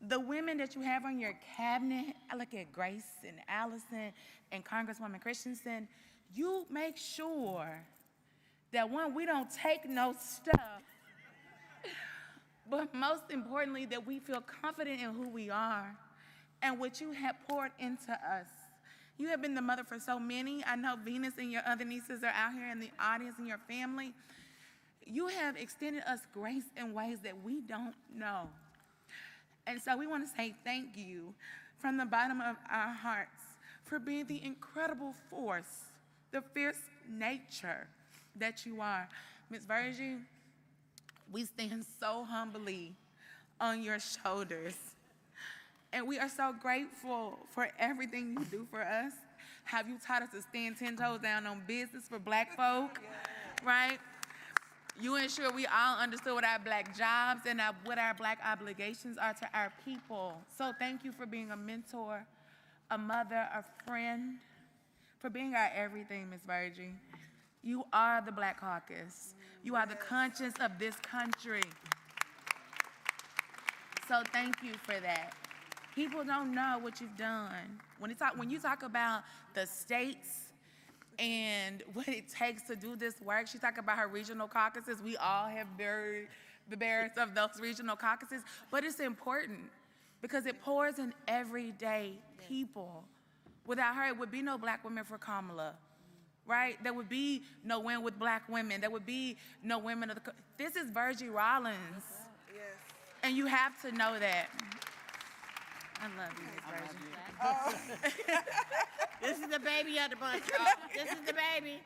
the women that you have on your cabinet, I look at Grace and Allison and Congresswoman Christensen, you make sure that one, we don't take no stuff, but most importantly, that we feel confident in who we are and what you have poured into us. You have been the mother for so many. I know Venus and your other nieces are out here in the audience and your family. You have extended us grace in ways that we don't know. And so we want to say thank you from the bottom of our hearts for being the incredible force, the fierce nature that you are. Ms. Virgie, we stand so humbly on your shoulders. And we are so grateful for everything you do for us. Have you taught us to stand 10 toes down on business for Black folk, right? You ensure we all understood what our Black jobs and what our Black obligations are to our people. So thank you for being a mentor, a mother, a friend, for being our everything, Ms. Virgie. You are the Black Caucus. You are the conscience of this country. So thank you for that. People don't know what you've done. When you talk about the states and what it takes to do this work, she talked about her regional caucuses. We all have buried the bearers of those regional caucuses, but it's important because it pours in everyday people. Without her, it would be no Black women for Kamala, right? There would be no win with Black women. There would be no women of the. This is Virgie Rollins, yes. And you have to know that. I love you, Ms. Virgie. This is the baby of the bunch, y'all. This is the baby.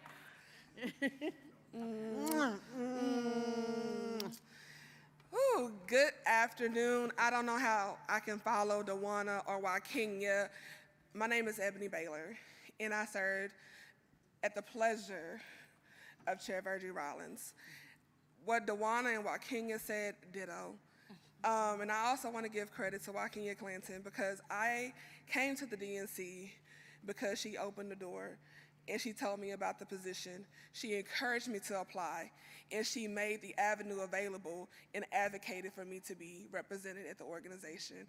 Ooh, good afternoon. I don't know how I can follow Dawana or Wakenya. My name is Ebony Baylor, and I served at the pleasure of Chair Virgie Rollins. What Dawana and Wakenya said, ditto. And I also want to give credit to Wakenya Clanton because I came to the DNC because she opened the door and she told me about the position. She encouraged me to apply and she made the avenue available and advocated for me to be represented at the organization.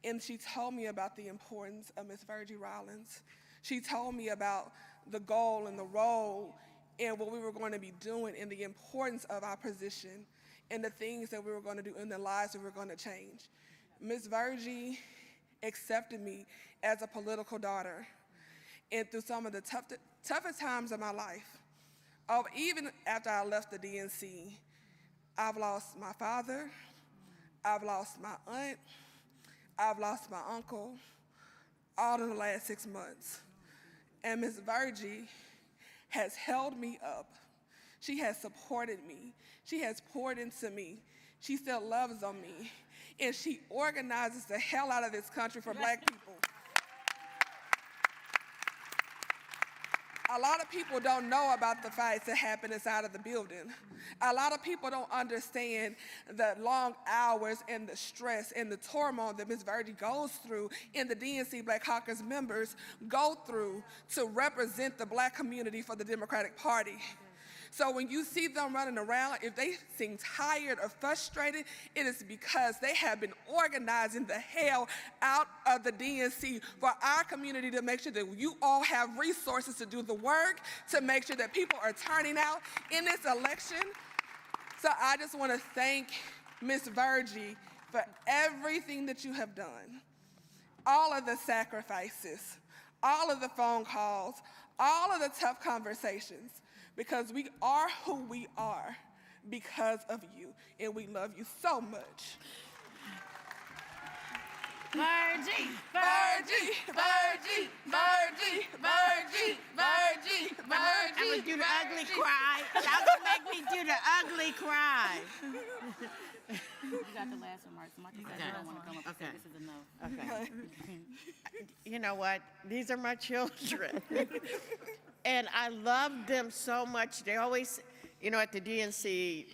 And she told me about the importance of Ms. Virgie Rollins. She told me about the goal and the role and what we were going to be doing and the importance of our position and the things that we were going to do in the lives that we were going to change. Ms. Virgie accepted me as a political daughter. And through some of the toughest times of my life, even after I left the DNC, I've lost my father, I've lost my aunt, I've lost my uncle, all in the last 6 months. And Ms. Virgie has held me up. She has supported me. She has poured into me. She still loves on me. And she organizes the hell out of this country for Black people. A lot of people don't know about the fights that happen inside of the building. A lot of people don't understand the long hours and the stress and the turmoil that Ms. Virgie goes through and the DNC Black Caucus members go through to represent the Black community for the Democratic Party. So when you see them running around, if they seem tired or frustrated, it is because they have been organizing the hell out of the DNC for our community to make sure that you all have resources to do the work, to make sure that people are turning out in this election. So I just want to thank Ms. Virgie for everything that you have done, all of the sacrifices, all of the phone calls, all of the tough conversations. Because we are who we are because of you, and we love you so much. Virgie, Virgie, Virgie, Virgie, Virgie, Virgie, Virgie. I'm gonna do the ugly cry. Y'all gonna make me do the ugly cry. You got the last remarks. Marcus said I don't want to come up and say this is enough. Okay. You know what? These are my children. And I love them so much. They always, at the DNC,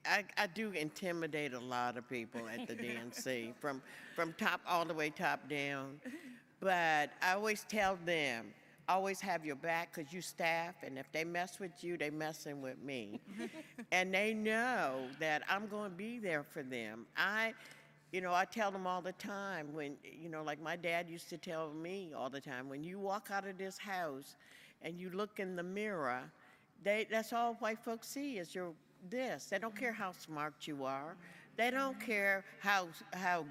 I do intimidate a lot of people at the DNC, from top all the way top down. But I always tell them, always have your back because you staff, and if they mess with you, they messing with me. And they know that I'm going to be there for them. I tell them all the time when, like my dad used to tell me all the time, when you walk out of this house and you look in the mirror, That's all white folks see is your this. They don't care how smart you are. They don't care how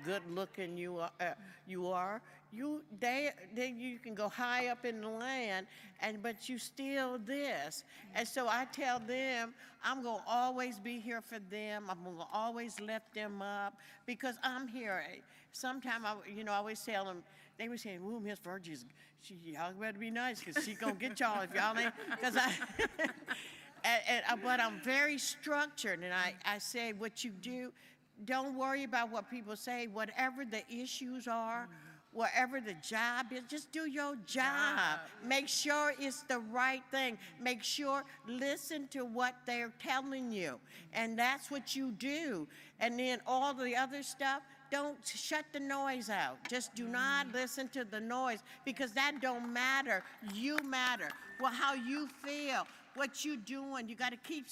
good looking you are. You can go high up in the land, but you still this. And so I tell them I'm gonna always be here for them. I'm gonna always lift them up because I'm here. Sometimes I always tell them. They were saying, "Ooh, Miss Virgie's, y'all better be nice because she gonna get y'all if y'all ain't." Because but I'm very structured, and I say what you do. Don't worry about what people say. Whatever the issues are, whatever the job is, just do your job. Make sure it's the right thing. Make sure, listen to what they're telling you. And that's what you do. And then all the other stuff, don't shut the noise out. Just do not listen to the noise because that don't matter. You matter. Well, how you feel, what you doing, you got to keep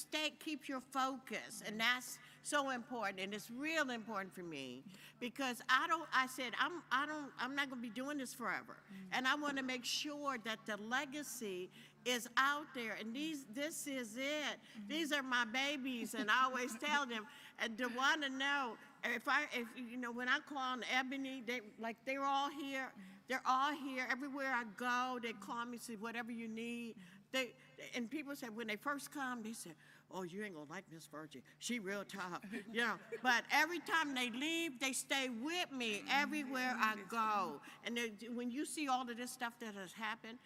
your focus. And that's so important, and it's real important for me because I'm not going to be doing this forever, and I want to make sure that the legacy is out there, and this is it. These are my babies, and I always tell them, and to want to know if when I call on Ebony, they're all here. They're all here. Everywhere I go, they call me, say whatever you need. And people say when they first come, they say, "Oh, you ain't gonna like Miss Virgie. She real tough." But every time they leave, they stay with me everywhere I go. And when you see all of this stuff that has happened,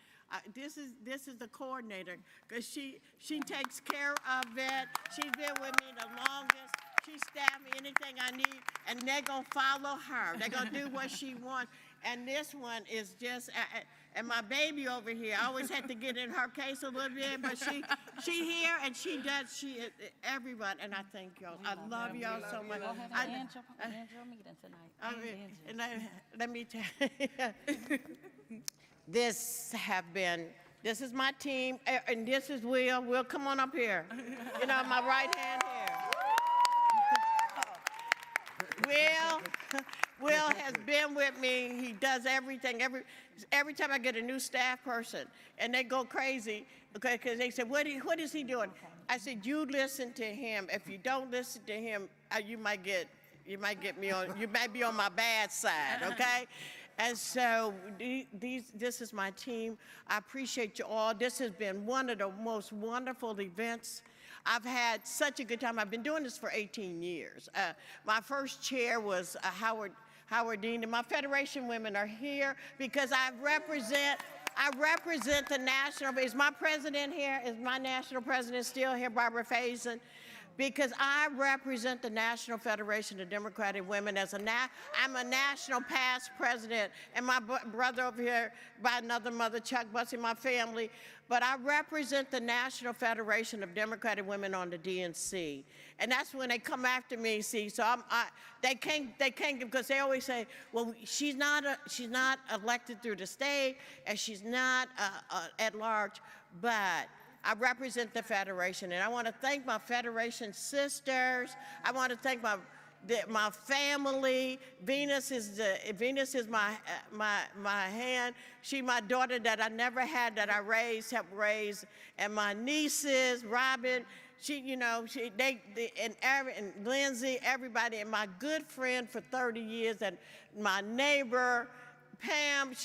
this is the coordinator because she takes care of it. She's been with me the longest. She stabbed me anything I need, and they're gonna follow her. They're gonna do what she wants. And this one is just, and my baby over here, I always had to get in her case a little bit, but she here and she does, everyone, and I thank y'all. I love y'all so much. Let me tell you, this is my team, and this is Will. Will, come on up here. My right hand here. Will has been with me. He does everything. Every time I get a new staff person, and they go crazy because they say, what is he doing? I said, you listen to him. If you don't listen to him, you might be on my bad side, okay? And so this is my team. I appreciate you all. This has been one of the most wonderful events. I've had such a good time. I've been doing this for 18 years. My first chair was Howard Dean, and my Federation women are here because I represent the national. Is my president here? Is my national president still here, Barbara Faison? Because I represent the National Federation of Democratic Women I'm a national past president, and my brother over here by another mother, Chuck Bussey, my family, but I represent the National Federation of Democratic Women on the DNC. And that's when they come after me, see, so they can't because they always say, well, she's not elected through the state, and she's not at large, but I represent the Federation, and I want to thank my Federation sisters. I want to thank my family. Venus is my hand. She my daughter that I never had, that I helped raise, and my nieces, Robin. And Lindsay, everybody, and my good friend for 30 years, and my neighbor, Pam.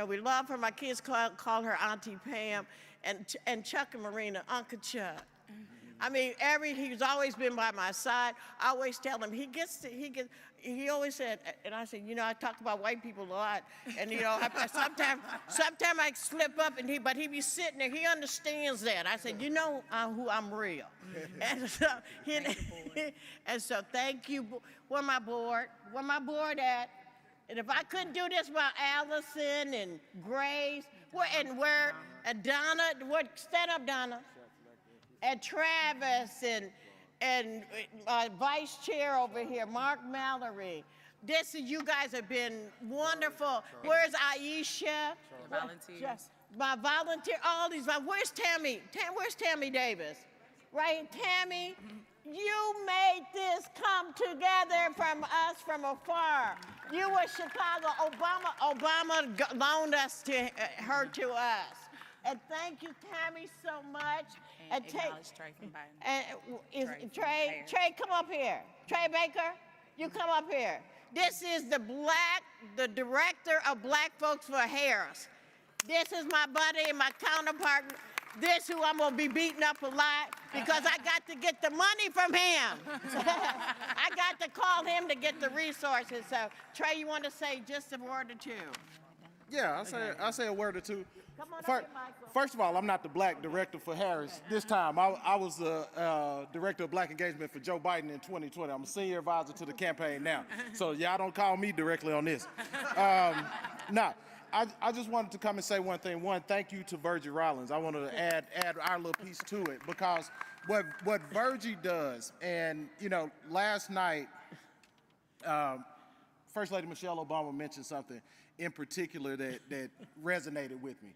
We love her. My kids call her Auntie Pam. And Chuck and Marina, Uncle Chuck. I mean, he's always been by my side. I always tell him, he always said, and I said, I talk about white people a lot, and sometimes I slip up, but he be sitting there, he understands that. I said, who I'm real. And so thank you. Where my board at? And if I couldn't do this without Allison and Grace, and Donna, stand up, Donna, and Travis, and Vice Chair over here, Mark Mallory. You guys have been wonderful. Where's Aisha? Volunteers. My volunteer, all these, where's Tammy? Where's Tammy Davis? Right, Tammy? You made this come together from us from afar. You were Chicago. Obama loaned her to us. And thank you, Tammy, so much. And take- acknowledge Trey from Biden. And Trey from Trey, come up here. Trey Baker, you come up here. This is the director of Black Folks for Harris. This is my buddy and my counterpart. This who I'm gonna be beating up a lot because I got to get the money from him. I got to call him to get the resources. So Trey, you want to say just a word or two? Yeah, I'll say a word or two. Come on up here, Michael. First of all, I'm not the black director for Harris this time. I was the director of black engagement for Joe Biden in 2020. I'm a senior advisor to the campaign now. So y'all don't call me directly on this. I just wanted to come and say one thing. One, thank you to Virgie Rollins. I wanted to add our little piece to it because what Virgie does, and last night, First Lady Michelle Obama mentioned something in particular that resonated with me.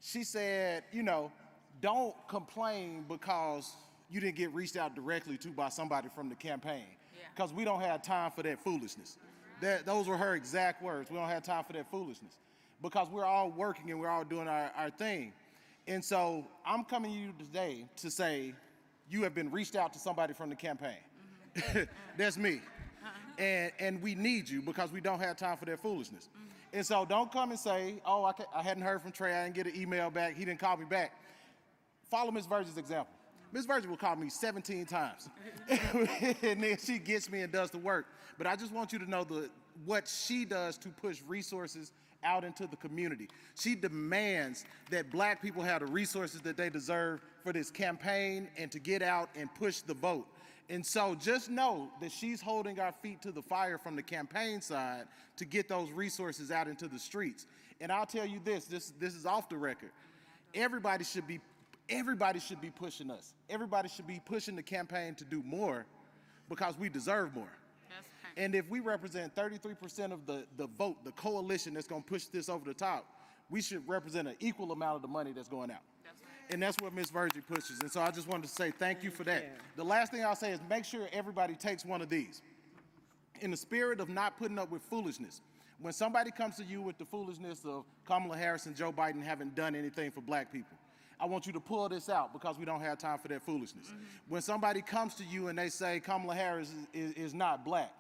She said, don't complain because you didn't get reached out directly to by somebody from the campaign, because we don't have time for that foolishness. Those were her exact words. We don't have time for that foolishness because we're all working and we're all doing our thing. And so I'm coming to you today to say you have been reached out to somebody from the campaign. That's me. And we need you because we don't have time for that foolishness. And so don't come and say, oh, I hadn't heard from Trey, I didn't get an email back, he didn't call me back. Follow Ms. Virgie's example. Ms. Virgie will call me 17 times. And then she gets me and does the work. But I just want you to know what she does to push resources out into the community. She demands that black people have the resources that they deserve for this campaign and to get out and push the vote. And so just know that she's holding our feet to the fire from the campaign side to get those resources out into the streets. And I'll tell you this is off the record. Everybody should be pushing us. Everybody should be pushing the campaign to do more because we deserve more. And if we represent 33% of the vote, the coalition that's going to push this over the top, we should represent an equal amount of the money that's going out. And that's what Ms. Virgie pushes. And so I just wanted to say thank you for that. The last thing I'll say is make sure everybody takes one of these. In the spirit of not putting up with foolishness, when somebody comes to you with the foolishness of Kamala Harris and Joe Biden haven't done anything for black people, I want you to pull this out because we don't have time for that foolishness. When somebody comes to you and they say Kamala Harris is not black,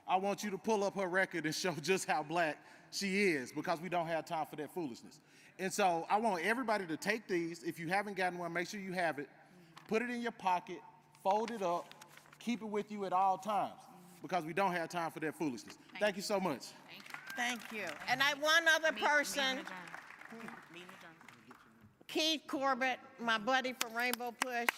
I want you to pull up her record and show just how black she is because we don't have time for that foolishness. And so I want everybody to take these. If you haven't gotten one, make sure you have it. Put it in your pocket, fold it up, keep it with you at all times because we don't have time for that foolishness. Thank you so much. Thank you. And one other person, Keith Corbett, my buddy from Rainbow Push.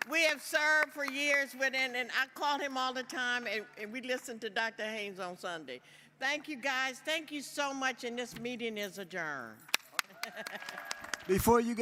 We have served for years with him, and I call him all the time, and we listen to Dr. Haynes on Sunday. Thank you, guys. Thank you so much, and this meeting is adjourned. Before you